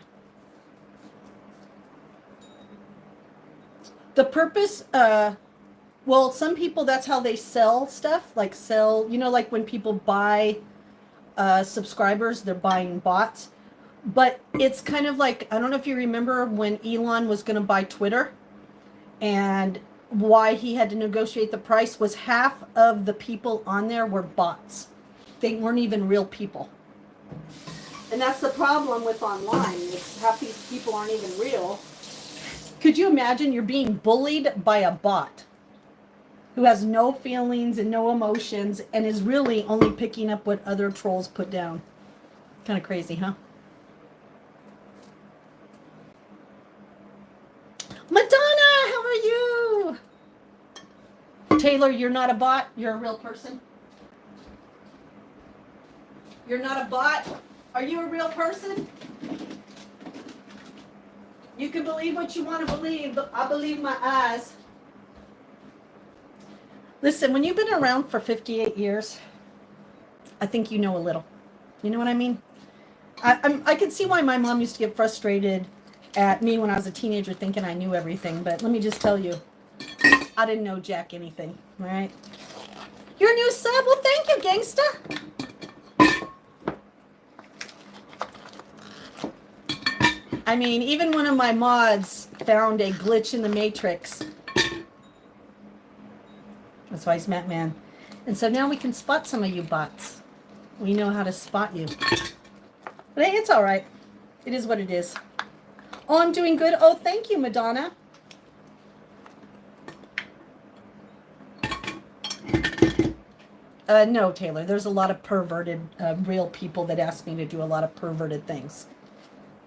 The purpose, well, some people, that's how they sell stuff. Like sell, you know, like when people buy subscribers, they're buying bots. But it's kind of like, I don't know if you remember when Elon was going to buy Twitter, and why he had to negotiate the price was half of the people on there were bots. They weren't even real people. And that's the problem with online, is half these people aren't even real. Could you imagine you're being bullied by a bot who has no feelings and no emotions and is really only picking up what other trolls put down? Kind of crazy, huh? Madonna, how are you? Taylor, you're not a bot. You're a real person. You're not a bot. Are you a real person? You can believe what you want to believe, but I believe my eyes. Listen, when you've been around for 58 years, I think you know a little. You know what I mean? I can see why my mom used to get frustrated at me when I was a teenager thinking I knew everything, but let me just tell you, I didn't know jack anything, all right? You're a new sub? Well, thank you, gangsta. I mean, even one of my mods found a glitch in the Matrix. That's why he's Matt Man. And so now we can spot some of you bots. We know how to spot you. But hey, it's all right. It is what it is. Oh, I'm doing good. Oh, thank you, Madonna. No, Taylor, there's a lot of perverted, real people that ask me to do a lot of perverted things.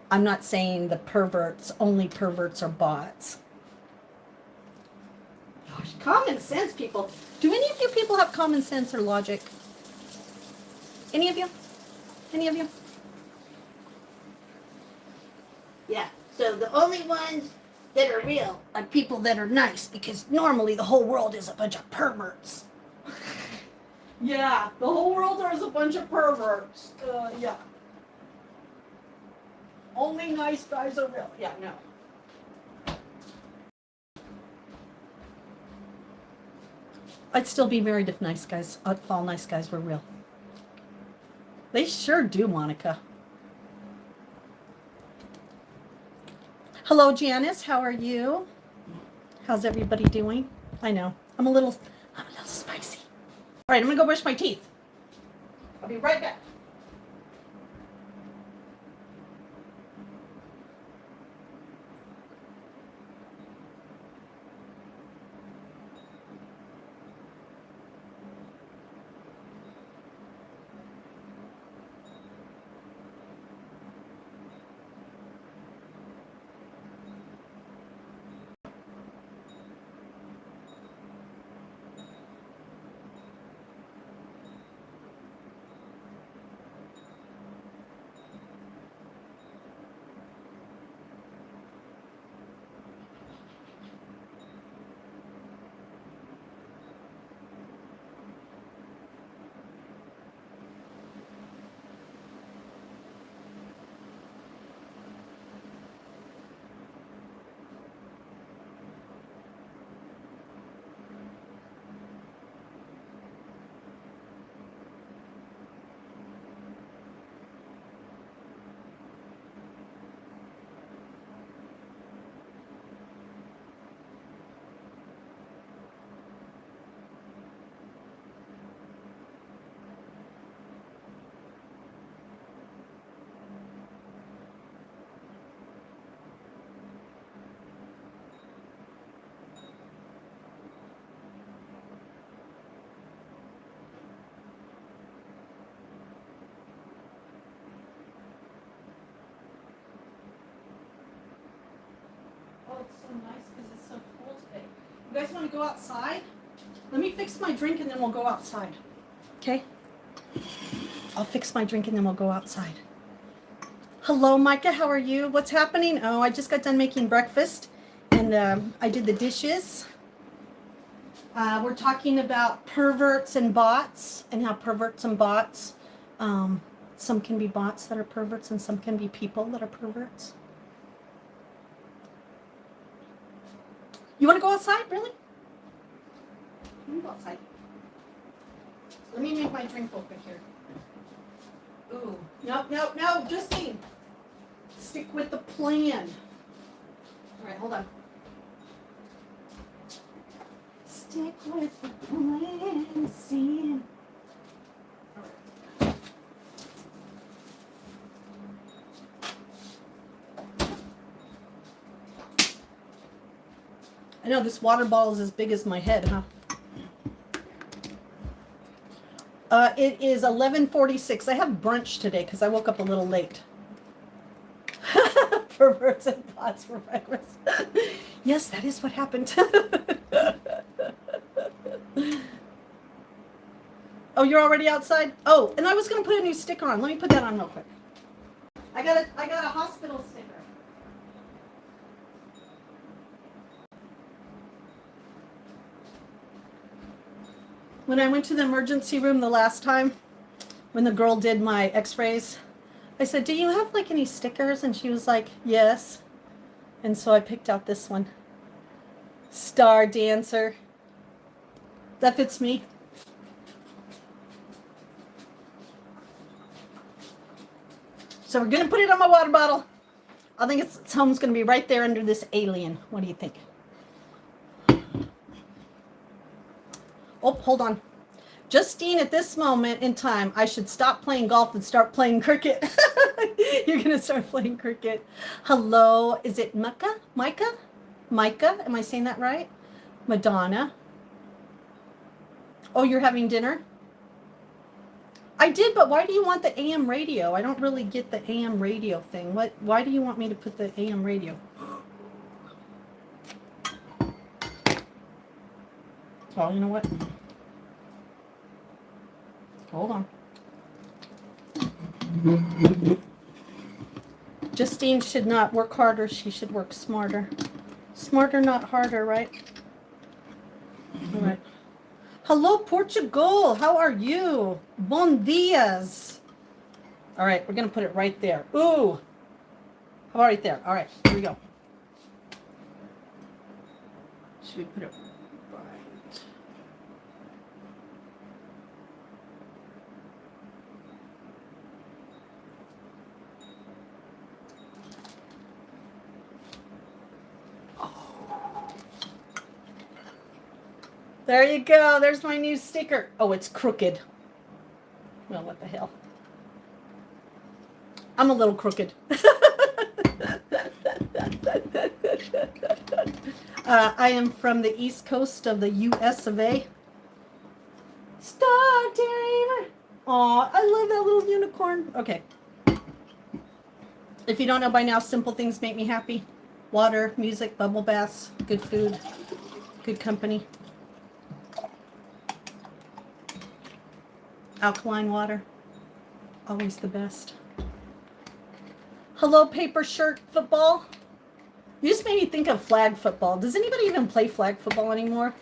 I'm not saying the perverts, only perverts are bots. Gosh, common sense, people. Do any of you people have common sense or logic? Any of you? Any of you? Yeah, so the only ones that are real are people that are nice, because normally the whole world is a bunch of perverts. Yeah, the whole world is a bunch of perverts. Yeah. Only nice guys are real. Yeah, no. I'd still be married if all nice guys were real. They sure do, Monica. Hello, Janice. How are you? How's everybody doing? I know. I'm a little spicy. All right, I'm going to go brush my teeth. I'll be right back. Oh, it's so nice because it's so cool today. You guys want to go outside? Let me fix my drink and then we'll go outside. Okay? I'll fix my drink and then we'll go outside. Hello, Micah. How are you? What's happening? Oh, I just got done making breakfast and I did the dishes. We're talking about perverts and bots and how perverts and bots, some can be bots that are perverts and some can be people that are perverts. You want to go outside? Really? You can go outside. Let me make my drink real quick here. Ooh. No, Justine. Stick with the plan. All right, hold on. Stick with the plan, see. All right. I know this water bottle is as big as my head, huh? It is 11:46. I have brunch today because I woke up a little late. Perverts and pots for breakfast. Yes, that is what happened. Oh, you're already outside? Oh, and I was going to put a new sticker on. Let me put that on real quick. I got a hospital sticker. When I went to the emergency room the last time, when the girl did my x-rays, I said, do you have like any stickers? And she was like, yes. And so I picked out this one. Star Dancer. That fits me. So we're going to put it on my water bottle. I think its home's going to be right there under this alien. What do you think? Oh, hold on. Justine, at this moment in time, I should stop playing golf and start playing cricket. You're going to start playing cricket. Hello. Is it Micah? Micah? Am I saying that right? Madonna. Oh, you're having dinner? I did, but why do you want the AM radio? I don't really get the AM radio thing. Why do you want me to put the AM radio? Oh, you know what? Hold on. Justine should not work harder. She should work smarter. Smarter, not harder, right? All right. Hello, Portugal. How are you? Bom dias. All right, we're going to put it right there. Ooh. How about right there? All right, here we go. Should we put it right? There you go. There's my new sticker. Oh, it's crooked. Well, what the hell? I'm a little crooked. I am from the east coast of the US of A. Star Dreamer. Aw, I love that little unicorn. Okay. If you don't know by now, simple things make me happy. Water, music, bubble baths, good food, good company. Alkaline water. Always the best. Hello, paper shirt football. You just made me think of flag football. Does anybody even play flag football anymore?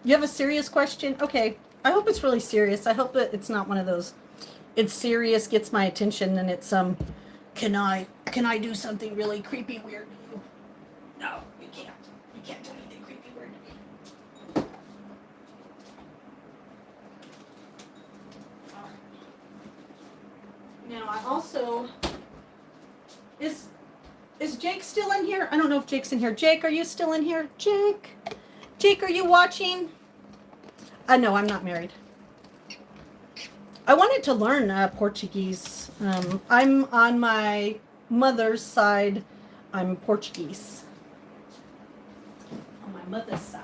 You have a serious question? Okay. I hope it's really serious. I hope it's not one of those. It's serious, gets my attention, and it's can I do something really creepy weird to you? No, you can't. You can't do anything creepy weird to me. Now I also is Jake still in here? I don't know if Jake's in here. Jake, are you still in here? Jake, are you watching? No, I'm not married. I wanted to learn Portuguese. I'm on my mother's side. I'm Portuguese. On my mother's side.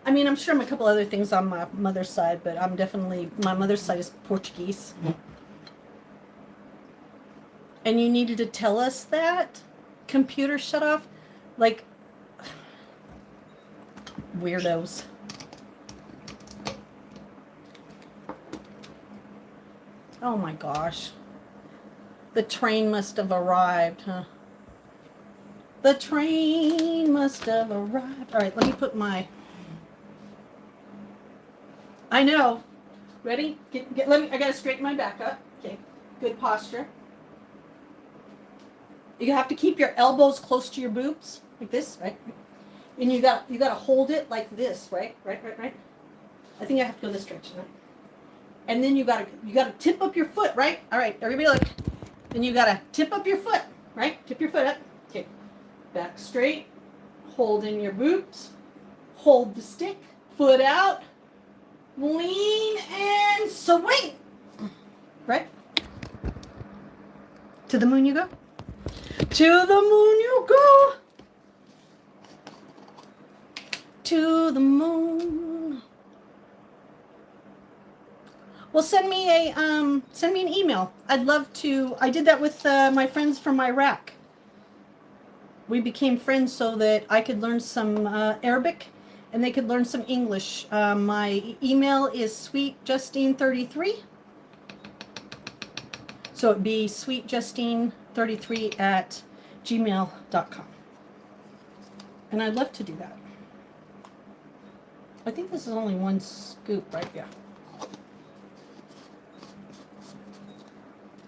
I mean, I'm sure I'm a couple other things on my mother's side, but I'm definitely, my mother's side is Portuguese. And you needed to tell us that? Computer shut off? Like, weirdos. Oh my gosh. The train must have arrived, huh? The train must have arrived. All right, let me put my... I know. Ready? Let me. I gotta straighten my back up. Okay. Good posture. You have to keep your elbows close to your boobs, like this, right? And you got to hold it like this, right? Right. I think I have to go this direction, right? And then you got to tip up your foot, right? All right, everybody look. Then you got to tip up your foot, right? Tip your foot up. Okay. Back straight. Hold in your boobs. Hold the stick. Foot out. Lean and swing. Right? To the moon you go. To the moon you go. To the moon. Well, send me an email. I'd love to. I did that with my friends from Iraq. We became friends so that I could learn some Arabic and they could learn some English. My email is sweetjustine33. So it'd be sweetjustine33@gmail.com. And I'd love to do that. I think this is only one scoop, right? Yeah.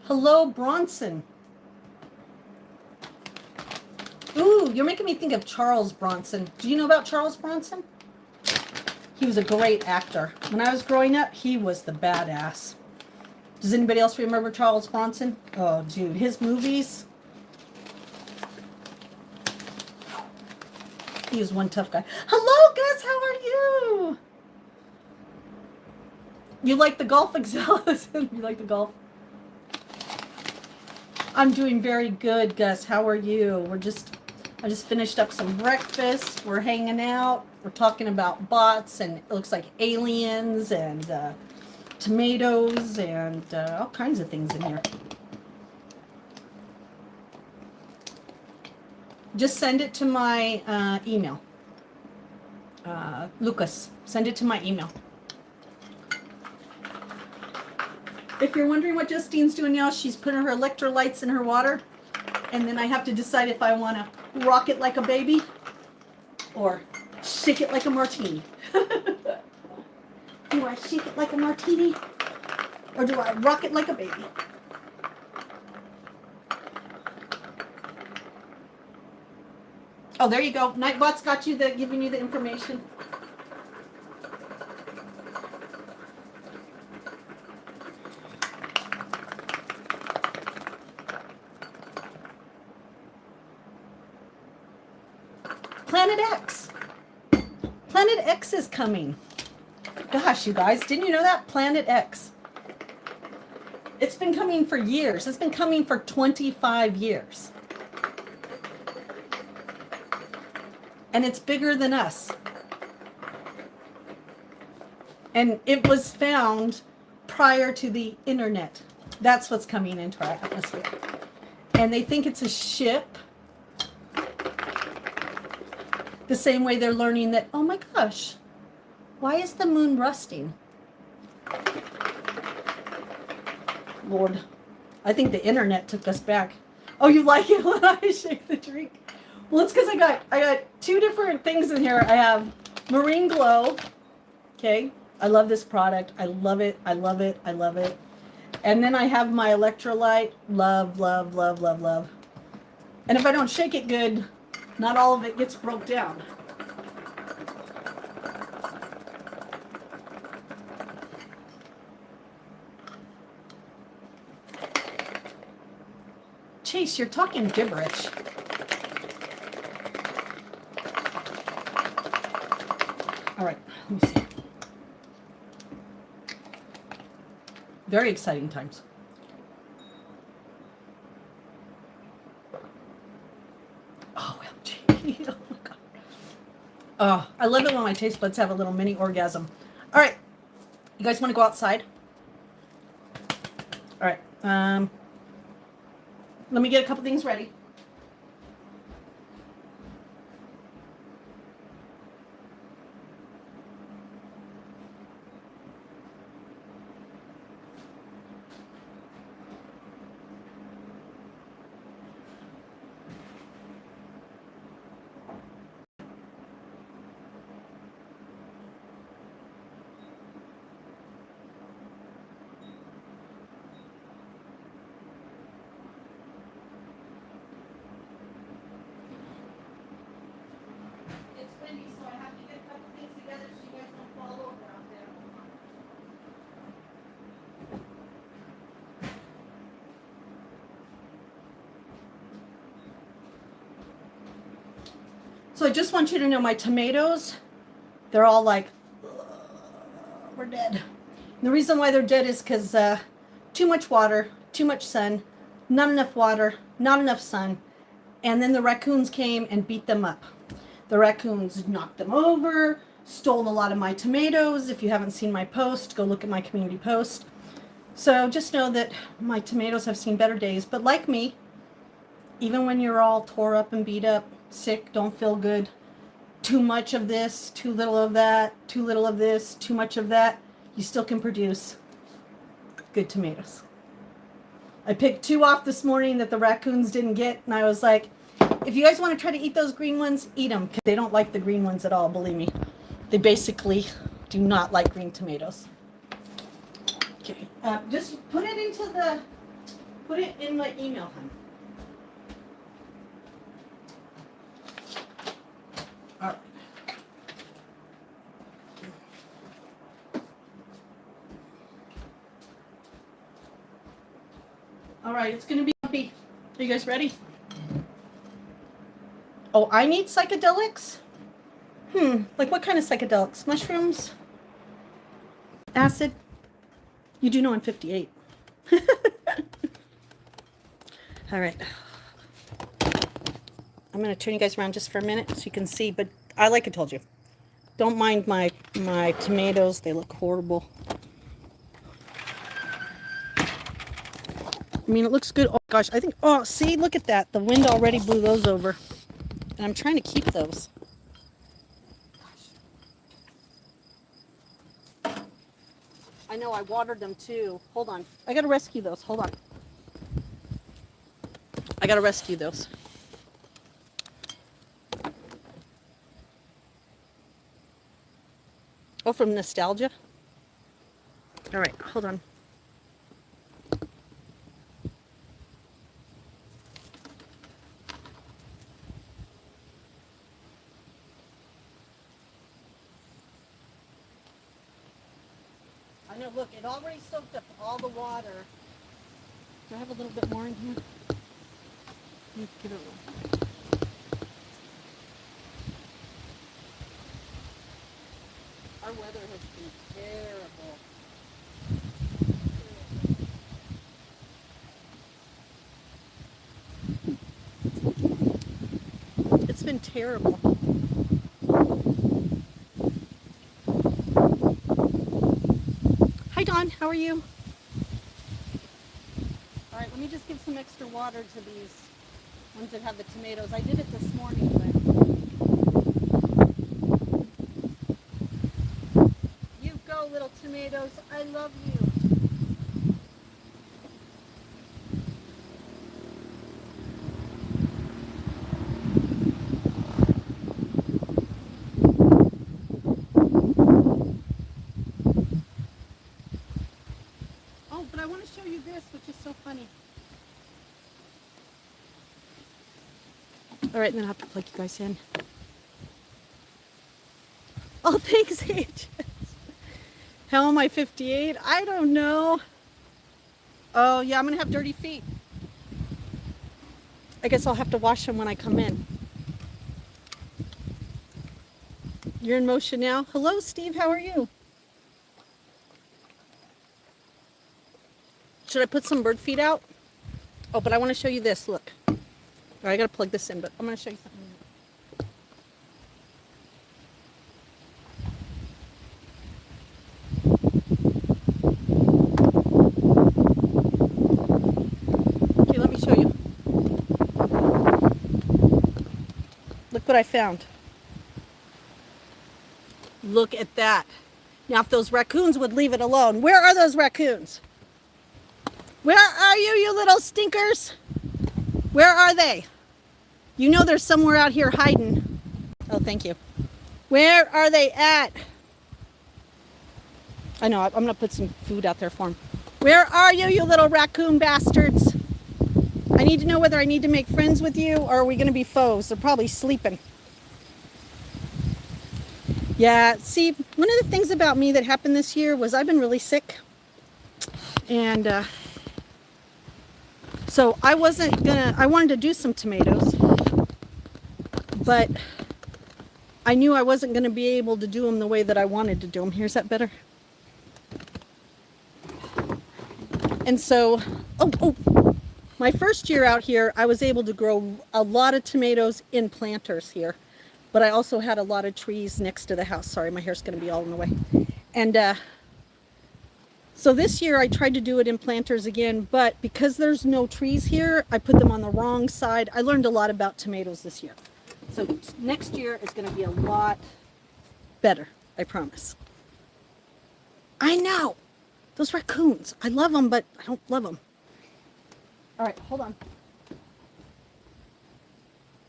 Hello, Bronson. Ooh, you're making me think of Charles Bronson. Do you know about Charles Bronson? He was a great actor. When I was growing up, he was the badass. Does anybody else remember Charles Bronson? Oh, dude, his movies. He was one tough guy. Hello, Gus, how are you? You like the golf, Excel? You like the golf? I'm doing very good, Gus. How are you? I just finished up some breakfast. We're hanging out. We're talking about bots and it looks like aliens and tomatoes and all kinds of things in here. Just send it to my email. Lucas, send it to my email. If you're wondering what Justine's doing now, she's putting her electrolytes in her water. And then I have to decide if I want to rock it like a baby or shake it like a martini. Do I shake it like a martini or do I rock it like a baby? Oh, there you go. Nightbot's got you giving you the information. Planet X. Planet X is coming. Gosh, you guys, didn't you know that? Planet X. It's been coming for years. It's been coming for 25 years. And it's bigger than us. And it was found prior to the internet. That's what's coming into our atmosphere. And they think it's a ship. The same way they're learning that, oh my gosh, why is the moon rusting? Lord, I think the internet took us back. Oh, you like it when I shake the drink? Well, it's because I got two different things in here. I have Marine Glow. Okay, I love this product. I love it. I love it. I love it. And then I have my electrolyte. Love, love, love, love, love. And if I don't shake it good, not all of it gets broke down. Chase, you're talking gibberish. All right, let me see. Very exciting times. OMG. Oh my God. Oh, I love it when my taste buds have a little mini orgasm. All right. You guys want to go outside? All right. Let me get a couple things ready. So I have to get a couple things together so you guys don't fall over out there. So I just want you to know my tomatoes, they're all like, we're dead. And the reason why they're dead is because too much water, too much sun, not enough water, not enough sun. And then the raccoons came and beat them up. The raccoons knocked them over, stole a lot of my tomatoes. If you haven't seen my post, go look at my community post. So just know that my tomatoes have seen better days. But like me, even when you're all tore up and beat up, sick, don't feel good, too much of this, too little of that, too little of this, too much of that, you still can produce good tomatoes. I picked 2 off this morning that the raccoons didn't get, and I was like, if you guys want to try to eat those green ones, eat them, because they don't like the green ones at all, believe me. They basically do not like green tomatoes. Okay, just put it in my email, hon. All right. All right, it's gonna be bumpy. Are you guys ready? Oh, I need psychedelics? Like what kind of psychedelics? Mushrooms? Acid? You do know I'm 58. All right. I'm going to turn you guys around just for a minute so you can see, but like I told you, don't mind my tomatoes. They look horrible. I mean, it looks good. Oh gosh, I think, oh, see, look at that. The wind already blew those over. And I'm trying to keep those. Gosh. I know, I watered them too. Hold on. I gotta rescue those. Hold on. I gotta rescue those. Oh, from nostalgia? All right, hold on. I know, look, it already soaked up all the water. Do I have a little bit more in here? Let me get it a little. Our weather has been terrible. It's been terrible. Hi, Dawn. How are you? All right, let me just give some extra water to these ones that have the tomatoes. I did it this morning, but you go, little tomatoes. I love you. Oh, but I want to show you this, which is so funny. All right, and then I'll have to plug you guys in. Oh, thanks, H. How am I 58? I don't know. Oh, yeah, I'm going to have dirty feet. I guess I'll have to wash them when I come in. You're in motion now. Hello, Steve. How are you? Should I put some bird feed out? Oh, but I want to show you this. Look. All right, I got to plug this in, but I'm going to show you something. Okay, let me show you. Look what I found. Look at that. Now, if those raccoons would leave it alone. Where are those raccoons? Where are you, you little stinkers? Where are they? You know they're somewhere out here hiding. Oh, thank you. Where are they at? I know, I'm going to put some food out there for them. Where are you, you little raccoon bastards? I need to know whether I need to make friends with you or are we going to be foes? They're probably sleeping. Yeah, see, one of the things about me that happened this year was I've been really sick. And so I wanted to do some tomatoes, but I knew I wasn't going to be able to do them the way that I wanted to do them. Here's that better. And so, my first year out here, I was able to grow a lot of tomatoes in planters here. But I also had a lot of trees next to the house. Sorry, my hair's going to be all in the way. And so this year I tried to do it in planters again, but because there's no trees here, I put them on the wrong side. I learned a lot about tomatoes this year. So next year is going to be a lot better, I promise. I know. Those raccoons. I love them, but I don't love them. All right, hold on.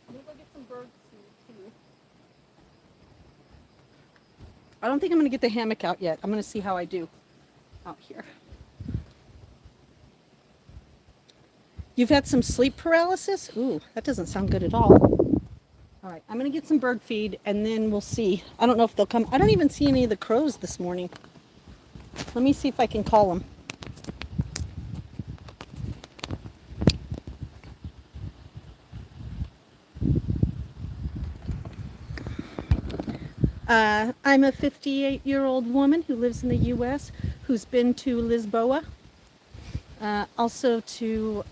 Let me go get some birds. I don't think I'm going to get the hammock out yet. I'm going to see how I do out here. You've had some sleep paralysis? Ooh, that doesn't sound good at all. All right, I'm going to get some bird feed and then we'll see. I don't know if they'll come. I don't even see any of the crows this morning. Let me see if I can call them. I'm a 58-year-old woman who lives in the U.S., who's been to Lisboa, also to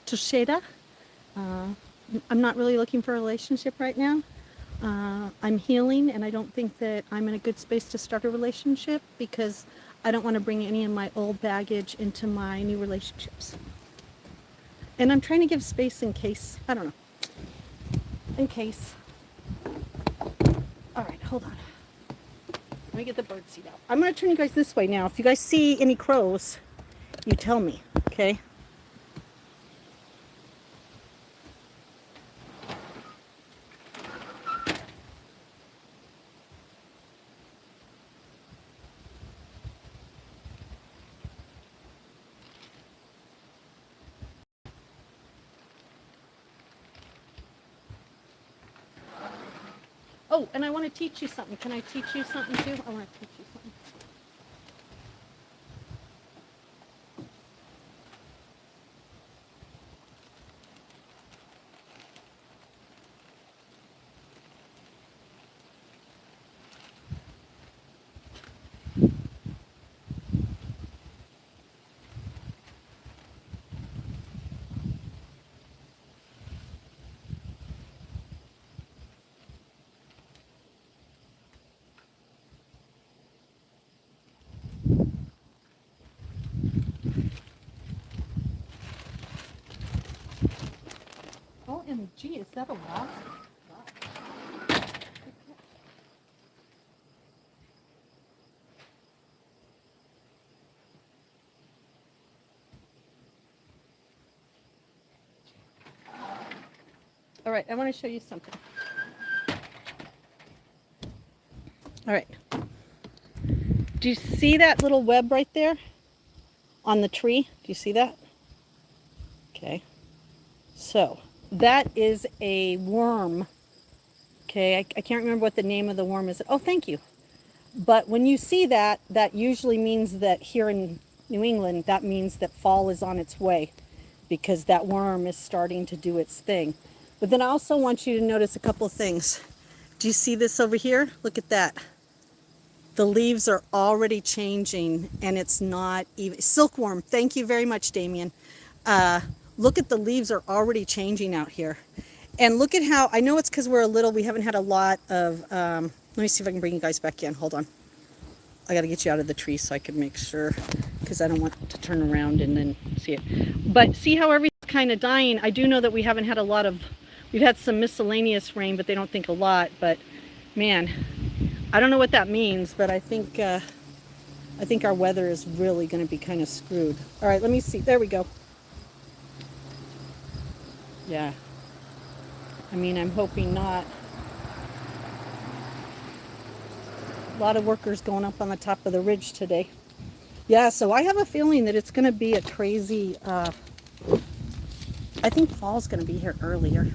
Sheda. I'm not really looking for a relationship right now. I'm healing, and I don't think that I'm in a good space to start a relationship because I don't want to bring any of my old baggage into my new relationships. And I'm trying to give space in case, I don't know, in case. All right, hold on. Let me get the bird seat out. I'm going to turn you guys this way now. If you guys see any crows, you tell me, okay? Oh, and I want to teach you something. Can I teach you something too? I want to teach you something. OMG, is that a wasp? All right, I want to show you something. All right. Do you see that little web right there on the tree? Do you see that? Okay. So that is a worm. Okay, I can't remember what the name of the worm is. Oh, thank you. But when you see that, that usually means that here in New England, that means that fall is on its way because that worm is starting to do its thing. But then I also want you to notice a couple of things. Do you see this over here? Look at that. The leaves are already changing and it's not even silkworm. Thank you very much, Damien. Look at the leaves are already changing out here. And look at how, I know it's because we're we haven't had a lot of, let me see if I can bring you guys back in. Hold on. I got to get you out of the tree so I can make sure, because I don't want to turn around and then see it. But see how everything's kind of dying. I do know that we haven't had a lot of, we've had some miscellaneous rain, but they don't think a lot. But man, I don't know what that means, but I think our weather is really going to be kind of screwed. All right, let me see. There we go. Yeah. I mean, I'm hoping not. A lot of workers going up on the top of the ridge today. Yeah, so I have a feeling that it's going to be a crazy, I think fall's going to be here earlier.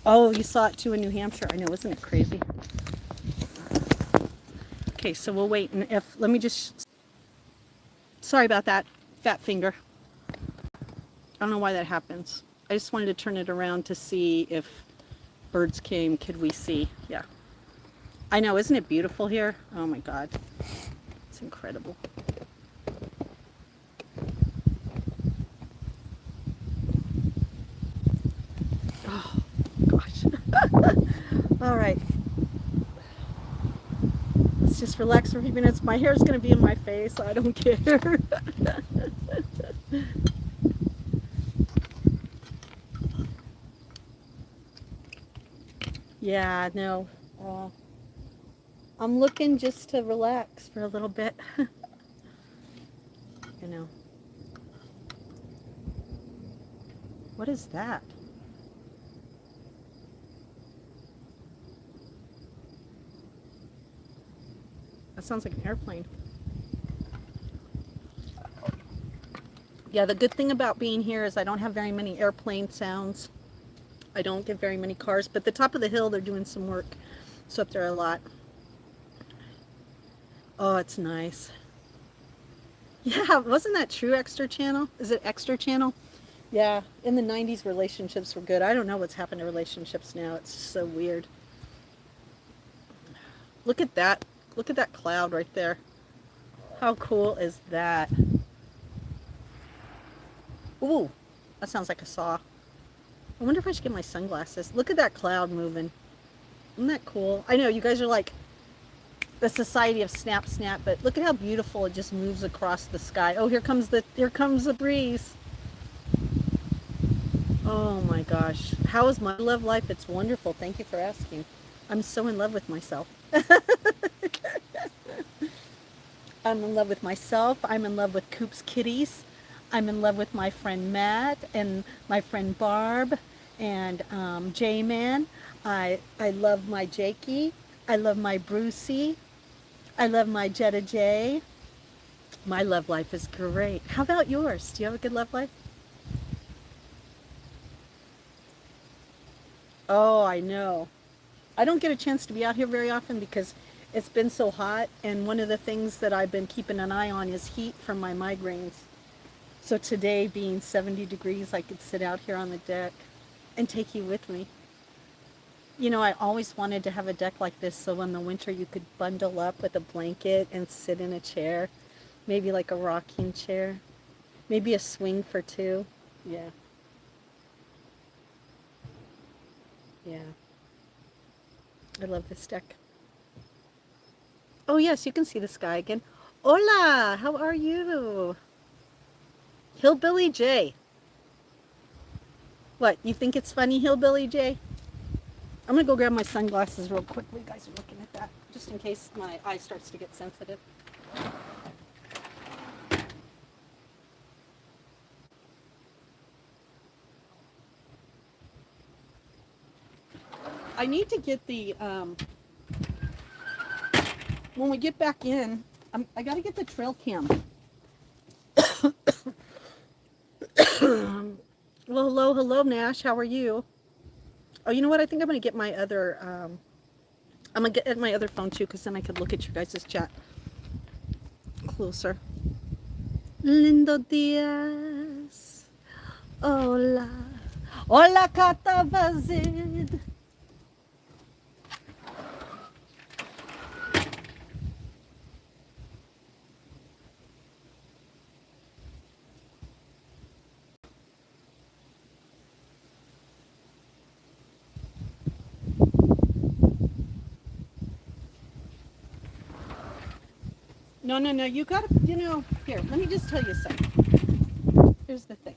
Oh, you saw it too in New Hampshire. I know, isn't it crazy? Okay, so we'll wait. And let me just, sorry about that, fat finger. I don't know why that happens. I just wanted to turn it around to see if birds came. Could we see? Yeah. I know, isn't it beautiful here? Oh my God. It's incredible. Oh, gosh. All right. Let's just relax for a few minutes. My hair's going to be in my face. So I don't care. Yeah, no. I'm looking just to relax for a little bit. You know. What is that? That sounds like an airplane. Yeah, the good thing about being here is I don't have very many airplane sounds. I don't get very many cars, but the top of the hill, they're doing some work. So up there a lot. Oh, it's nice. Yeah, wasn't that true, Extra Channel? Is it Extra Channel? Yeah, in the 90s, relationships were good. I don't know what's happened to relationships now. It's so weird. Look at that. Look at that cloud right there. How cool is that? Ooh, that sounds like a saw. I wonder if I should get my sunglasses. Look at that cloud moving. Isn't that cool? I know, you guys are like the society of snap, snap, but look at how beautiful it just moves across the sky. Oh, here comes the breeze. Oh my gosh. How is my love life? It's wonderful. Thank you for asking. I'm so in love with myself. I'm in love with myself. I'm in love with Coop's kitties. I'm in love with my friend Matt and my friend Barb and J-Man. I love my Jakey. I love my Brucey. I love my Jetta J. My love life is great. How about yours? Do you have a good love life? Oh, I know. I don't get a chance to be out here very often because it's been so hot. And one of the things that I've been keeping an eye on is heat from my migraines. So today being 70 degrees, I could sit out here on the deck and take you with me. You know, I always wanted to have a deck like this so in the winter you could bundle up with a blanket and sit in a chair, maybe like a rocking chair, maybe a swing for two. Yeah, yeah. I love this deck. Oh, yes, you can see the sky again. Hola, how are you? Hillbilly J. What, you think it's funny, Hillbilly J? I'm gonna go grab my sunglasses real quickly. You guys are looking at that, just in case my eye starts to get sensitive. I need to get the, when we get back in, I gotta get the trail cam. Well, hello, hello, Nash. How are you? Oh, you know what? I think I'm gonna get my other, I'm gonna get my other phone too, because then I could look at your guys' chat closer. Lindo Diaz. Hola. Hola, Katavazid. No, no, no. You gotta, you know, here, let me just tell you something. Here's the thing.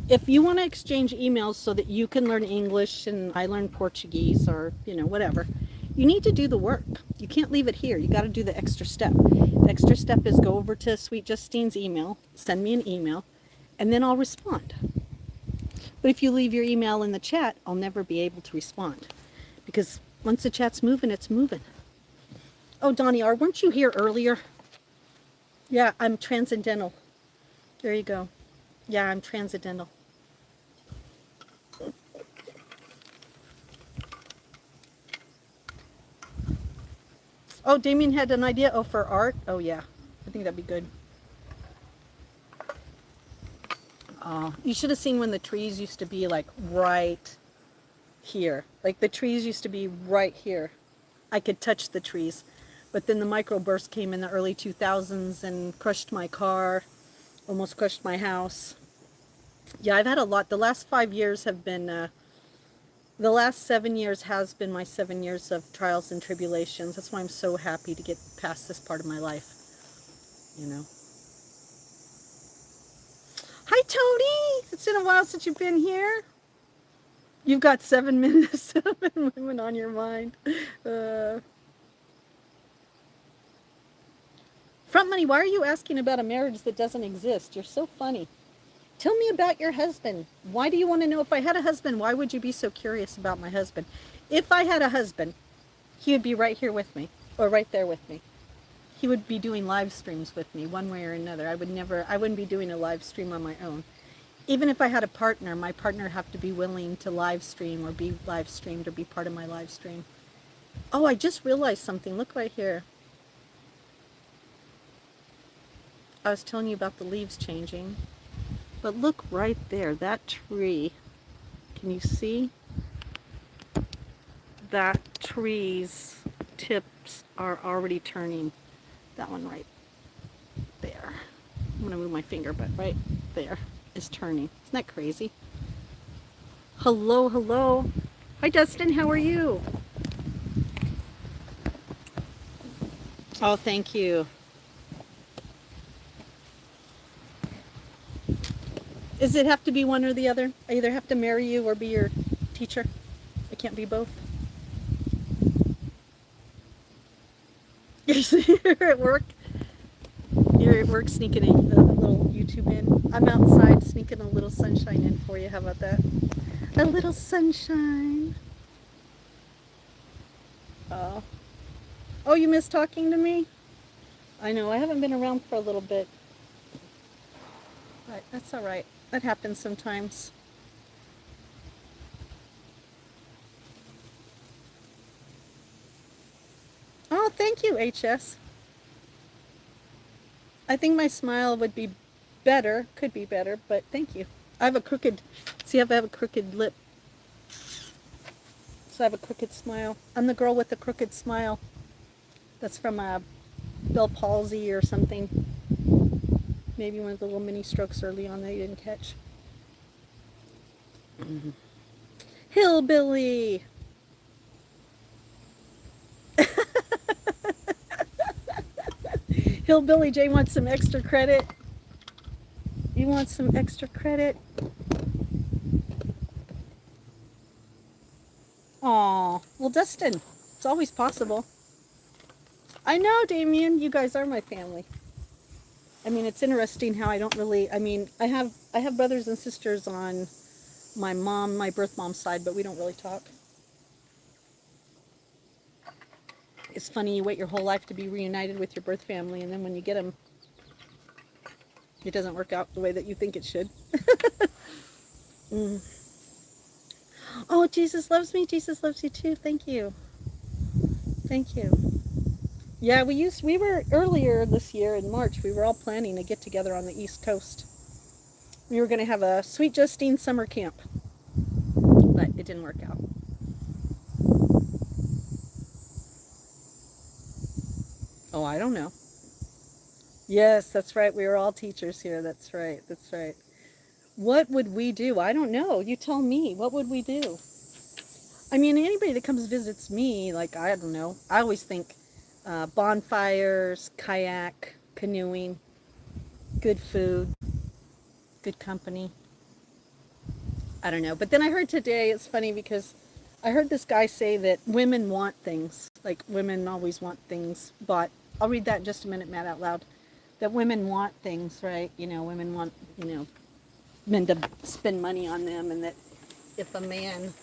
If you want to exchange emails so that you can learn English and I learn Portuguese or, you know, whatever, you need to do the work. You can't leave it here. You got to do the extra step. The extra step is go over to Sweet Justine's email, send me an email, and then I'll respond. But if you leave your email in the chat, I'll never be able to respond because once the chat's moving, it's moving. Oh, Donnie R., weren't you here earlier? Yeah, I'm transcendental. There you go. Yeah, I'm transcendental. Oh, Damien had an idea. Oh, for art? Oh, yeah. I think that'd be good. Oh, you should have seen when the trees used to be like right here. Like the trees used to be right here. I could touch the trees. But then the microburst came in the early 2000s and crushed my car, almost crushed my house. Yeah, I've had a lot. The last 5 years have been, the last 7 years has been my 7 years of trials and tribulations. That's why I'm so happy to get past this part of my life, you know. Hi, Tony. It's been a while since you've been here. You've got 7 minutes of women on your mind. Front Money, why are you asking about a marriage that doesn't exist? You're so funny. Tell me about your husband. Why do you want to know? If I had a husband, why would you be so curious about my husband? If I had a husband, he would be right here with me, or right there with me. He would be doing live streams with me one way or another. I wouldn't be doing a live stream on my own. Even if I had a partner, my partner would have to be willing to live stream or be live streamed or be part of my live stream. Oh, I just realized something. Look right here. I was telling you about the leaves changing. But look right there, that tree. Can you see? That tree's tips are already turning. That one right there. I'm gonna move my finger, but right there is turning. Isn't that crazy? Hello, hello. Hi, Dustin, how are you? Oh, thank you. Does it have to be one or the other? I either have to marry you or be your teacher. I can't be both. You're at work. You're at work sneaking a little YouTube in. I'm outside sneaking a little sunshine in for you. How about that? A little sunshine. Oh. Oh, you miss talking to me? I know. I haven't been around for a little bit. But that's all right. That happens sometimes. Oh, thank you, HS. I think my smile would be better, could be better, but thank you. I have a crooked, see if I have a crooked lip. So I have a crooked smile. I'm the girl with the crooked smile. That's from Bell palsy or something. Maybe one of the little mini strokes early on that you didn't catch. Mm-hmm. Hillbilly! Hillbilly Jay wants some extra credit. You want some extra credit? Aw, well, Dustin, it's always possible. I know, Damien, you guys are my family. I mean, it's interesting how I don't really, I mean, I have brothers and sisters on my birth mom's side, but we don't really talk. It's funny, you wait your whole life to be reunited with your birth family, and then when you get them, it doesn't work out the way that you think it should. Mm. Oh, Jesus loves me. Jesus loves you too. Thank you. Thank you. Yeah, we were earlier this year in March, we were all planning to get together on the East Coast. We were going to have a Sweet Justine summer camp, but it didn't work out. Oh, I don't know. Yes, that's right. We were all teachers here. That's right. That's right. What would we do? I don't know. You tell me. What would we do? I mean, anybody that comes visits me, like, I don't know. I always think bonfires, kayak, canoeing, good food, good company. I don't know. But then I heard today, it's funny because I heard this guy say that women want things. Like, women always want things bought. I'll read that in just a minute, Matt, out loud. That women want things, right? You know, women want, you know, men to spend money on them, and that if a man,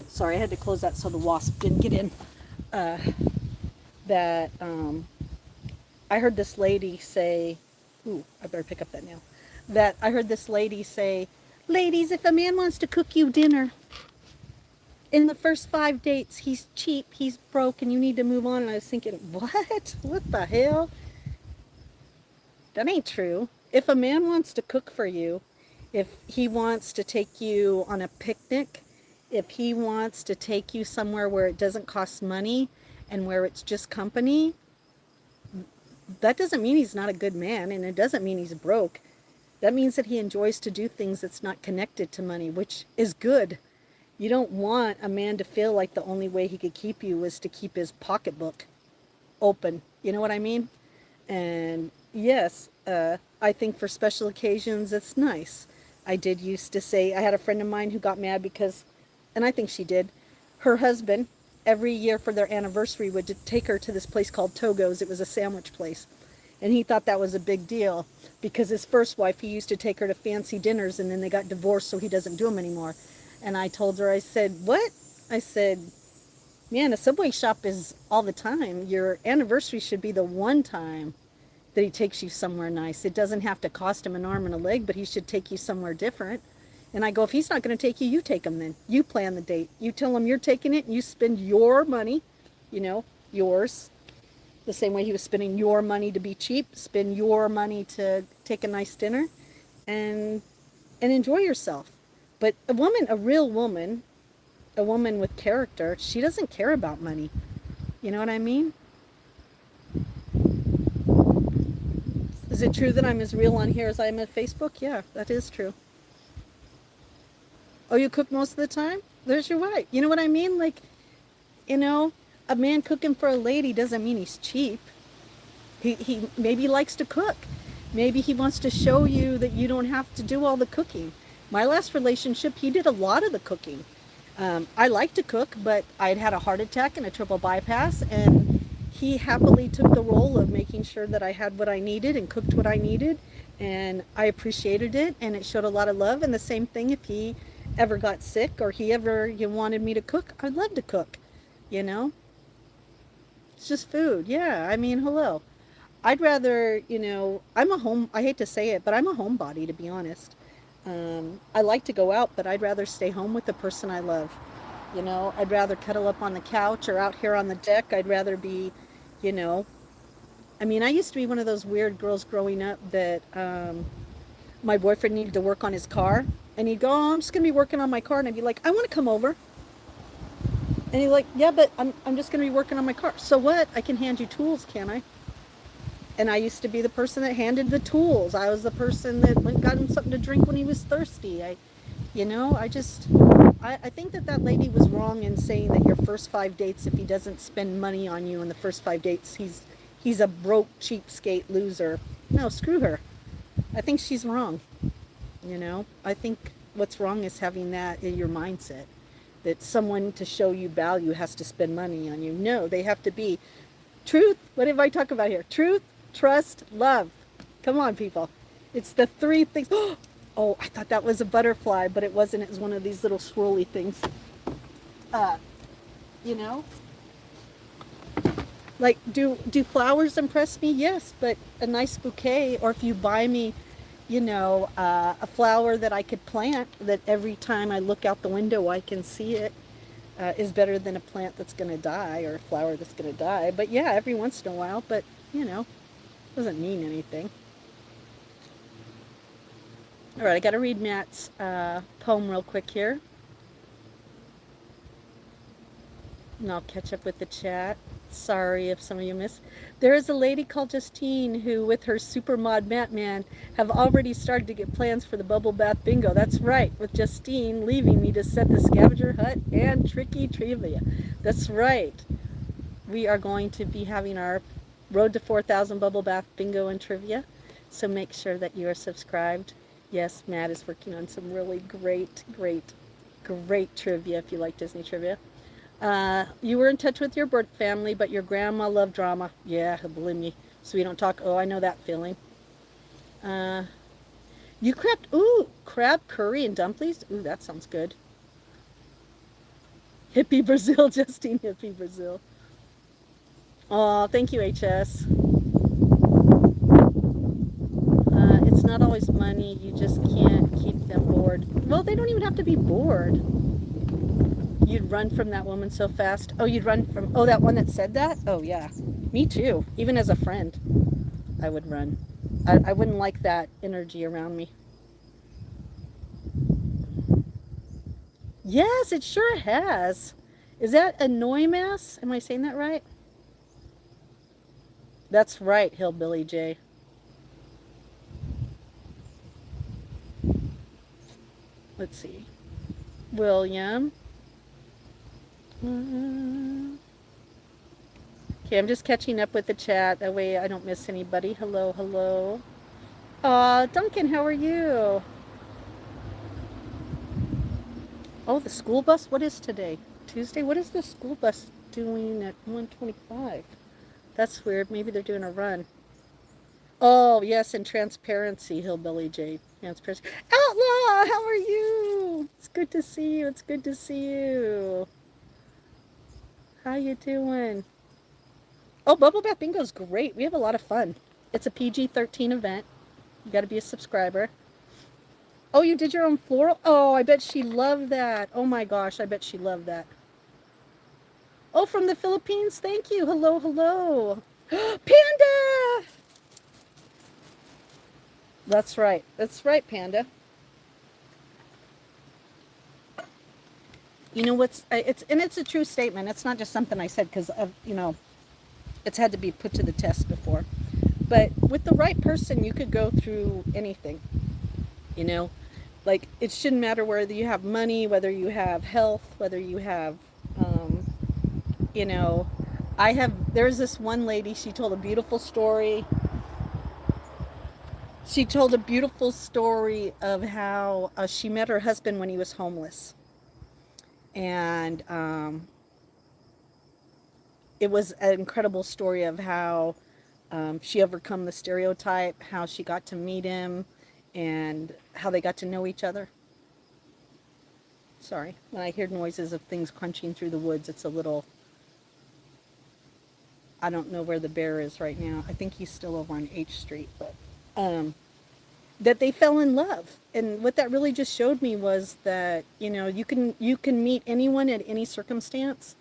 sorry, I had to close that so the wasp didn't get in, that I heard this lady say, ooh, I better pick up that now, that I heard this lady say, ladies, if a man wants to cook you dinner, in the first 5 dates, he's cheap, he's broke, and you need to move on. And I was thinking, what? What the hell? That ain't true. If a man wants to cook for you, if he wants to take you on a picnic, if he wants to take you somewhere where it doesn't cost money and where it's just company, that doesn't mean he's not a good man, and it doesn't mean he's broke. That means that he enjoys to do things that's not connected to money, which is good. You don't want a man to feel like the only way he could keep you was to keep his pocketbook open. You know what I mean? And yes, I think for special occasions, it's nice. I did used to say, I had a friend of mine who got mad because, and I think she did, her husband, every year for their anniversary, would take her to this place called Togo's. It was a sandwich place. And he thought that was a big deal because his first wife, he used to take her to fancy dinners, and then they got divorced, so he doesn't do them anymore. And I told her, I said, what? I said, man, a Subway shop is all the time. Your anniversary should be the one time that he takes you somewhere nice. It doesn't have to cost him an arm and a leg, but he should take you somewhere different. And I go, if he's not going to take you, you take him then. You plan the date. You tell him you're taking it, and you spend your money, you know, yours. The same way he was spending your money to be cheap, spend your money to take a nice dinner and enjoy yourself. But a woman, a real woman, a woman with character, she doesn't care about money. You know what I mean? Is it true that I'm as real on here as I am at Facebook? Yeah, that is true. Oh, you cook most of the time? There's your wife. You know what I mean? Like, you know, a man cooking for a lady doesn't mean he's cheap. He maybe likes to cook. Maybe he wants to show you that you don't have to do all the cooking. My last relationship, he did a lot of the cooking. I like to cook, but I'd had a heart attack and a triple bypass, and he happily took the role of making sure that I had what I needed and cooked what I needed, and I appreciated it, and it showed a lot of love. And the same thing, if he ever got sick or he ever wanted me to cook, I'd love to cook. You know, it's just food. Yeah, I mean, hello. I'd rather, I hate to say it, but I'm a homebody, to be honest. I like to go out, but I'd rather stay home with the person I love. I'd rather cuddle up on the couch or out here on the deck. I'd rather be, you know, I mean, I used to be one of those weird girls growing up that my boyfriend needed to work on his car. And he'd go, oh, I'm just going to be working on my car. And I'd be like, I want to come over. And he'd like, yeah, but I'm just going to be working on my car. So what? I can hand you tools, can't I? And I used to be the person that handed the tools. I was the person that went got him something to drink when he was thirsty. I think that lady was wrong in saying that your first 5 dates, if he doesn't spend money on you in the first 5 dates, he's a broke, cheapskate loser. No, screw her. I think she's wrong. I think what's wrong is having that in your mindset, that someone to show you value has to spend money on you. No, they have to be truth. What did I talk about here? Truth, trust, love. Come on, people. It's the three things. Oh, I thought that was a butterfly, but it wasn't. It was one of these little swirly things. Uh, you know, like, do flowers impress me? Yes, but a nice bouquet, or if you buy me, a flower that I could plant, that every time I look out the window I can see it, is better than a plant that's going to die, or a flower that's going to die. But yeah, every once in a while, but doesn't mean anything. All right, I got to read Matt's poem real quick here. And I'll catch up with the chat. Sorry if some of you missed. There is a lady called Justine who, with her super mod Matt Man, have already started to get plans for the bubble bath bingo. That's right, with Justine leaving me to set the scavenger hunt and tricky trivia. That's right. We are going to be having our Road to 4,000 bubble bath bingo and trivia. So make sure that you are subscribed. Yes, Matt is working on some really great trivia if you like Disney trivia. You were in touch with your birth family, but your grandma loved drama. Yeah, believe me. So we don't talk. Oh, I know that feeling. You crab curry and dumplings. Ooh, that sounds good. Hippie Brazil, Justine, hippie Brazil. Oh, thank you, HS. It's not always money. You just can't keep them bored. Well, they don't even have to be bored. You'd run from that woman so fast. Oh, you'd run from... Oh, that one that said that? Oh, yeah. Me too. Even as a friend, I would run. I wouldn't like that energy around me. Yes, it sure has. Is that a Noimass? Am I saying that right? That's right, Hillbilly J. Let's see. William. Okay, I'm just catching up with the chat. That way I don't miss anybody. Hello, hello. Duncan, how are you? Oh, the school bus? What is today? Tuesday? What is the school bus doing at 1:25? That's weird. Maybe they're doing a run. Oh, yes, and transparency, Hillbilly J. Transparency. Outlaw, how are you? It's good to see you. It's good to see you. How you doing? Oh, Bubble Bath Bingo's great. We have a lot of fun. It's a PG-13 event. You got to be a subscriber. Oh, you did your own floral? Oh, I bet she loved that. Oh my gosh, I bet she loved that. Oh, from the Philippines? Thank you. Hello, hello. Panda! That's right. That's right, Panda. You know what's... It's a true statement. It's not just something I said because, it's had to be put to the test before. But with the right person, you could go through anything. Like, it shouldn't matter whether you have money, whether you have health, whether you have, there's this one lady, she told a beautiful story. She told a beautiful story of how she met her husband when he was homeless. And it was an incredible story of how she overcome the stereotype, how she got to meet him, and how they got to know each other. Sorry, when I hear noises of things crunching through the woods, it's a little. I don't know where the bear is right now. I think he's still over on H Street, but um, that they fell in love. And what that really just showed me was that you can meet anyone at any circumstance,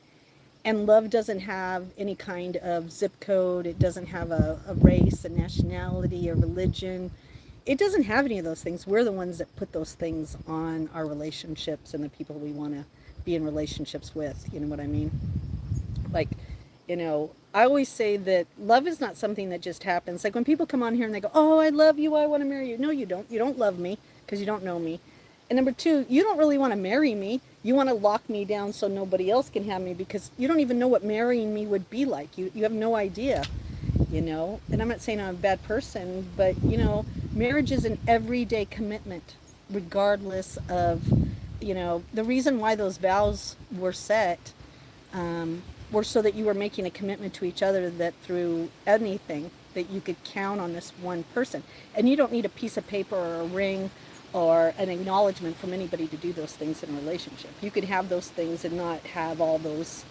and love doesn't have any kind of zip code. It doesn't have a race, a nationality, a religion. It doesn't have any of those things. We're the ones that put those things on our relationships and the people we want to be in relationships with. You know what I mean? Like, I always say that love is not something that just happens. Like when people come on here and they go, "Oh, I love you, I want to marry you." No, you don't. You don't love me because you don't know me. And number two, you don't really want to marry me. You want to lock me down so nobody else can have me because you don't even know what marrying me would be like. You have no idea, And I'm not saying I'm a bad person, but, marriage is an everyday commitment, regardless of, the reason why those vows were set were so that you were making a commitment to each other that through anything that you could count on this one person. And you don't need a piece of paper or a ring or an acknowledgement from anybody to do those things in a relationship. You could have those things and not have all those,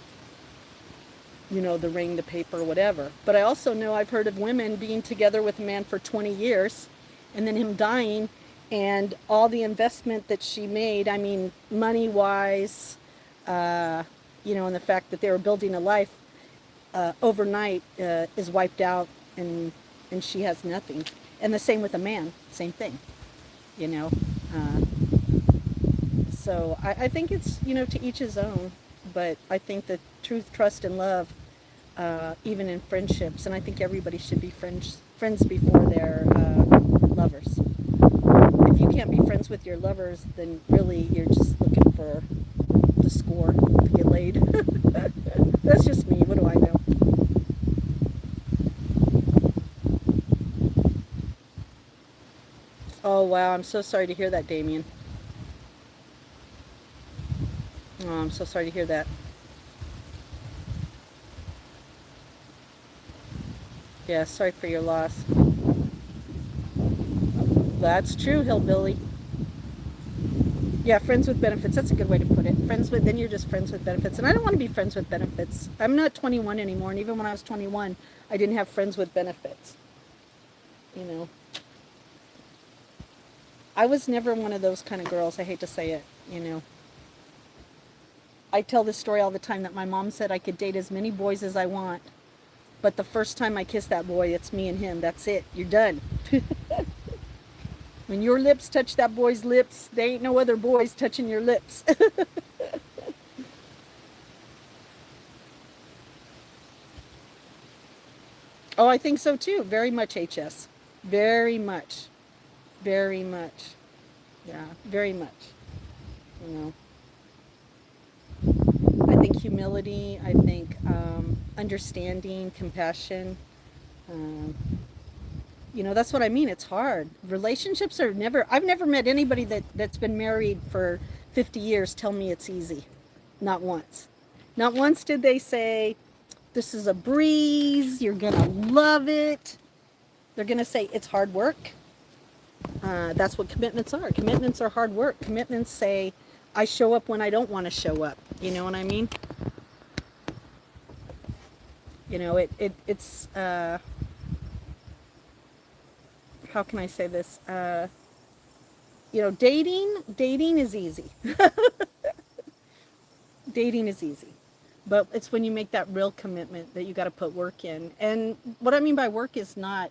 the ring, the paper, whatever. But I also know I've heard of women being together with a man for 20 years and then him dying and all the investment that she made, I mean, money wise, and the fact that they were building a life overnight is wiped out and she has nothing. And the same with a man, same thing, you know. Uh, so I think it's, to each his own. But I think that truth, trust, and love, even in friendships, and I think everybody should be friends before they're lovers. If you can't be friends with your lovers, then really you're just looking for the score to get laid. That's just me. What do I know? Oh, wow. I'm so sorry to hear that, Damien. Oh, I'm so sorry to hear that. Yeah, sorry for your loss. That's true, hillbilly. Yeah, friends with benefits. That's a good way to put it. Friends with, then you're just friends with benefits. And I don't want to be friends with benefits. I'm not 21 anymore. And even when I was 21, I didn't have friends with benefits. You know, I was never one of those kind of girls. I hate to say it. I tell this story all the time that my mom said I could date as many boys as I want. But the first time I kiss that boy, it's me and him. That's it. You're done. When your lips touch that boy's lips, there ain't no other boys touching your lips. Oh, I think so too. Very much HS. Very much. Very much. Yeah, very much. You know, I think humility, I think understanding, compassion. Um, that's what I mean. It's hard. Relationships are never, I've never met anybody that's been married for 50 years tell me it's easy. Not once. Not once did they say, this is a breeze, you're going to love it. They're going to say it's hard work. That's what commitments are. Commitments are hard work. Commitments say, I show up when I don't want to show up. You know what I mean? It's, how can I say this? Dating is easy. Dating is easy. But it's when you make that real commitment that you got to put work in. And what I mean by work is not,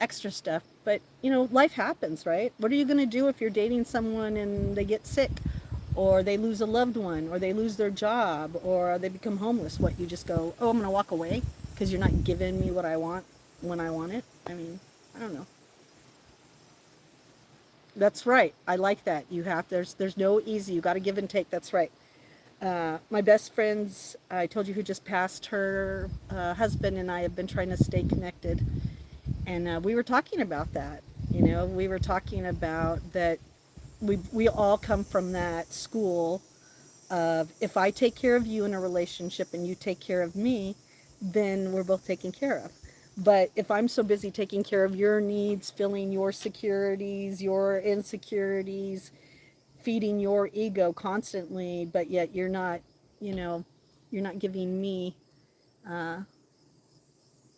extra stuff, but, life happens, right? What are you going to do if you're dating someone and they get sick or they lose a loved one or they lose their job or they become homeless? What, you just go, oh, I'm going to walk away because you're not giving me what I want when I want it? I mean, I don't know. That's right. I like that. There's no easy. You got to give and take. That's right. My best friends, I told you, who just passed, her husband and I have been trying to stay connected. And we were talking about that. You know, we were talking about that we all come from that school of, if I take care of you in a relationship and you take care of me, then we're both taken care of. But if I'm so busy taking care of your needs, filling your securities, your insecurities, feeding your ego constantly, but yet you're not, you know, you're not giving me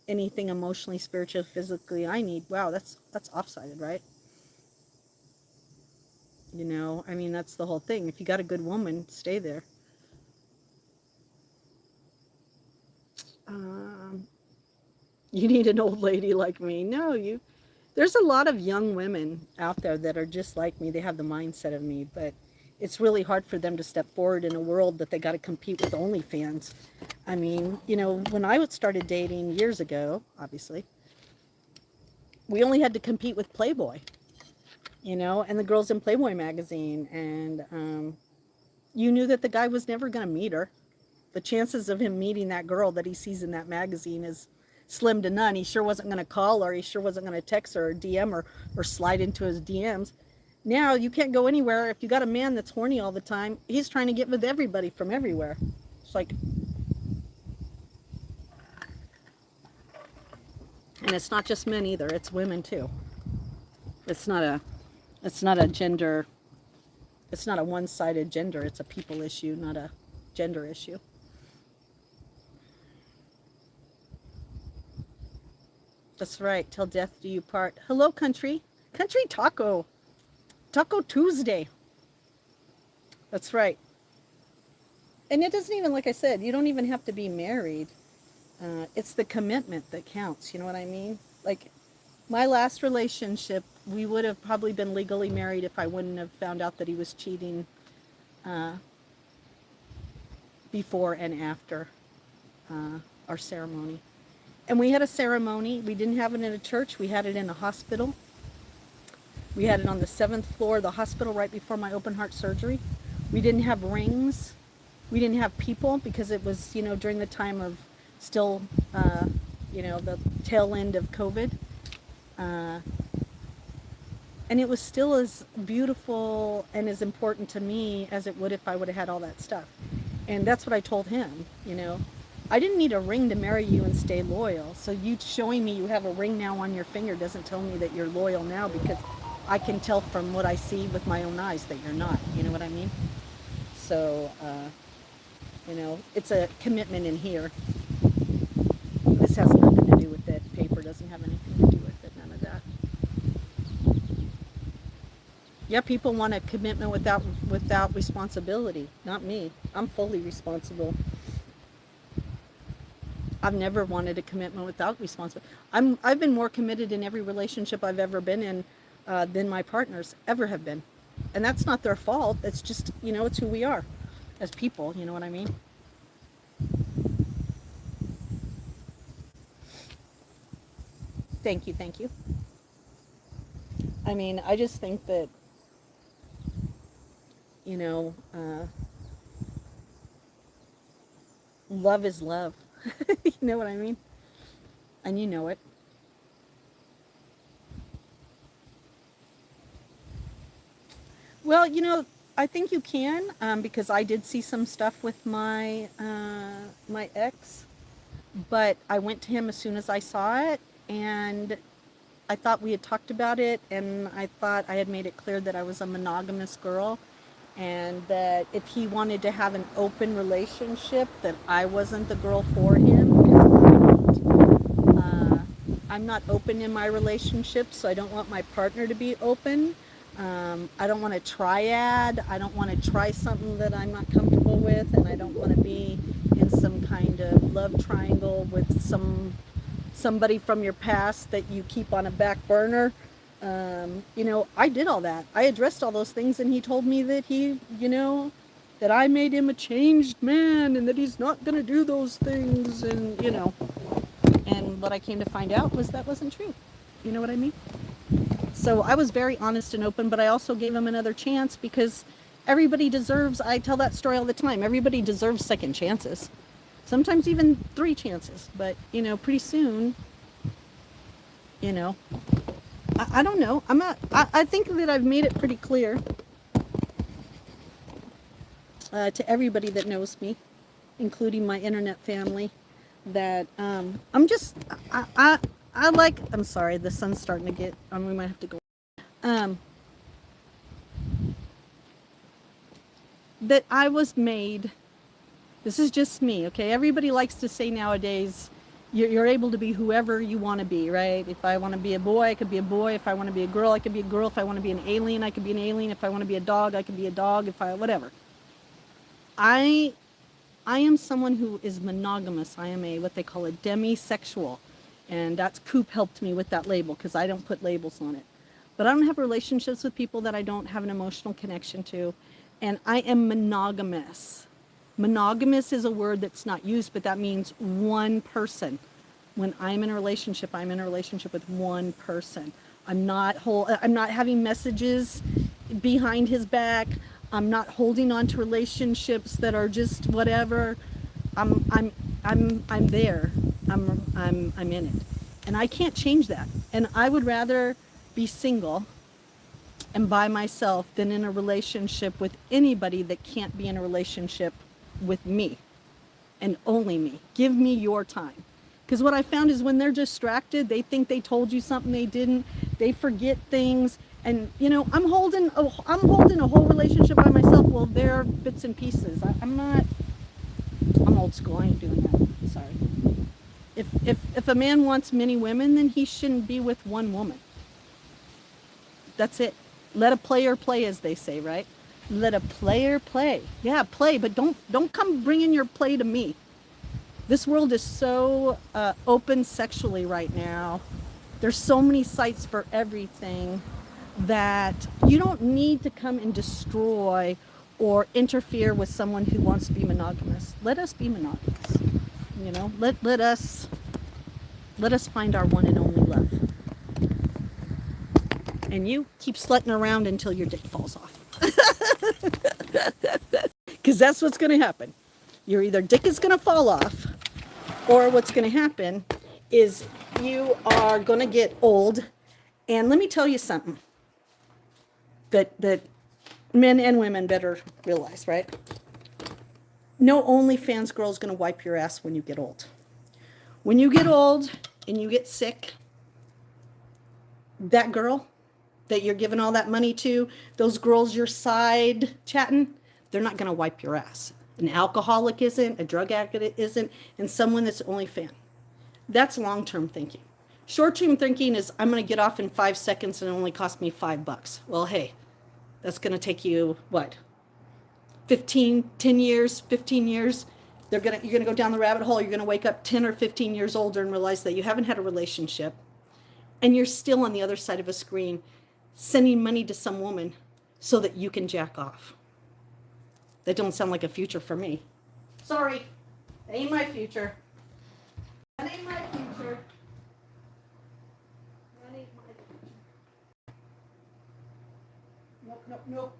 anything emotionally, spiritually, physically I need. Wow, that's offsided, right? You know, I mean, that's the whole thing. If you got a good woman, stay there. Um, you need an old lady like me. No, you. There's a lot of young women out there that are just like me. They have the mindset of me, but it's really hard for them to step forward in a world that they got to compete with OnlyFans. I mean, you know, when I started dating years ago, obviously, we only had to compete with Playboy, you know, and the girls in Playboy magazine, and you knew that the guy was never going to meet her. The chances of him meeting that girl that he sees in that magazine is slim to none. He sure wasn't going to call her. He sure wasn't going to text her or DM her or slide into his DMs. Now you can't go anywhere. If you got a man that's horny all the time, he's trying to get with everybody from everywhere. It's like, and it's not just men either. It's women too. It's not a, it's not a gender, it's not a one-sided gender. It's a people issue, not a gender issue. That's right. Till death do you part. Hello, country. Country taco. Taco Tuesday. That's right. And it doesn't even, like I said, you don't even have to be married. It's the commitment that counts. You know what I mean? Like, my last relationship, we would have probably been legally married if I wouldn't have found out that he was cheating before and after our ceremony. And we had a ceremony. We didn't have it in a church. We had it in a hospital. We had it on the 7th floor of the hospital right before my open heart surgery. We didn't have rings. We didn't have people because it was, you know, during the time of still, you know, the tail end of COVID. And it was still as beautiful and as important to me as it would if I would have had all that stuff. And that's what I told him, you know. I didn't need a ring to marry you and stay loyal. So you showing me you have a ring now on your finger doesn't tell me that you're loyal now, because I can tell from what I see with my own eyes that you're not. You know what I mean? So, you know, it's a commitment in here. This has nothing to do with it. Paper doesn't have anything to do with it. None of that. Yeah, people want a commitment without responsibility. Not me. I'm fully responsible. I've never wanted a commitment without responsibility. I've been more committed in every relationship I've ever been in than my partners ever have been. And that's not their fault. It's just, you know, it's who we are as people. You know what I mean? Thank you, thank you. I mean, I just think that, you know, love is love. You know what I mean? And you know it. Well, you know, I think you can, because I did see some stuff with my ex, but I went to him as soon as I saw it, and I thought we had talked about it, and I thought I had made it clear that I was a monogamous girl, and that if he wanted to have an open relationship, that I wasn't the girl for him, because I'm not open in my relationship, so I don't want my partner to be open. I don't want a triad. I don't want to try something that I'm not comfortable with, and I don't want to be in some kind of love triangle with somebody from your past that you keep on a back burner. You know, I did all that. I addressed all those things, and he told me that he, you know, that I made him a changed man and that he's not going to do those things, and, you know, and what I came to find out was that wasn't true. You know what I mean? So I was very honest and open, but I also gave him another chance, because everybody deserves, I tell that story all the time, everybody deserves second chances. Sometimes even 3 chances, but, you know, pretty soon you know. I don't know. I'm not, I think that I've made it pretty clear to everybody that knows me, including my internet family, that I'm just, I like, I'm sorry, the sun's starting to get, we might have to go. Um, that I was made, this is just me, okay? Everybody likes to say nowadays, you're able to be whoever you want to be, right? If I want to be a boy, I could be a boy. If I want to be a girl, I could be a girl. If I want to be an alien, I could be an alien. If I want to be a dog, I could be a dog. If I, whatever. I I am someone who is monogamous. I am a what they call a demisexual. And that's Coop helped me with that label because I don't put labels on it. But I don't have relationships with people that I don't have an emotional connection to. And I am monogamous. Monogamous is a word that's not used, but that means one person. When I'm in a relationship, I'm in a relationship with one person. I'm not having messages behind his back. I'm not holding on to relationships that are just whatever. I'm there. I'm in it. And I can't change that. And I would rather be single and by myself than in a relationship with anybody that can't be in a relationship with me and only me. Give me your time. Because what I found is when they're distracted, they think they told you something they didn't. They forget things. And, you know, I'm holding a whole relationship by myself. Well, they're bits and pieces. I'm old school. I ain't doing that. Sorry. If a man wants many women, then he shouldn't be with one woman. That's it. Let a player play, as they say, right? Let a player play. Yeah, play, but don't come bringing your play to me. This world is so open sexually right now. There's so many sites for everything that you don't need to come and destroy or interfere with someone who wants to be monogamous. Let us be monogamous. You know, let us find our one and only love. And you keep slutting around until your dick falls off. Because that's what's going to happen. Your either dick is going to fall off, or what's going to happen is you are going to get old. And let me tell you something that men and women better realize, right? No OnlyFans girl is going to wipe your ass when you get old. When you get old and you get sick, that girl that you're giving all that money to, those girls you're side chatting, they're not going to wipe your ass. An alcoholic isn't, a drug addict isn't, and someone that's only fan. That's long-term thinking. Short-term thinking is, I'm going to get off in 5 seconds and it only cost me $5. Well, hey, that's going to take you, what, 10 years, 15 years? You're going to go down the rabbit hole. You're going to wake up 10 or 15 years older and realize that you haven't had a relationship and you're still on the other side of a screen sending money to some woman so that you can jack off. That don't sound like a future for me. Sorry, that ain't my future. That ain't my future. That ain't my future. Nope.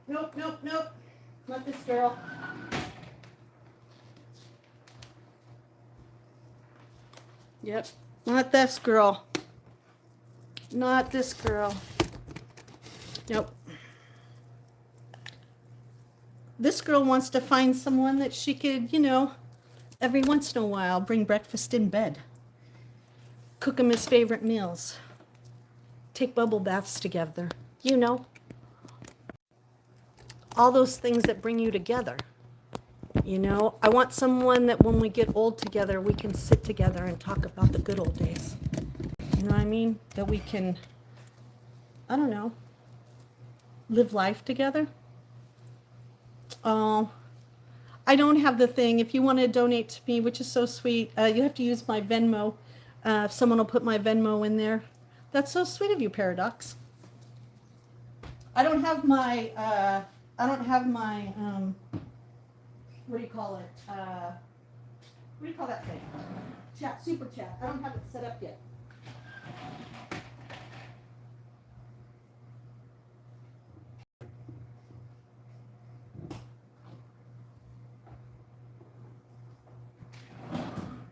Not this girl. Yep, not this girl. Not this girl. Nope. This girl wants to find someone that she could, you know, every once in a while bring breakfast in bed. Cook him his favorite meals. Take bubble baths together. You know. All those things that bring you together. You know, I want someone that when we get old together, we can sit together and talk about the good old days. You know what I mean? That we can, I don't know, live life together. Oh, I don't have the thing. If you want to donate to me, which is so sweet, you have to use my Venmo. If someone will put my Venmo in there. That's so sweet of you, Paradox. I don't have my, what do you call it? What do you call that thing? Chat, super chat. I don't have it set up yet.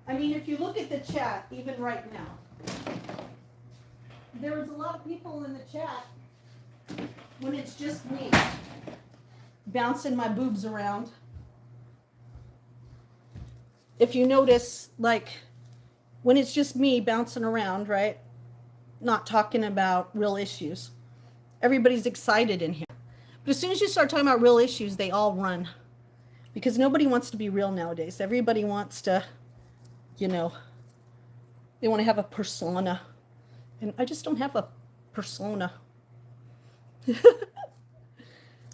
I mean, if you look at the chat, even right now, there was a lot of people in the chat when it's just me bouncing my boobs around. If you notice, like, when it's just me bouncing around, right? Not talking about real issues. Everybody's excited in here. But as soon as you start talking about real issues, they all run. Because nobody wants to be real nowadays. Everybody wants to, you know, they want to have a persona. And I just don't have a persona.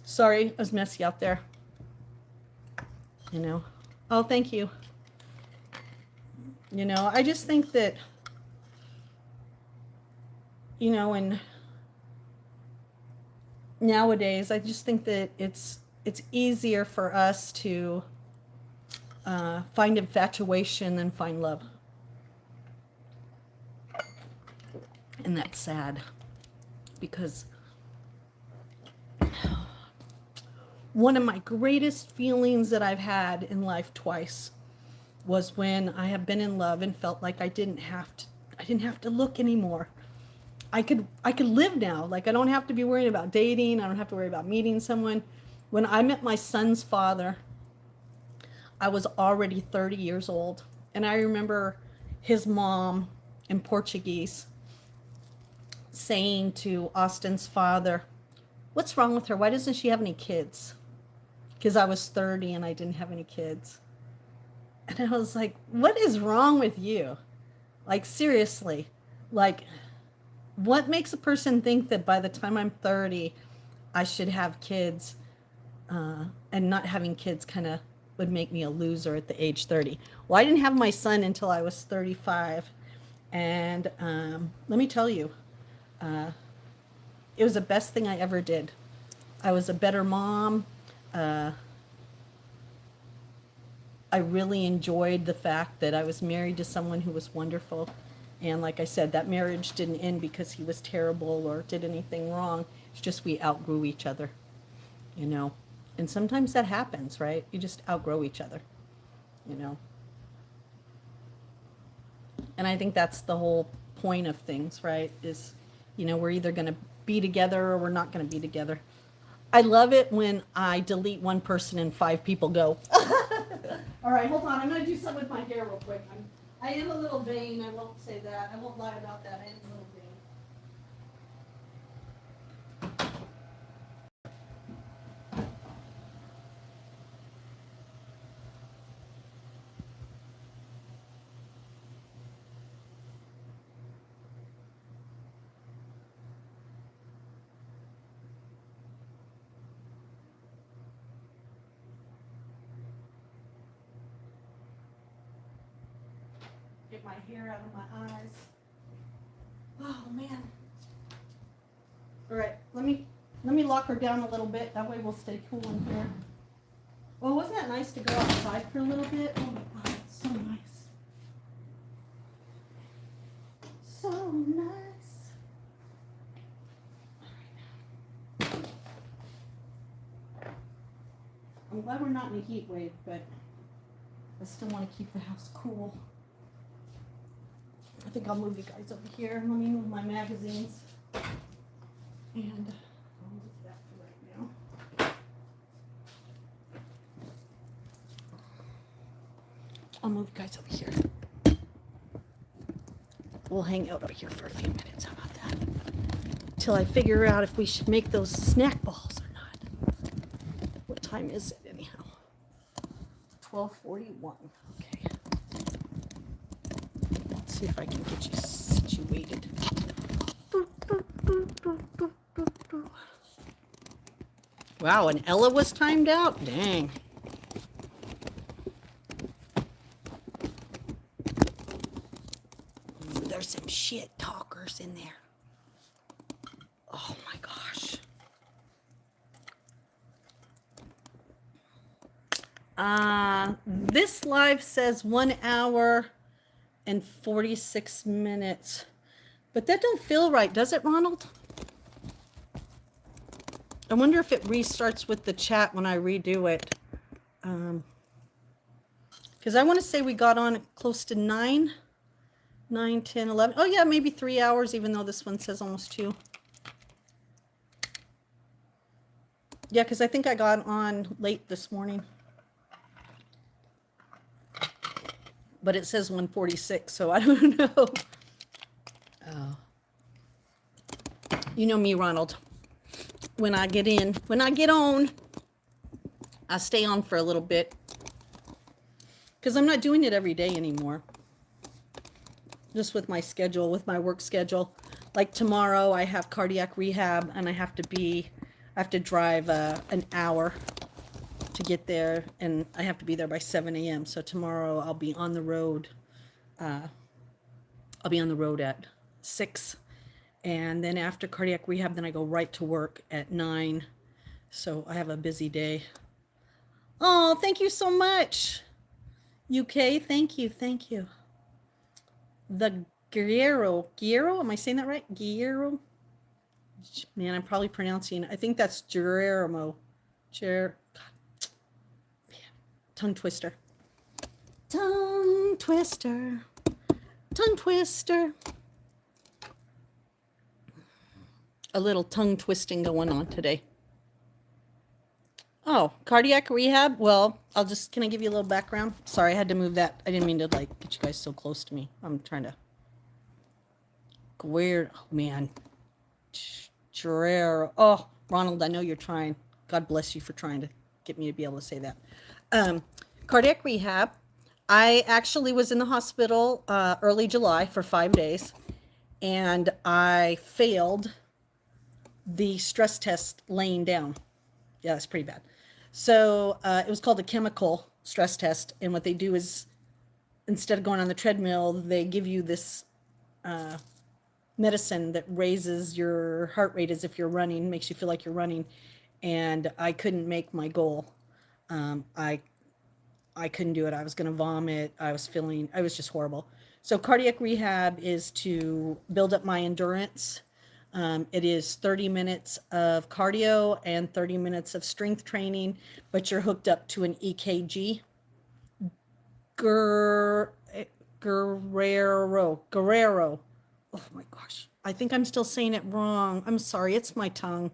Sorry, I was messy out there. You know. Oh, thank you. You know, I just think that, you know, and nowadays, I just think that it's easier for us to find infatuation than find love. And that's sad, because one of my greatest feelings that I've had in life twice was when I have been in love and felt like I didn't have to look anymore. I could live now. Like, I don't have to be worried about dating. I don't have to worry about meeting someone. When I met my son's father, I was already 30 years old. And I remember his mom in Portuguese saying to Austin's father, "What's wrong with her? Why doesn't she have any kids?" Because I was 30 and I didn't have any kids. And I was like, what is wrong with you? Like, seriously, like, what makes a person think that by the time I'm 30, I should have kids, and not having kids kind of would make me a loser at the age 30? Well, I didn't have my son until I was 35. And let me tell you, it was the best thing I ever did. I was a better mom. I really enjoyed the fact that I was married to someone who was wonderful. And like I said, that marriage didn't end because he was terrible or did anything wrong. It's just we outgrew each other, you know. And sometimes that happens, right? You just outgrow each other, you know. And I think that's the whole point of things, right? Is, you know, we're either going to be together or we're not going to be together. I love it when I delete one person and 5 people go. All right, hold on. I'm going to do something with my hair real quick. I am a little vain. I won't say that. I won't lie about that. I am a little vain. Get my hair out of my eyes. Oh man. All right, let me lock her down a little bit. That way we'll stay cool in here. Well, wasn't that nice to go outside for a little bit? Oh my God, it's so nice. So nice. I'm glad we're not in a heat wave, but I still want to keep the house cool. I think I'll move you guys over here. Let me move my magazines. And I'll move that for right now. I'll move you guys over here. We'll hang out over here for a few minutes. How about that? Till I figure out if we should make those snack balls or not. What time is it anyhow? 12:41. Okay. See if I can get you situated. Wow, and Ella was timed out? Dang. There's some shit talkers in there. Oh my gosh. This live says 1 hour and 46 minutes. But that don't feel right, does it, Ronald? I wonder if it restarts with the chat when I redo it. Because I want to say we got on close to 9. 9, 10, 11. Oh, yeah, maybe 3 hours, even though this one says almost 2. Yeah, because I think I got on late this morning. But it says 1:46, so I don't know. Oh. You know me, Ronald. When I get on, I stay on for a little bit. Because I'm not doing it every day anymore. Just with my schedule, with my work schedule. Like tomorrow, I have cardiac rehab, and I have to drive an hour to get there, and I have to be there by 7 a.m. So tomorrow I'll be on the road. I'll be on the road at 6, and then after cardiac rehab, then I go right to work at 9. So I have a busy day. Oh, thank you so much, UK. Thank you, thank you. The Guerrero, am I saying that right? Guerrero? Man, I'm probably pronouncing, I think that's Geronimo. Man, tongue twister. Tongue twister. Tongue twister. A little tongue twisting going on today. Oh, cardiac rehab. Well, can I give you a little background? Sorry, I had to move that. I didn't mean to get you guys so close to me. I'm trying to. Weird. Oh, man. Oh, Ronald, I know you're trying. God bless you for trying to get me to be able to say that. Cardiac rehab. I actually was in the hospital early July for 5 days, and I failed the stress test laying down. Yeah, it's pretty bad. So it was called a chemical stress test, and what they do is, instead of going on the treadmill, they give you this medicine that raises your heart rate as if you're running, makes you feel like you're running. And I couldn't make my goal. I couldn't do it. I was going to vomit. I was just horrible. So cardiac rehab is to build up my endurance. It is 30 minutes of cardio and 30 minutes of strength training, but you're hooked up to an EKG. Guerrero. Oh my gosh. I think I'm still saying it wrong. I'm sorry. It's my tongue.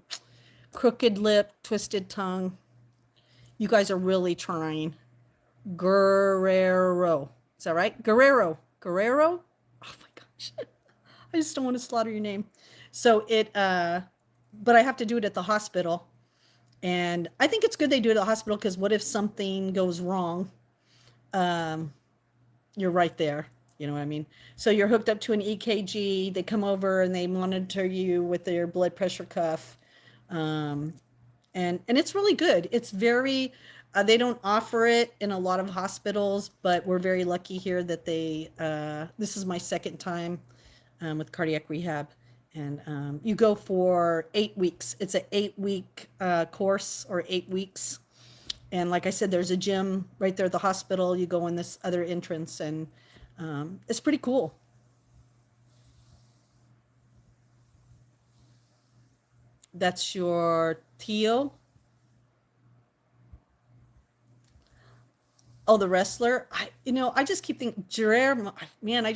Crooked lip, twisted tongue. You guys are really trying. Guerrero. Is that right? Guerrero. Oh my gosh. I just don't want to slaughter your name. So but I have to do it at the hospital. And I think it's good they do it at the hospital, because what if something goes wrong? You're right there. You know what I mean? So you're hooked up to an EKG. They come over and they monitor you with their blood pressure cuff. And it's really good. It's very, they don't offer it in a lot of hospitals, but we're very lucky here that this is my second time with cardiac rehab. And you go for 8 weeks. It's an 8-week course, or 8 weeks. And like I said, there's a gym right there at the hospital. You go in this other entrance, and it's pretty cool. That's your Tio. Oh, the wrestler. I just keep thinking, man, I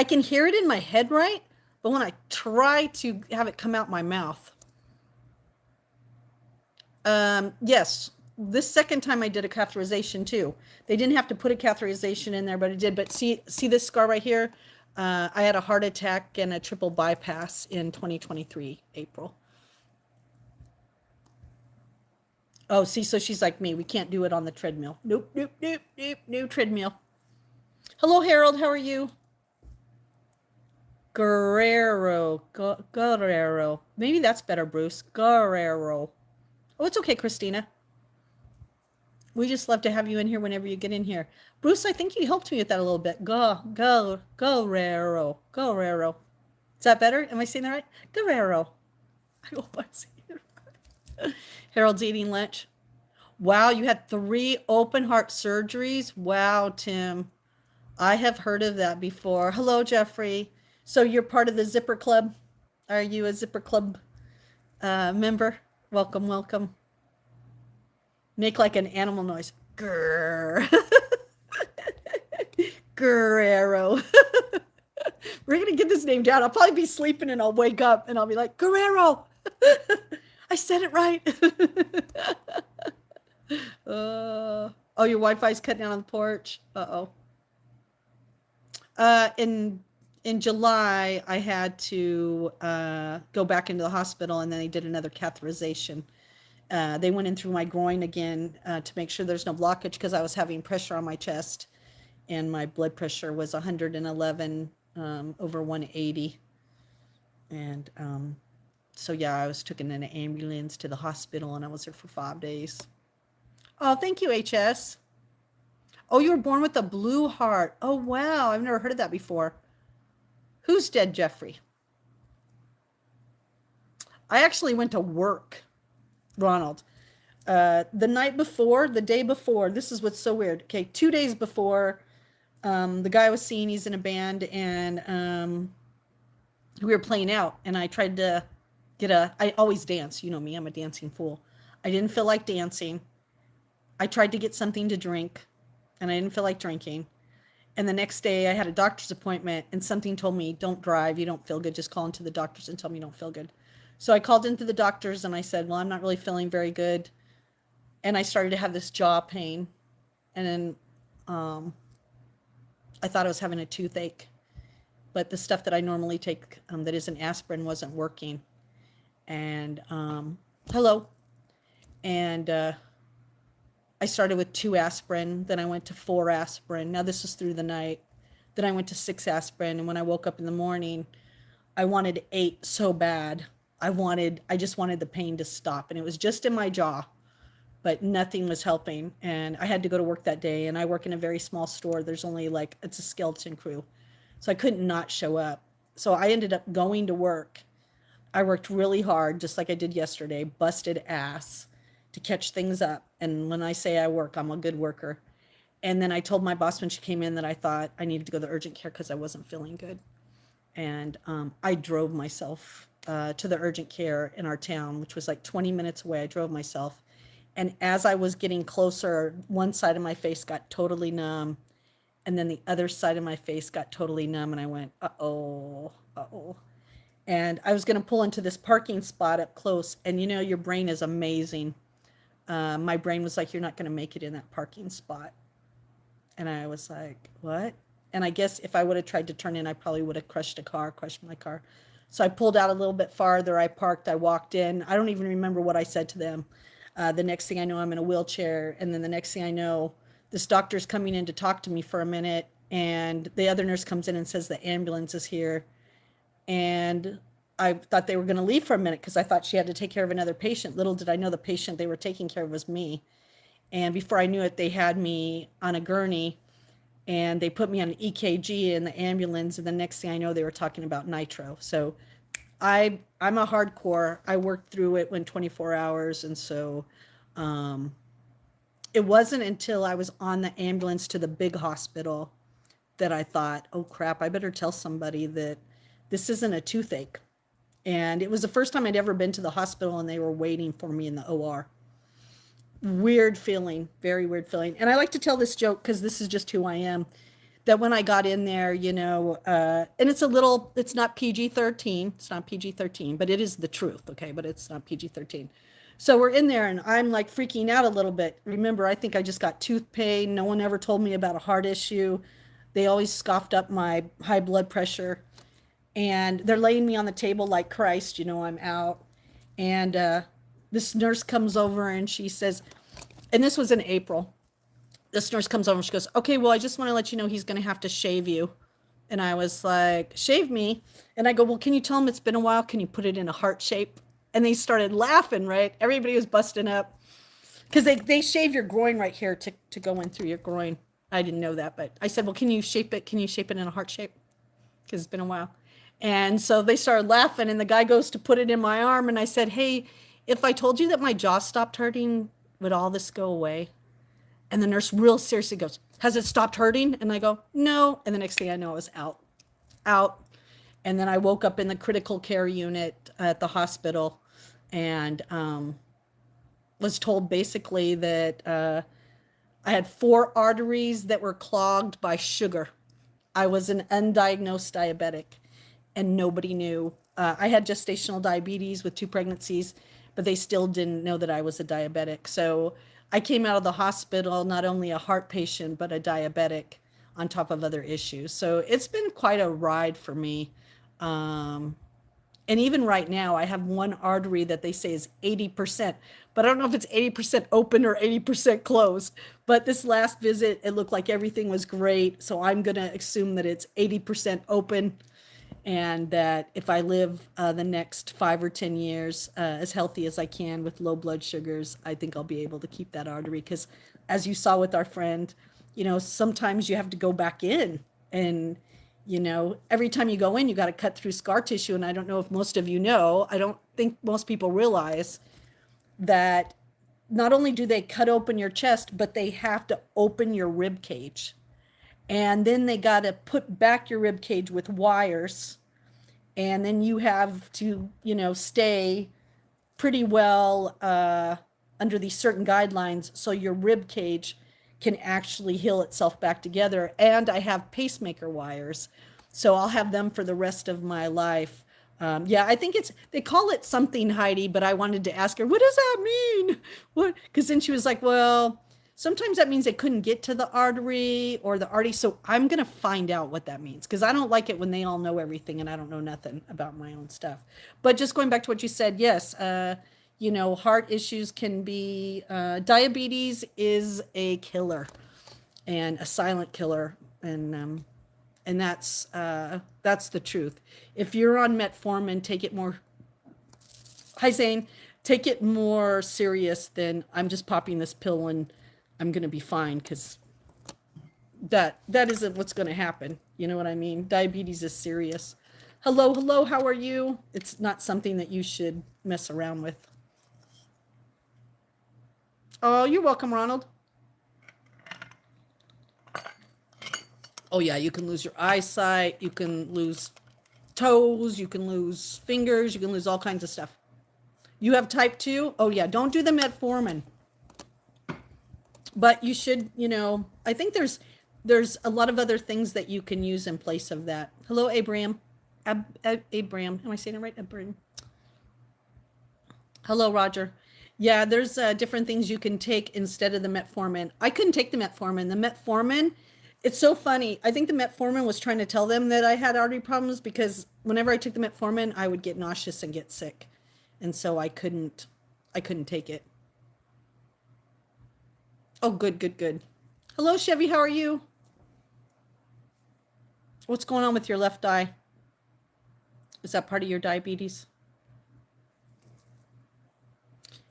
can hear it in my head, right? But when I try to have it come out my mouth. Yes, this second time I did a catheterization too. They didn't have to put a catheterization in there, but it did. But see this scar right here? I had a heart attack and a triple bypass in 2023, April. Oh, see, so she's like me. We can't do it on the treadmill. Nope, no treadmill. Hello, Harold. How are you? Guerrero. Maybe that's better, Bruce. Guerrero. Oh, it's okay, Christina. We just love to have you in here whenever you get in here. Bruce, I think you helped me with that a little bit. Guerrero. Is that better? Am I saying that right? Guerrero. I hope I'm saying it right. Harold's eating lunch. Wow, you had 3 open heart surgeries? Wow, Tim. I have heard of that before. Hello, Jeffrey. So you're part of the Zipper Club? Are you a Zipper Club member? Welcome. Make like an animal noise. Grrr. Guerrero. We're going to get this name down. I'll probably be sleeping and I'll wake up and I'll be like, Guerrero. I said it right. Oh, your Wi-Fi's cutting out on the porch. Uh-oh. In July, I had to go back into the hospital, and then they did another catheterization. They went in through my groin again to make sure there's no blockage because I was having pressure on my chest, and my blood pressure was 111 over 180. And so, yeah, I was taken in an ambulance to the hospital, and I was there for 5 days. Oh, thank you, HS. Oh, you were born with a blue heart. Oh, wow. I've never heard of that before. Who's dead, Jeffrey? I actually went to work, Ronald. The night before, the day before, this is what's so weird. Okay, 2 days before, the guy I was seeing, he's in a band, and we were playing out, and I tried to I always dance. You know me, I'm a dancing fool. I didn't feel like dancing. I tried to get something to drink, and I didn't feel like drinking. And the next day I had a doctor's appointment, and something told me, don't drive, you don't feel good, just call into the doctors and tell me you don't feel good. So I called into the doctors and I said, well, I'm not really feeling very good. And I started to have this jaw pain. And then I thought I was having a toothache. But the stuff that I normally take that isn't aspirin wasn't working. And hello. And I started with 2 aspirin, then I went to 4 aspirin. Now this was through the night. Then I went to 6 aspirin, and when I woke up in the morning, I wanted 8 so bad. I just wanted the pain to stop, and it was just in my jaw, but nothing was helping. And I had to go to work that day, and I work in a very small store. There's only it's a skeleton crew. So I couldn't not show up. So I ended up going to work. I worked really hard, just like I did yesterday, busted ass to catch things up. And when I say I work, I'm a good worker. And then I told my boss when she came in that I thought I needed to go to urgent care because I wasn't feeling good. And I drove myself to the urgent care in our town, which was like 20 minutes away. I drove myself. And as I was getting closer, one side of my face got totally numb. And then the other side of my face got totally numb. And I went, uh-oh, uh-oh. And I was going to pull into this parking spot up close. And you know, your brain is amazing. My brain was like, you're not going to make it in that parking spot. And I was like, what? And I guess if I would have tried to turn in, I probably would have crushed my car. So I pulled out a little bit farther. I parked. I walked in. I don't even remember what I said to them. The next thing I know, I'm in a wheelchair. And then the next thing I know, this doctor's coming in to talk to me for a minute. And the other nurse comes in and says the ambulance is here. And I thought they were going to leave for a minute because I thought she had to take care of another patient. Little did I know the patient they were taking care of was me. And before I knew it, they had me on a gurney and they put me on an EKG in the ambulance. And the next thing I know, they were talking about nitro. So I'm a hardcore. I worked through it when 24 hours. And so it wasn't until I was on the ambulance to the big hospital that I thought, oh crap, I better tell somebody that this isn't a toothache. And it was the first time I'd ever been to the hospital and they were waiting for me in the OR. Weird feeling, very weird feeling. And I like to tell this joke because this is just who I am, that when I got in there, you know, and it's not PG-13, it's not PG-13, but it is the truth, okay, but it's not PG-13. So we're in there and I'm like freaking out a little bit. Remember, I think I just got tooth pain. No one ever told me about a heart issue. They always scoffed up my high blood pressure. And they're laying me on the table like Christ, you know, I'm out. And this nurse comes over and she says, and this was in April. This nurse comes over and she goes, okay, well, I just want to let you know he's going to have to shave you. And I was like, shave me? And I go, well, can you tell him it's been a while? Can you put it in a heart shape? And they started laughing, right? Everybody was busting up. Because they shave your groin right here to go in through your groin. I didn't know that, but I said, well, can you shape it? Can you shape it in a heart shape? Because it's been a while. And so they started laughing and the guy goes to put it in my arm. And I said, hey, if I told you that my jaw stopped hurting, would all this go away? And the nurse real seriously goes, has it stopped hurting? And I go, no. And the next thing I know, I was out. And then I woke up in the critical care unit at the hospital and was told basically that I had 4 arteries that were clogged by sugar. I was an undiagnosed diabetic and nobody knew. I had gestational diabetes with 2 pregnancies, but they still didn't know that I was a diabetic. So I came out of the hospital not only a heart patient, but a diabetic on top of other issues. So it's been quite a ride for me. Um, and even right now, I have one artery that they say is 80%, but I don't know if it's 80% open or 80% closed. But this last visit, it looked like everything was great. So I'm going to assume that it's 80% open and that if I live the next 5 or 10 years as healthy as I can with low blood sugars, I think I'll be able to keep that artery. Because as you saw with our friend, sometimes you have to go back in and every time you go in, you got to cut through scar tissue. And I don't know if most of you know, I don't think most people realize that not only do they cut open your chest, but they have to open your rib cage. And then they got to put back your rib cage with wires. And then you have to, stay pretty well under these certain guidelines so your rib cage can actually heal itself back together. And I have pacemaker wires, so I'll have them for the rest of my life. Yeah, I think they call it something, Heidi, but I wanted to ask her, what does that mean? What? Because then she was like, well, sometimes that means they couldn't get to the artery or the artery. So I'm going to find out what that means because I don't like it when they all know everything and I don't know nothing about my own stuff. But just going back to what you said, yes, heart issues can be, diabetes is a killer and a silent killer. And that's the truth. If you're on metformin, take it more, hi Zane, take it more serious than I'm just popping this pill and I'm going to be fine because that isn't what's going to happen. You know what I mean? Diabetes is serious. Hello, how are you? It's not something that you should mess around with. Oh, you're welcome, Ronald. Oh yeah, you can lose your eyesight, you can lose toes, you can lose fingers, you can lose all kinds of stuff. You have type 2? Oh yeah, don't do the metformin. But you should, I think there's a lot of other things that you can use in place of that. Hello, Abraham. Abraham. Am I saying it right? Abraham. Hello, Roger. Yeah, there's different things you can take instead of the metformin. I couldn't take the metformin. The metformin, it's so funny. I think the metformin was trying to tell them that I had artery problems because whenever I took the metformin, I would get nauseous and get sick. And so I couldn't take it. Oh, good. Hello, Chevy. How are you? What's going on with your left eye? Is that part of your diabetes?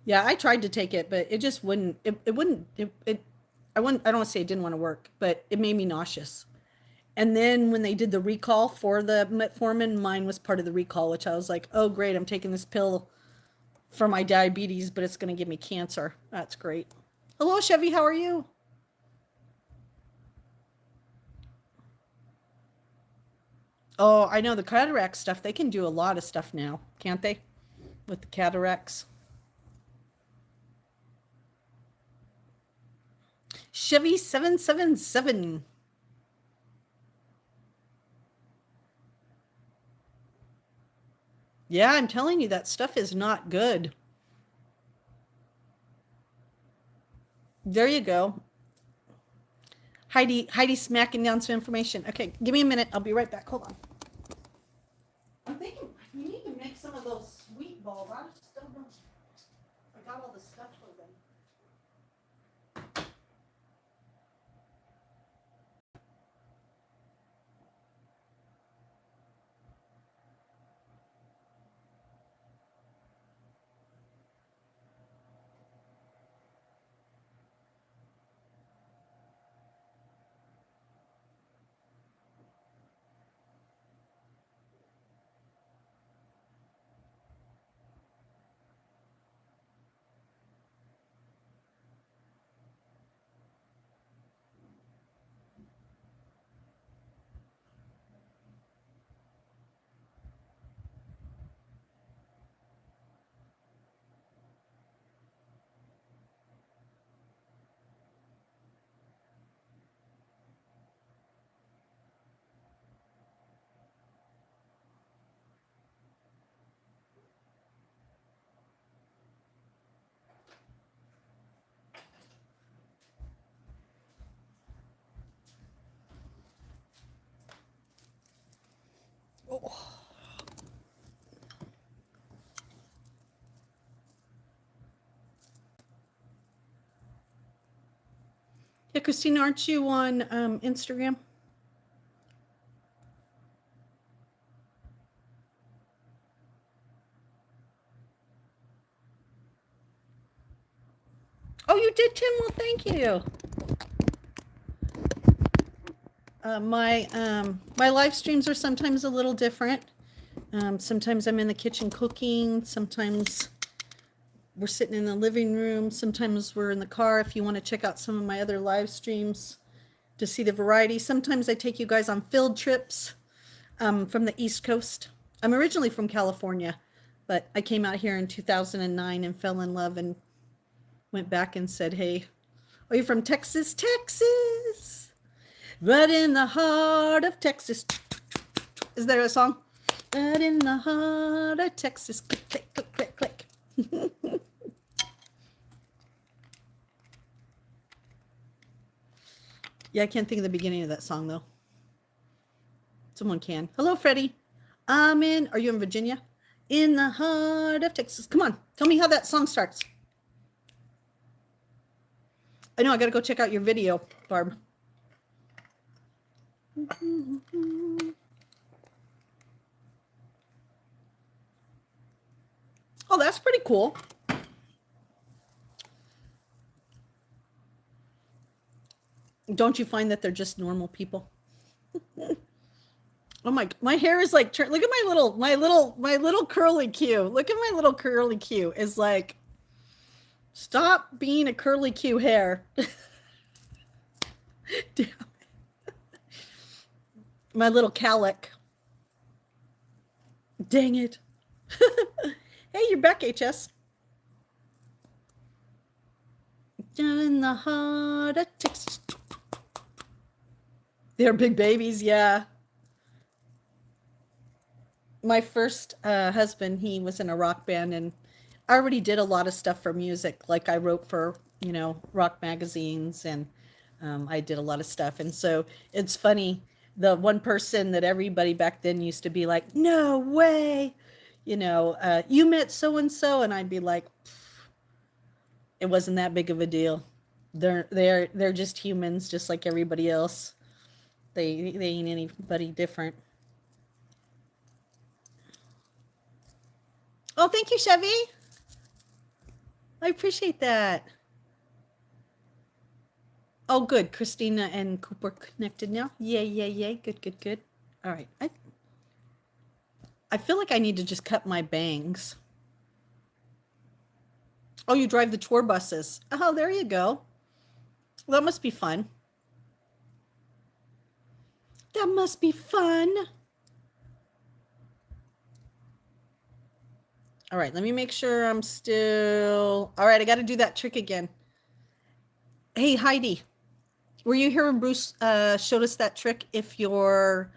Yeah, I tried to take it, but it just wouldn't. It wouldn't. I wouldn't. I don't want to say it didn't want to work, but it made me nauseous. And then when they did the recall for the metformin, mine was part of the recall, which I was like, oh great, I'm taking this pill for my diabetes, but it's going to give me cancer. That's great. Hello, Chevy. How are you? Oh, I know the cataract stuff. They can do a lot of stuff now, can't they? With the cataracts. Chevy 777. Yeah, I'm telling you, that stuff is not good. There you go. Heidi smacking down some information. Okay, give me a minute. I'll be right back. Hold on. I'm thinking we need to make some of those sweet balls. I just don't know. I got all the stuff for them. Yeah, Christina, aren't you on Instagram? Oh, you did, Tim? Well, thank you. My live streams are sometimes a little different. Sometimes I'm in the kitchen cooking. Sometimes we're sitting in the living room. Sometimes we're in the car. If you want to check out some of my other live streams to see the variety. Sometimes I take you guys on field trips from the East Coast. I'm originally from California, but I came out here in 2009 and fell in love and went back and said, hey, are you from Texas? Texas! Right in the heart of Texas. Is there a song? Right in the heart of Texas. Click, click, click, click, click. Yeah, I can't think of the beginning of that song, though. Someone can. Hello, Freddie. Are you in Virginia? In the heart of Texas. Come on, tell me how that song starts. I know, I gotta go check out your video, Barb. Oh, that's pretty cool. Don't you find that they're just normal people? Oh my hair is like, look at my little curly Q. Look at my little curly Q. Is like, stop being a curly Q hair. Damn. My little calic. Dang it. Hey, you're back, HS. Down in the heart of Texas. They're big babies, yeah. My first husband, he was in a rock band, and I already did a lot of stuff for music. Like I wrote for, rock magazines, and I did a lot of stuff. And so it's funny, the one person that everybody back then used to be like, no way, you met so-and-so, and I'd be like, it wasn't that big of a deal. They're just humans, just like everybody else. They ain't anybody different. Oh, thank you, Chevy. I appreciate that. Oh, good. Christina and Cooper connected now. Yay. Good. All right. I feel like I need to just cut my bangs. Oh, you drive the tour buses. Oh, there you go. Well, that must be fun. That must be fun. All right, let me make sure I'm still... All right, I got to do that trick again. Hey, Heidi, were you here when Bruce showed us that trick if your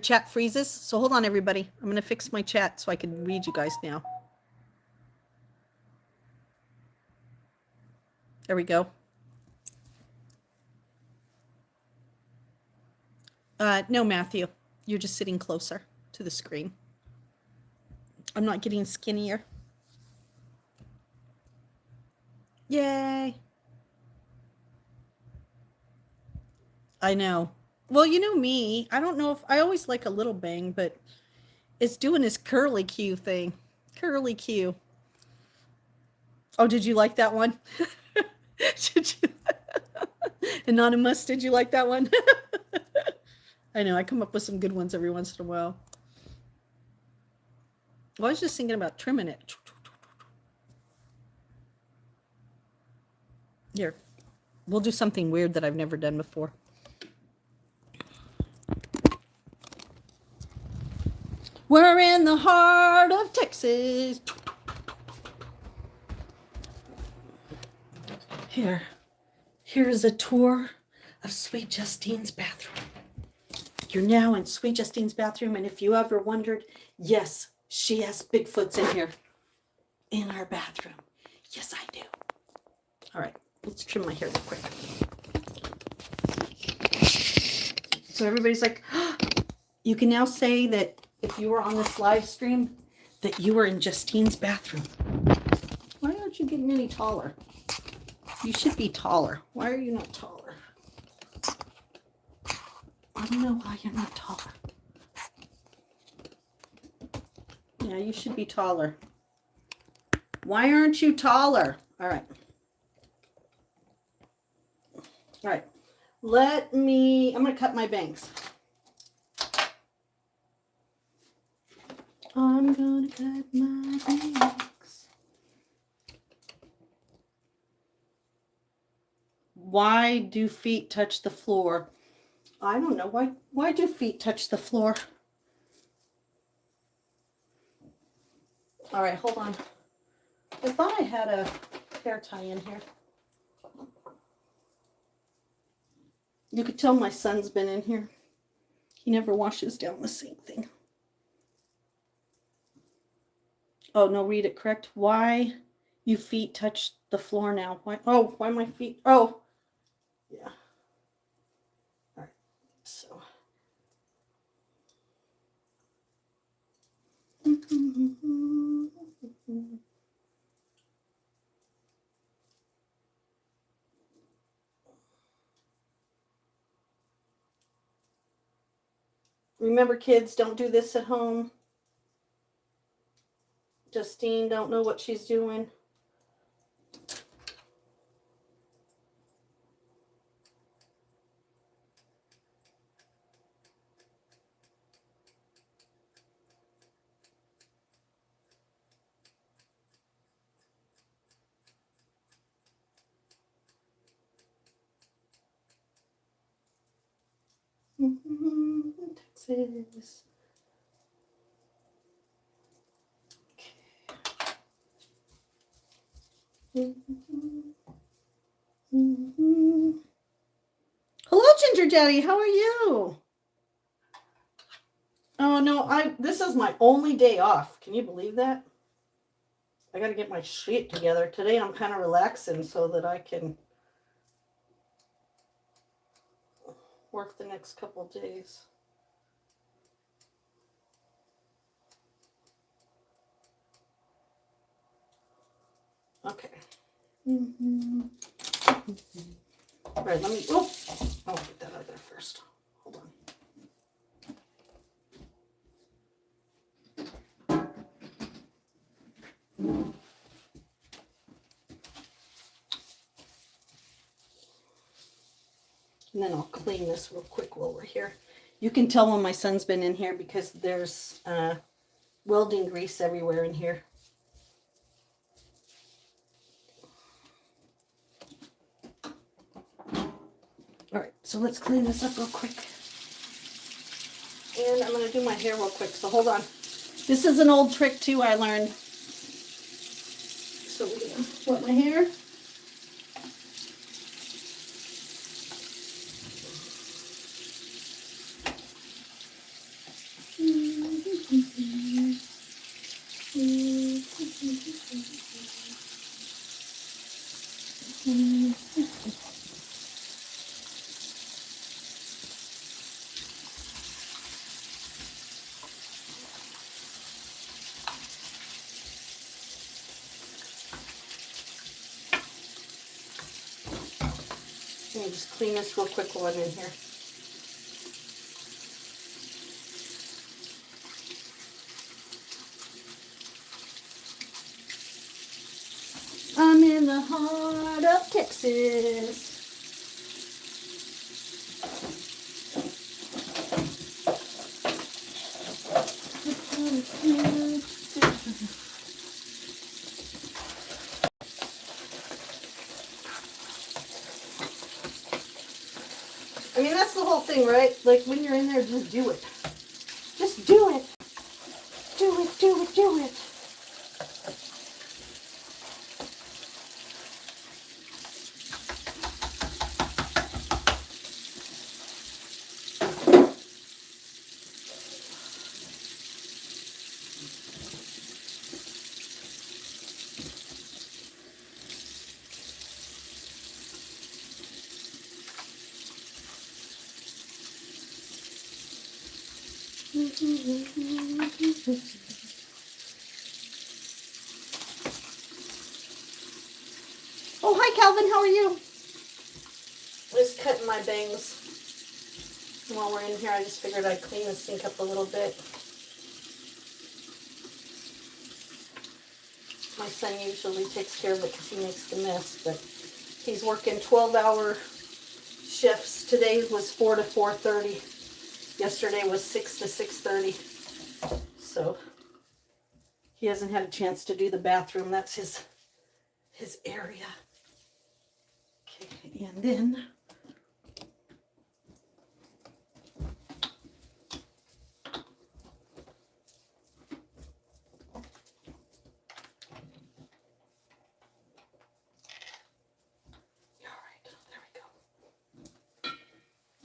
chat freezes? So hold on, everybody. I'm going to fix my chat so I can read you guys now. There we go. No, Matthew, you're just sitting closer to the screen. I'm not getting skinnier. Yay. I know. Well, you know me. I don't know if I always like a little bang, but it's doing this curly Q thing. Curly Q. Oh, did you like that one? Did you? Anonymous, did you like that one? I know, I come up with some good ones every once in a while. Well, I was just thinking about trimming it. Here, we'll do something weird that I've never done before. We're in the heart of Texas. Here's a tour of Sweet Justine's bathroom. You're now in Sweet Justine's bathroom, and if you ever wondered, yes, she has Bigfoots in here, in our bathroom. Yes, I do. All right, let's trim my hair real quick. So everybody's like, oh, you can now say that if you were on this live stream, that you were in Justine's bathroom. Why aren't you getting any taller? You should be taller. Why are you not taller? I don't know why you're not taller. Yeah, you should be taller. Why aren't you taller? All right. All right. I'm going to cut my bangs. I'm going to cut my bangs. Why do feet touch the floor? I don't know. Why do feet touch the floor? All right, hold on. I thought I had a hair tie in here. You could tell my son's been in here. He never washes down the same thing. Oh, no, read it correct. Why you feet touch the floor now? Why my feet? Oh, yeah. All right, so. Remember, kids, don't do this at home. Justine don't know what she's doing. Texas. Okay. Hello, Ginger Daddy. How are you? Oh no, this is my only day off. Can you believe that? I got to get my shit together. Today I'm kind of relaxing so that I can work the next couple of days. Okay. All right, let me, I'll get that out of there first. Hold on. And then I'll clean this real quick while we're here. You can tell when my son's been in here because there's welding grease everywhere in here. All right, so let's clean this up real quick. And I'm going to do my hair real quick, so hold on. This is an old trick too I learned. So we're going to wet my hair. Let me just clean this real quick while I'm in here. I'm in the heart of Texas. I mean, that's the whole thing, right? Like, when you're in there, just do it. Just do it. Do it, do it, do it. Oh, hi, Calvin. How are you? Just cutting my bangs. While we're in here, I just figured I'd clean the sink up a little bit. My son usually takes care of it because he makes the mess, but he's working 12-hour shifts. Today was 4 to 4:30. Yesterday was 6 to 6:30. So he hasn't had a chance to do the bathroom. That's his area. Okay, and then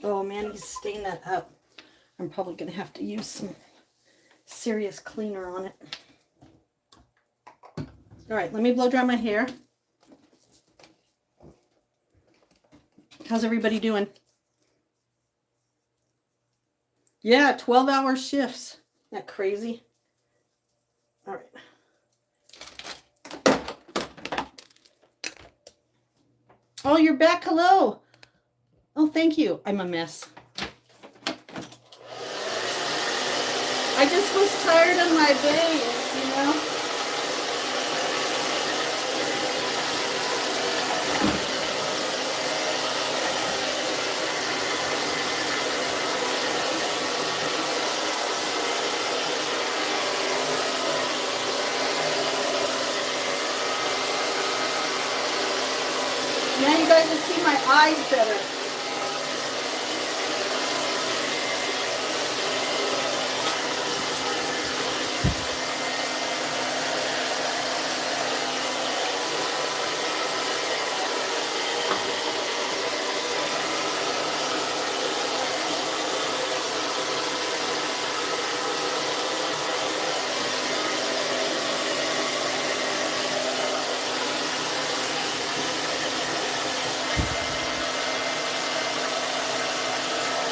oh man, he's staining that up. I'm probably going to have to use some serious cleaner on it. All right, let me blow dry my hair. How's everybody doing? Yeah, 12-hour shifts. Isn't that crazy? All right. Oh, you're back. Hello. Oh, thank you. I'm a mess. I just was tired of my bangs, you know? Now you guys can see my eyes better.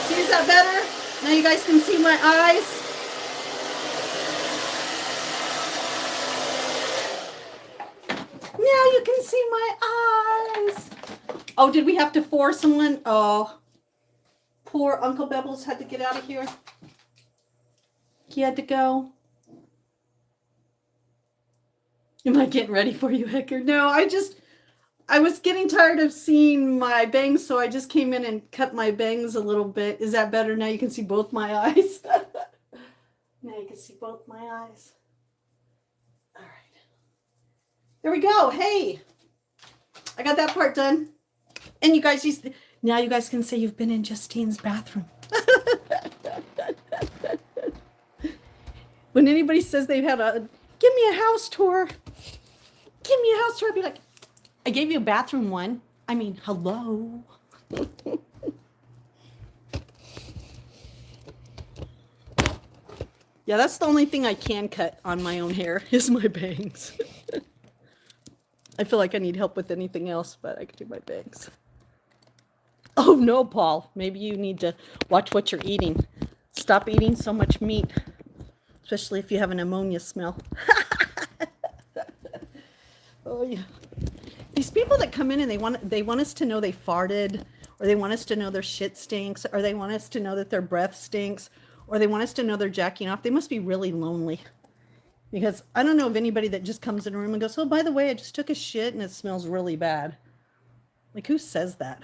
See, is that better? Now you guys can see my eyes. Now you can see my eyes. Oh, did we have to force someone? Oh, poor Uncle Bebbles had to get out of here. He had to go. Am I getting ready for you, Edgar? No, I was getting tired of seeing my bangs, so I just came in and cut my bangs a little bit. Is that better? Now you can see both my eyes. Now you can see both my eyes. All right. There we go. Hey, I got that part done. And you guys, now you guys can say you've been in Justine's bathroom. When anybody says they've had give me a house tour. Give me a house tour. I'd be like, I gave you a bathroom one. I mean, hello. Yeah, that's the only thing I can cut on my own hair is my bangs. I feel like I need help with anything else, but I can do my bangs. Oh no, Paul. Maybe you need to watch what you're eating. Stop eating so much meat, especially if you have an ammonia smell. Oh yeah. These people that come in and they want us to know they farted, or they want us to know their shit stinks, or they want us to know that their breath stinks, or they want us to know they're jacking off. They must be really lonely. Because I don't know of anybody that just comes in a room and goes, oh, by the way, I just took a shit and it smells really bad. Like, who says that?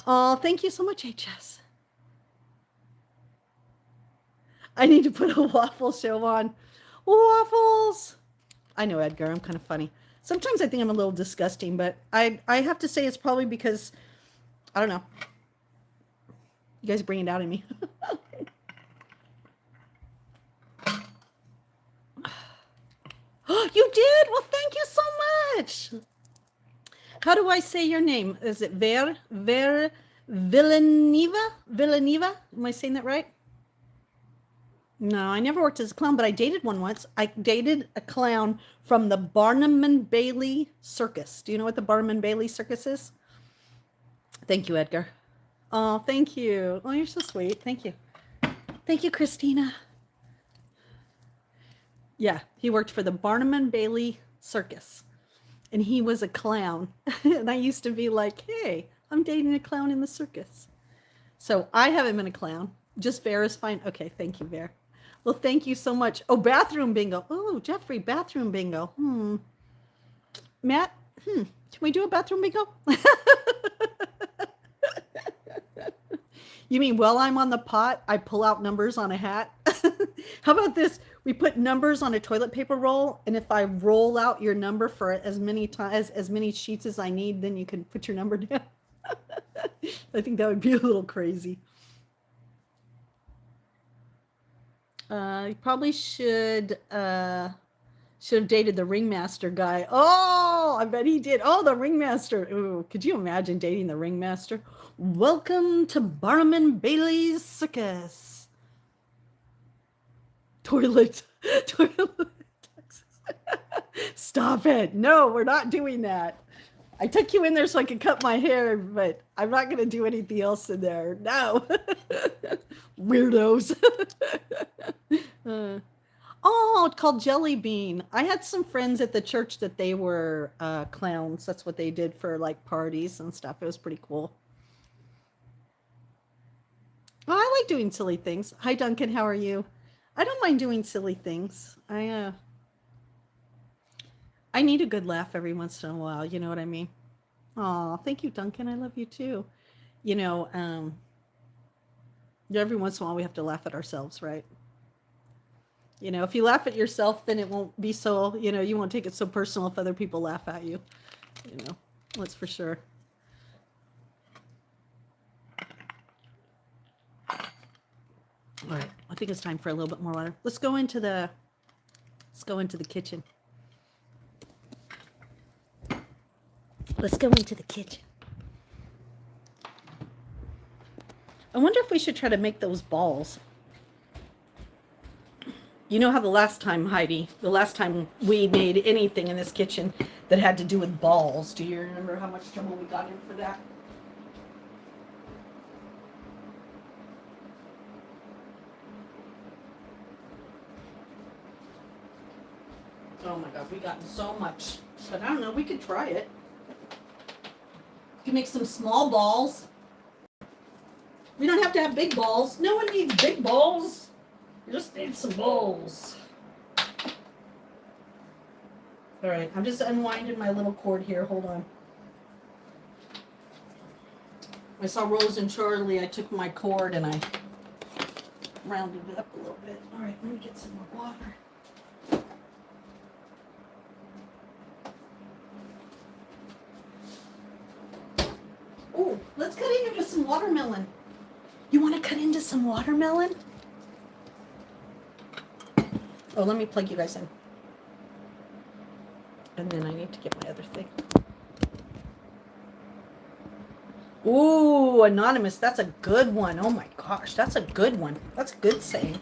Oh, thank you so much, HS. I need to put a waffle show on. Waffles! I know, Edgar, I'm kind of funny. Sometimes I think I'm a little disgusting, but I have to say it's probably because, I don't know. You guys bring it out in me. You did? Well, thank you so much. How do I say your name? Is it Villaneva? Villaneva? Am I saying that right? No, I never worked as a clown, but I dated one once. I dated a clown from the Barnum and Bailey Circus. Do you know what the Barnum and Bailey Circus is? Thank you, Edgar. Oh, thank you. Oh, you're so sweet. Thank you. Thank you, Christina. Yeah, he worked for the Barnum and Bailey Circus. and he was a clown. And I used to be like, hey, I'm dating a clown in the circus. So I haven't been a clown. Just Bear is fine. Okay, thank you, Bear. Well, thank you so much. Oh, bathroom bingo. Oh, Jeffrey, bathroom bingo. Matt, can we do a bathroom bingo? You mean while I'm on the pot, I pull out numbers on a hat? How about this? We put numbers on a toilet paper roll, and if I roll out your number for as many times, as many sheets as I need, then you can put your number down. I think that would be a little crazy. You probably should have dated the ringmaster guy. Oh, I bet he did. Oh, the ringmaster. Ooh, could you imagine dating the ringmaster? Welcome to Barnum Bailey's Circus. Toilet. Stop it. No, we're not doing that. I took you in there so I could cut my hair, but I'm not going to do anything else in there. No. Weirdos. Oh, it's called Jelly Bean. I had some friends at the church that they were clowns. That's what they did for like parties and stuff. It was pretty cool. Oh, I like doing silly things. Hi, Duncan. How are you? I don't mind doing silly things. I need a good laugh every once in a while. You know what I mean? Oh, thank you, Duncan. I love you too. You know, every once in a while we have to laugh at ourselves, right? You know, if you laugh at yourself, then it won't be so, you know, you won't take it so personal if other people laugh at you. You know, that's for sure. All right, I think it's time for a little bit more water. Let's go into the kitchen. Let's go into the kitchen. I wonder if we should try to make those balls. You know how the last time we made anything in this kitchen that had to do with balls. Do you remember how much trouble we got in for that? Oh my God, we got in so much. But I don't know, we could try it. You can make some small balls. We don't have to have big balls. No one needs big balls. You just need some balls. All right, I'm just unwinding my little cord here. Hold on. I saw Rose and Charlie. I took my cord and I rounded it up a little bit. All right, let me get some more water. Oh, let's cut into some watermelon. You want to cut into some watermelon? Oh, let me plug you guys in. And then I need to get my other thing. Ooh, anonymous. That's a good one. Oh my gosh, that's a good one. That's a good saying.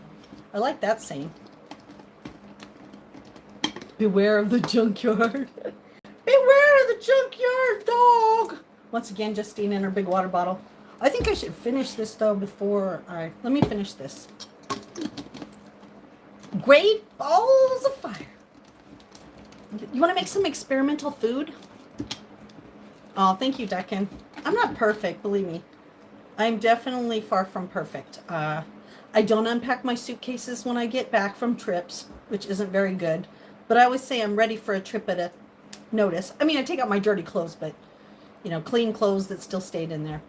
I like that saying. Beware of the junkyard. Beware of the junkyard dog. Once again, Justine in her big water bottle. I think I should finish this though before I... Let me finish this. Great balls of fire. You want to make some experimental food? Oh, thank you, Deccan. I'm not perfect, believe me. I'm definitely far from perfect. I don't unpack my suitcases when I get back from trips, which isn't very good. But I always say I'm ready for a trip at a notice. I mean, I take out my dirty clothes, but, you know, clean clothes that still stayed in there.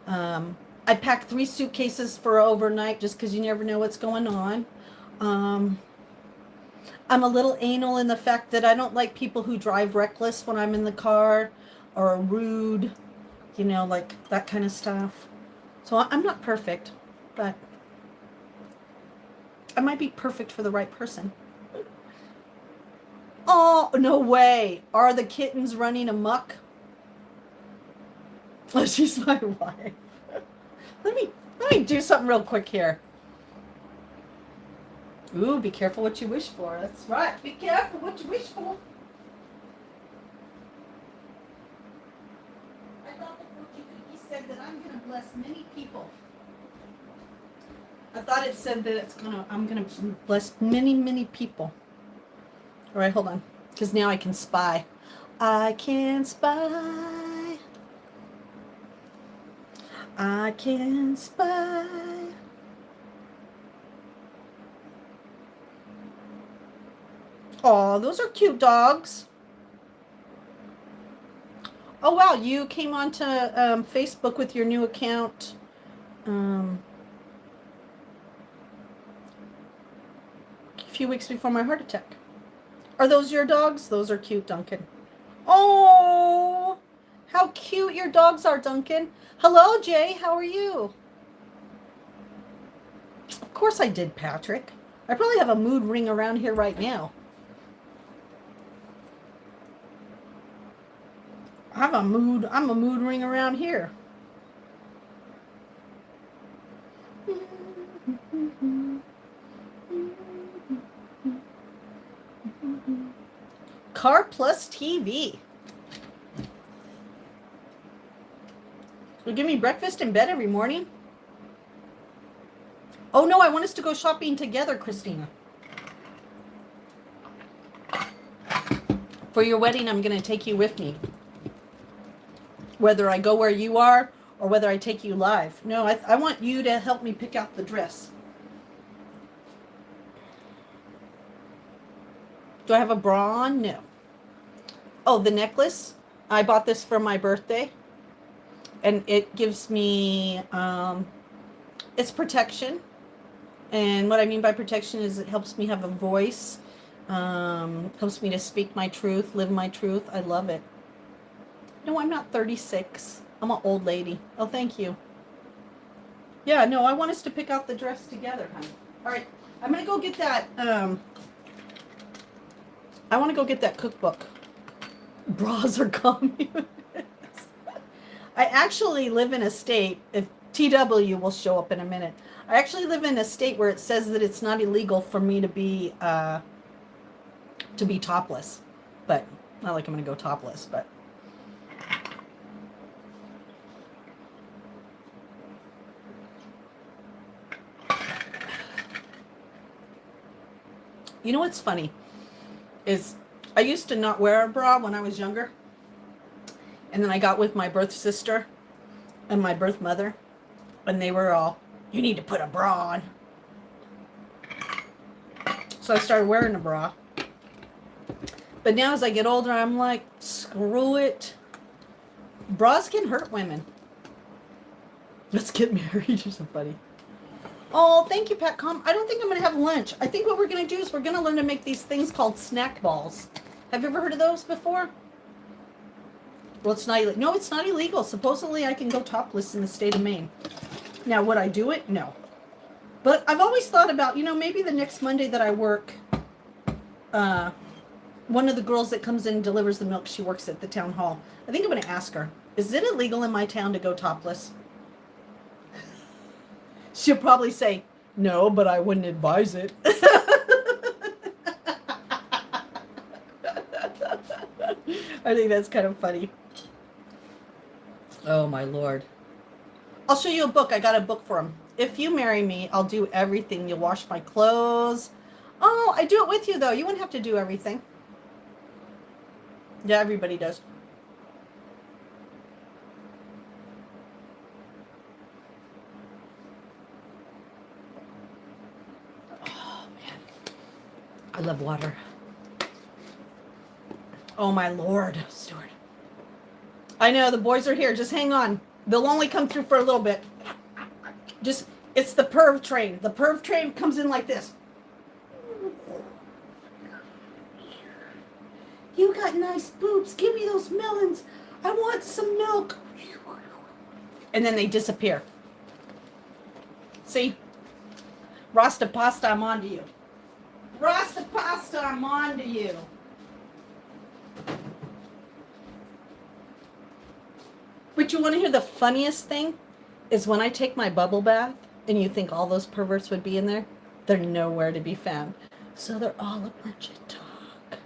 I packed 3 suitcases for overnight just because you never know what's going on. I'm a little anal in the fact that I don't like people who drive reckless when I'm in the car or are rude, you know, like that kind of stuff. So I'm not perfect, but I might be perfect for the right person. Oh, no way. Are the kittens running amok? Oh, she's my wife. Let me do something real quick here. Ooh, be careful what you wish for. That's right. Be careful what you wish for. I thought the fortune cookie said that I'm going to bless many people. I thought it said that I'm going to bless many, many people. All right, hold on. Because now I can spy. I can spy. I can spy. Oh, those are cute dogs. Oh, wow. You came onto Facebook with your new account. A few weeks before my heart attack. Are those your dogs? Those are cute, Duncan. Oh, how cute your dogs are, Duncan. Hello, Jay. How are you? Of course I did, Patrick. I probably have a mood ring around here right now. I'm a mood ring around here. Car plus TV. Will give me breakfast in bed every morning? Oh no, I want us to go shopping together, Christina. For your wedding, I'm going to take you with me. Whether I go where you are or whether I take you live. No, I want you to help me pick out the dress. Do I have a bra on? No. Oh, the necklace? I bought this for my birthday. And it gives me, it's protection. And what I mean by protection is it helps me have a voice. Helps me to speak my truth, live my truth. I love it. No, I'm not 36. I'm an old lady. Oh, thank you. Yeah, no, I want us to pick out the dress together, honey. All right, I'm going to go get that, I want to go get that cookbook. Bras are communist. I actually live in a state, if TW will show up in a minute. I actually live in a state where it says that it's not illegal for me to be topless. But, not like I'm going to go topless, but. You know what's funny is I used to not wear a bra when I was younger. And then I got with my birth sister and my birth mother. And they were all, you need to put a bra on. So I started wearing a bra. But now as I get older, I'm like, screw it. Bras can hurt women. Let's get married. You're so funny. Oh, thank you, Patcom. I don't think I'm going to have lunch. I think what we're going to do is we're going to learn to make these things called snack balls. Have you ever heard of those before? Well, it's not illegal. No, it's not illegal. Supposedly, I can go topless in the state of Maine. Now, would I do it? No. But I've always thought about, maybe the next Monday that I work, one of the girls that comes in and delivers the milk, she works at the town hall. I think I'm going to ask her, is it illegal in my town to go topless? She'll probably say, no, but I wouldn't advise it. I think that's kind of funny. Oh, my Lord. I'll show you a book. I got a book for him. If you marry me, I'll do everything. You'll wash my clothes. Oh, I do it with you, though. You wouldn't have to do everything. Yeah, everybody does. Oh, man. I love water. Oh, my Lord, Stuart. I know, the boys are here. Just hang on. They'll only come through for a little bit. It's the perv train. The perv train comes in like this. You got nice boobs. Give me those melons. I want some milk. And then they disappear. See? Rasta pasta, I'm on to you. Rasta pasta, I'm on to you. But you want to hear the funniest thing? Is when I take my bubble bath and you think all those perverts would be in there, they're nowhere to be found. So they're all a bunch of talk.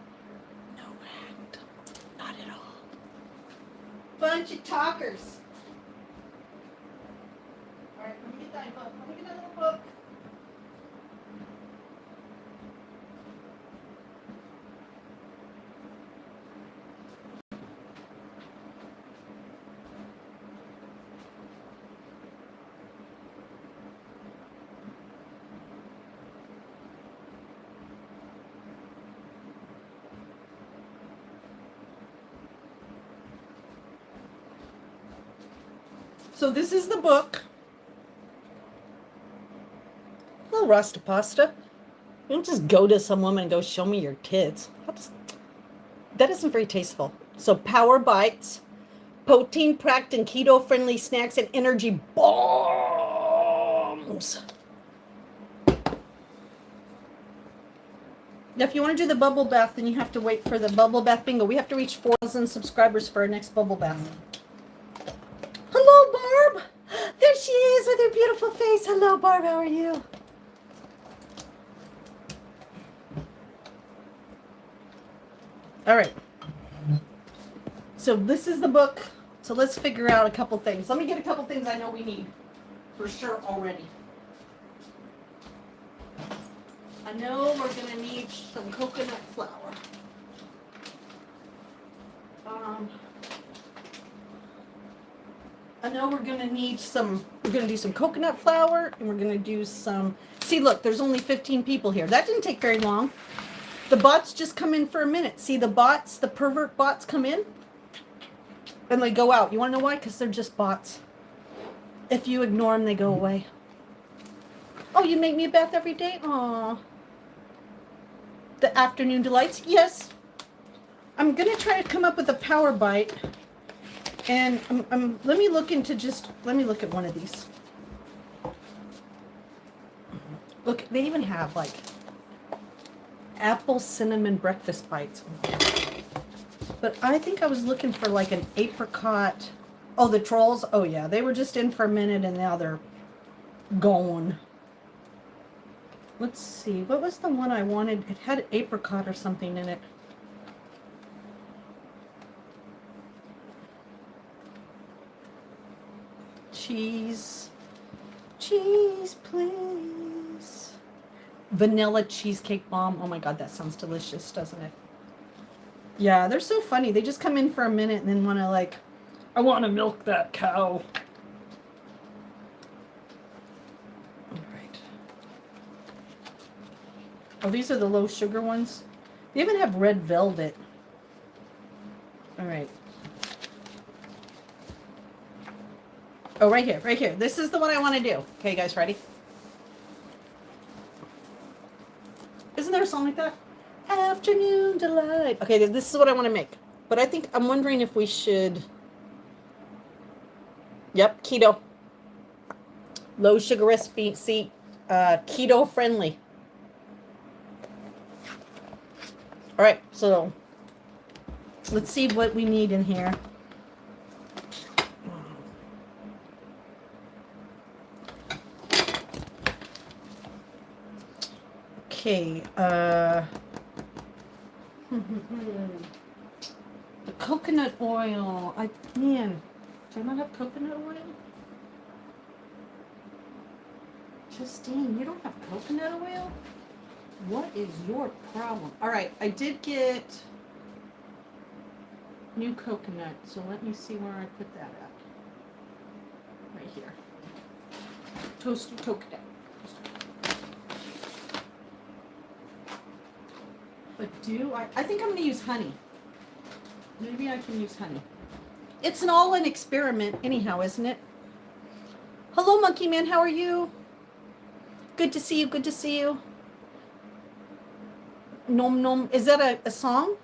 No act. Not at all. Bunch of talkers. All right, let me get that book. Let me get that little book. So this is the book. A little rasta pasta. You don't just go to some woman and go, show me your tits. That isn't very tasteful. So Power Bites, protein packed and keto friendly snacks and energy bombs. Now, if you want to do the bubble bath, then you have to wait for the bubble bath bingo. We have to reach 4,000 subscribers for our next bubble bath. Hello, Barb. There she is with her beautiful face. Hello, Barb. How are you? All right. So this is the book. So let's figure out a couple things. Let me get a couple things I know we need for sure already. I know we're going to need some coconut flour. I know we're going to need we're going to do some coconut flour, and we're going to do some, see, look, there's only 15 people here. That didn't take very long. The bots just come in for a minute. See, the bots, the pervert bots come in, and they go out. You want to know why? Because they're just bots. If you ignore them, they go away. Oh, you make me a bath every day? Aw. The afternoon delights? Yes. I'm going to try to come up with a power bite. And let me look at one of these. Look, they even have like apple cinnamon breakfast bites. But I think I was looking for like an apricot. Oh, the trolls? Oh yeah, they were just in for a minute and now they're gone. Let's see, what was the one I wanted? It had apricot or something in it. Cheese, please. Vanilla cheesecake bomb. Oh my God, that sounds delicious, doesn't it? Yeah, they're so funny. They just come in for a minute and then want to like, I want to milk that cow. All right. Oh, these are the low sugar ones. They even have red velvet. All right. Oh, right here, right here. This is the one I want to do. Okay, you guys ready? Isn't there a song like that? Afternoon delight. Okay, this is what I want to make. But I think I'm wondering if we should. Yep, keto. Low sugar recipe. See, keto friendly. All right, so let's see what we need in here. Okay, the coconut oil. Man, do I not have coconut oil? Justine, you don't have coconut oil? What is your problem? All right, I did get new coconut, so let me see where I put that at. Right here. Toasted coconut. But I think I'm going to use honey. Maybe I can use honey. It's all an experiment anyhow, isn't it? Hello, Monkey Man. How are you? Good to see you. Good to see you. Nom nom. Is that a song?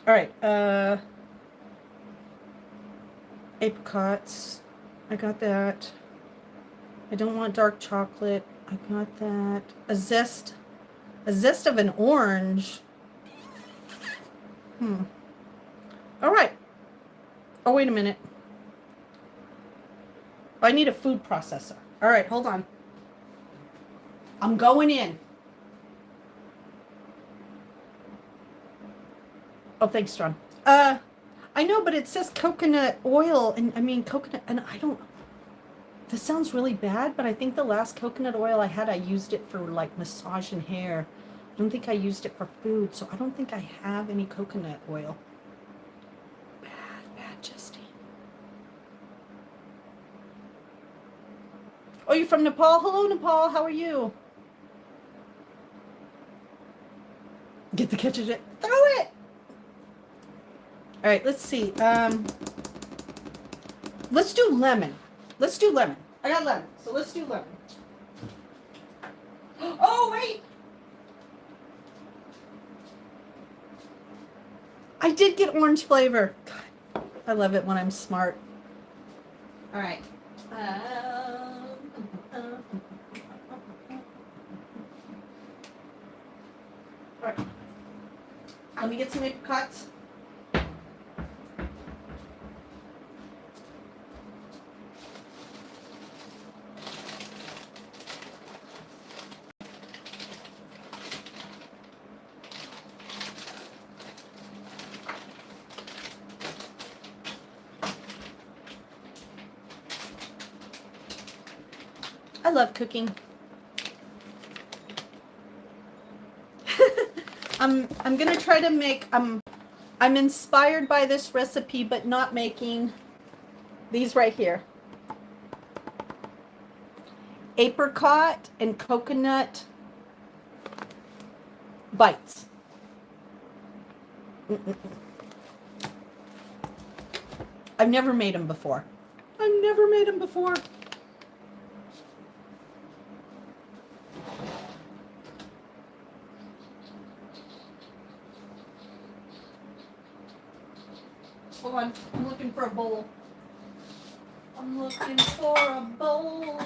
All right. Apricots. I got that. I don't want dark chocolate. I got that. A zest of an orange. All right. Oh, wait a minute. I need a food processor. All right, hold on. I'm going in. Oh, thanks, John. I know, but it says coconut oil, and I mean coconut, and I don't. This sounds really bad, but I think the last coconut oil I had, I used it for like massage and hair. I don't think I used it for food, so I don't think I have any coconut oil. Bad, Justine. Oh, you're from Nepal? Hello, Nepal. How are you? Get the ketchup. Throw it! All right, let's see. Let's do lemon. Let's do lemon. I got lemon, so let's do lemon. Oh, wait. I did get orange flavor. God, I love it when I'm smart. All right. All right. Let me get some apricots. I love cooking. I'm gonna try to make I'm inspired by this recipe, but not making these right here. Apricot and coconut bites. I've never made them before. I've never made them before. Hold on, I'm looking for a bowl. I'm looking for a bowl.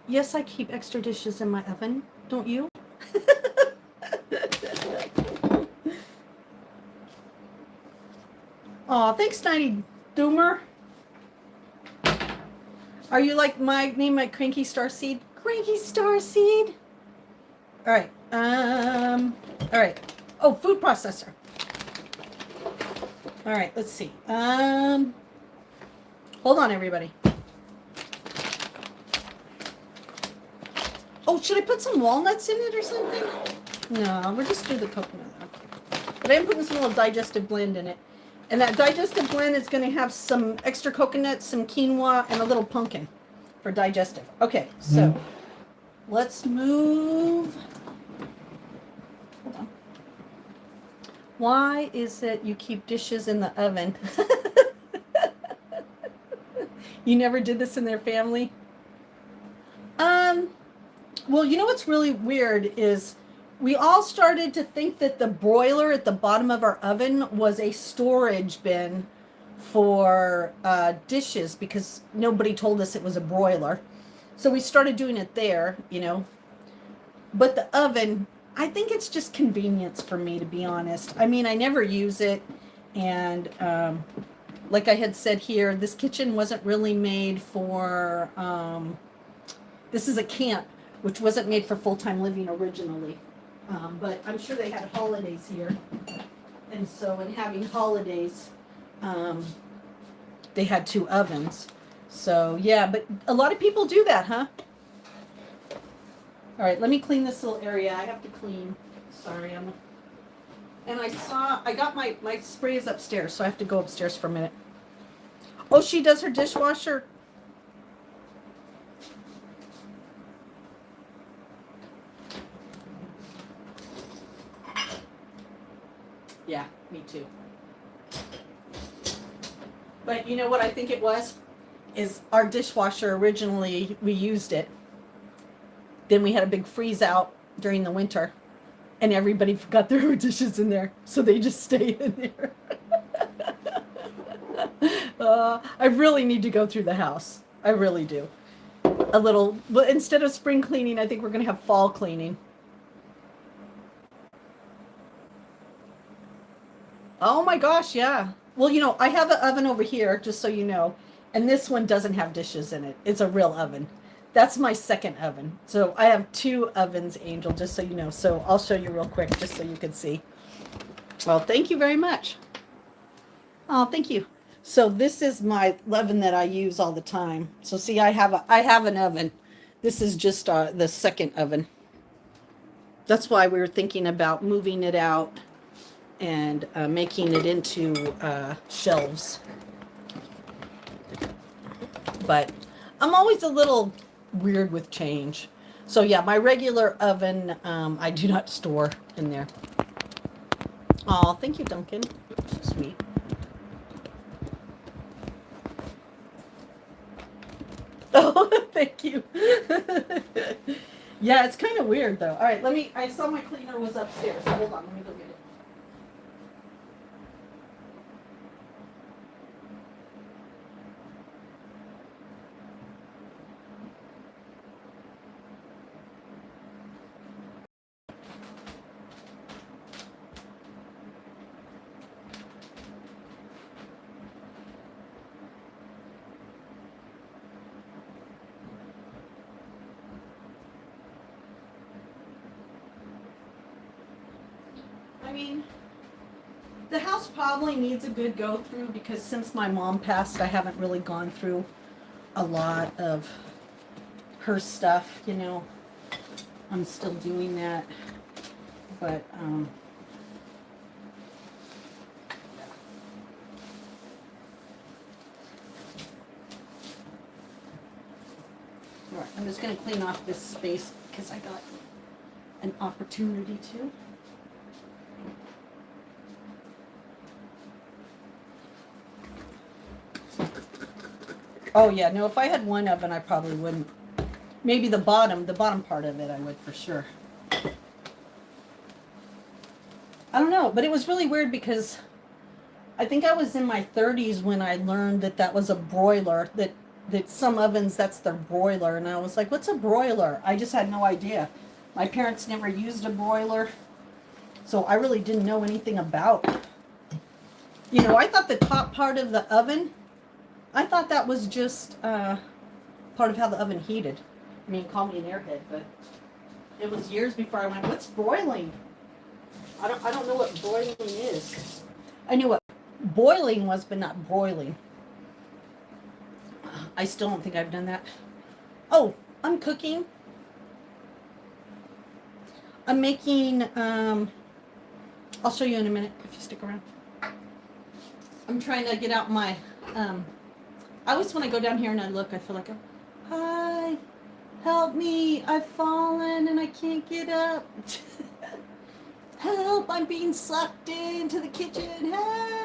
Yes, I keep extra dishes in my oven. Don't you? Aw, thanks, Nighty Doomer. Are you like my Cranky Starseed? Cranky Starseed. All right. All right. Oh, food processor. All right. Let's see. Hold on, everybody. Oh, should I put some walnuts in it or something? No, we'll just do the coconut. But I am putting some little digestive blend in it. And that digestive blend is going to have some extra coconut, some quinoa, and a little pumpkin for digestive. Okay, so let's move. Hold on. Why is it you keep dishes in the oven? You never did this in their family? Well, you know what's really weird is we all started to think that the broiler at the bottom of our oven was a storage bin for dishes because nobody told us it was a broiler. So we started doing it there, you know. But the oven, I think it's just convenience for me, to be honest. I mean, I never use it. And like I had said here, this kitchen wasn't really made for, this is a camp, which wasn't made for full-time living originally. But I'm sure they had holidays here. And so in having holidays, they had 2 ovens. So yeah, but a lot of people do that, huh? All right, let me clean this little area. I have to clean. Sorry, and I got my sprays upstairs, so I have to go upstairs for a minute. Oh, she does her dishwasher. Yeah, me too. But you know what I think it was? Is our dishwasher originally, we used it. Then we had a big freeze out during the winter. And everybody forgot their dishes in there. So they just stayed in there. I really need to go through the house. I really do. A little, but instead of spring cleaning, I think we're going to have fall cleaning. Oh my gosh, yeah. Well, you know, I have an oven over here, just so you know, and this one doesn't have dishes in it. It's a real oven. That's my second oven. So I have 2 ovens, Angel, just so you know. So I'll show you real quick, just so you can see. Well, thank you very much. Oh, thank you. So this is my oven that I use all the time. So see, I have an oven. This is just the second oven. That's why we were thinking about moving it out and making it into shelves. but I'm always a little weird with change. So yeah, my regular oven, I do not store in there. Oh, thank you, Duncan. So sweet. Oh, thank you. Yeah, it's kind of weird though. All right, I saw my cleaner was upstairs. Hold on, let me go get it. I mean, the house probably needs a good go through because since my mom passed, I haven't really gone through a lot of her stuff, you know. I'm still doing that, but all right, I'm just going to clean off this space because I got an opportunity to. Oh yeah, no, if I had one oven, I probably wouldn't. Maybe the bottom part of it, I would for sure. I don't know, but it was really weird because I think I was in my 30s when I learned that that was a broiler, that some ovens, that's their broiler. And I was like, what's a broiler? I just had no idea. My parents never used a broiler, so I really didn't know anything about. You know, I thought the top part of the oven, I thought that was just part of how the oven heated. I mean, call me an airhead, but it was years before I went, what's broiling? I don't know what broiling is. I knew what boiling was, but not broiling. I still don't think I've done that. Oh, I'm cooking. I'm making, I'll show you in a minute if you stick around. I'm trying to get out my, I always when I go down here and I look, I feel like, hi, help me, I've fallen and I can't get up. Help, I'm being sucked into the kitchen, help.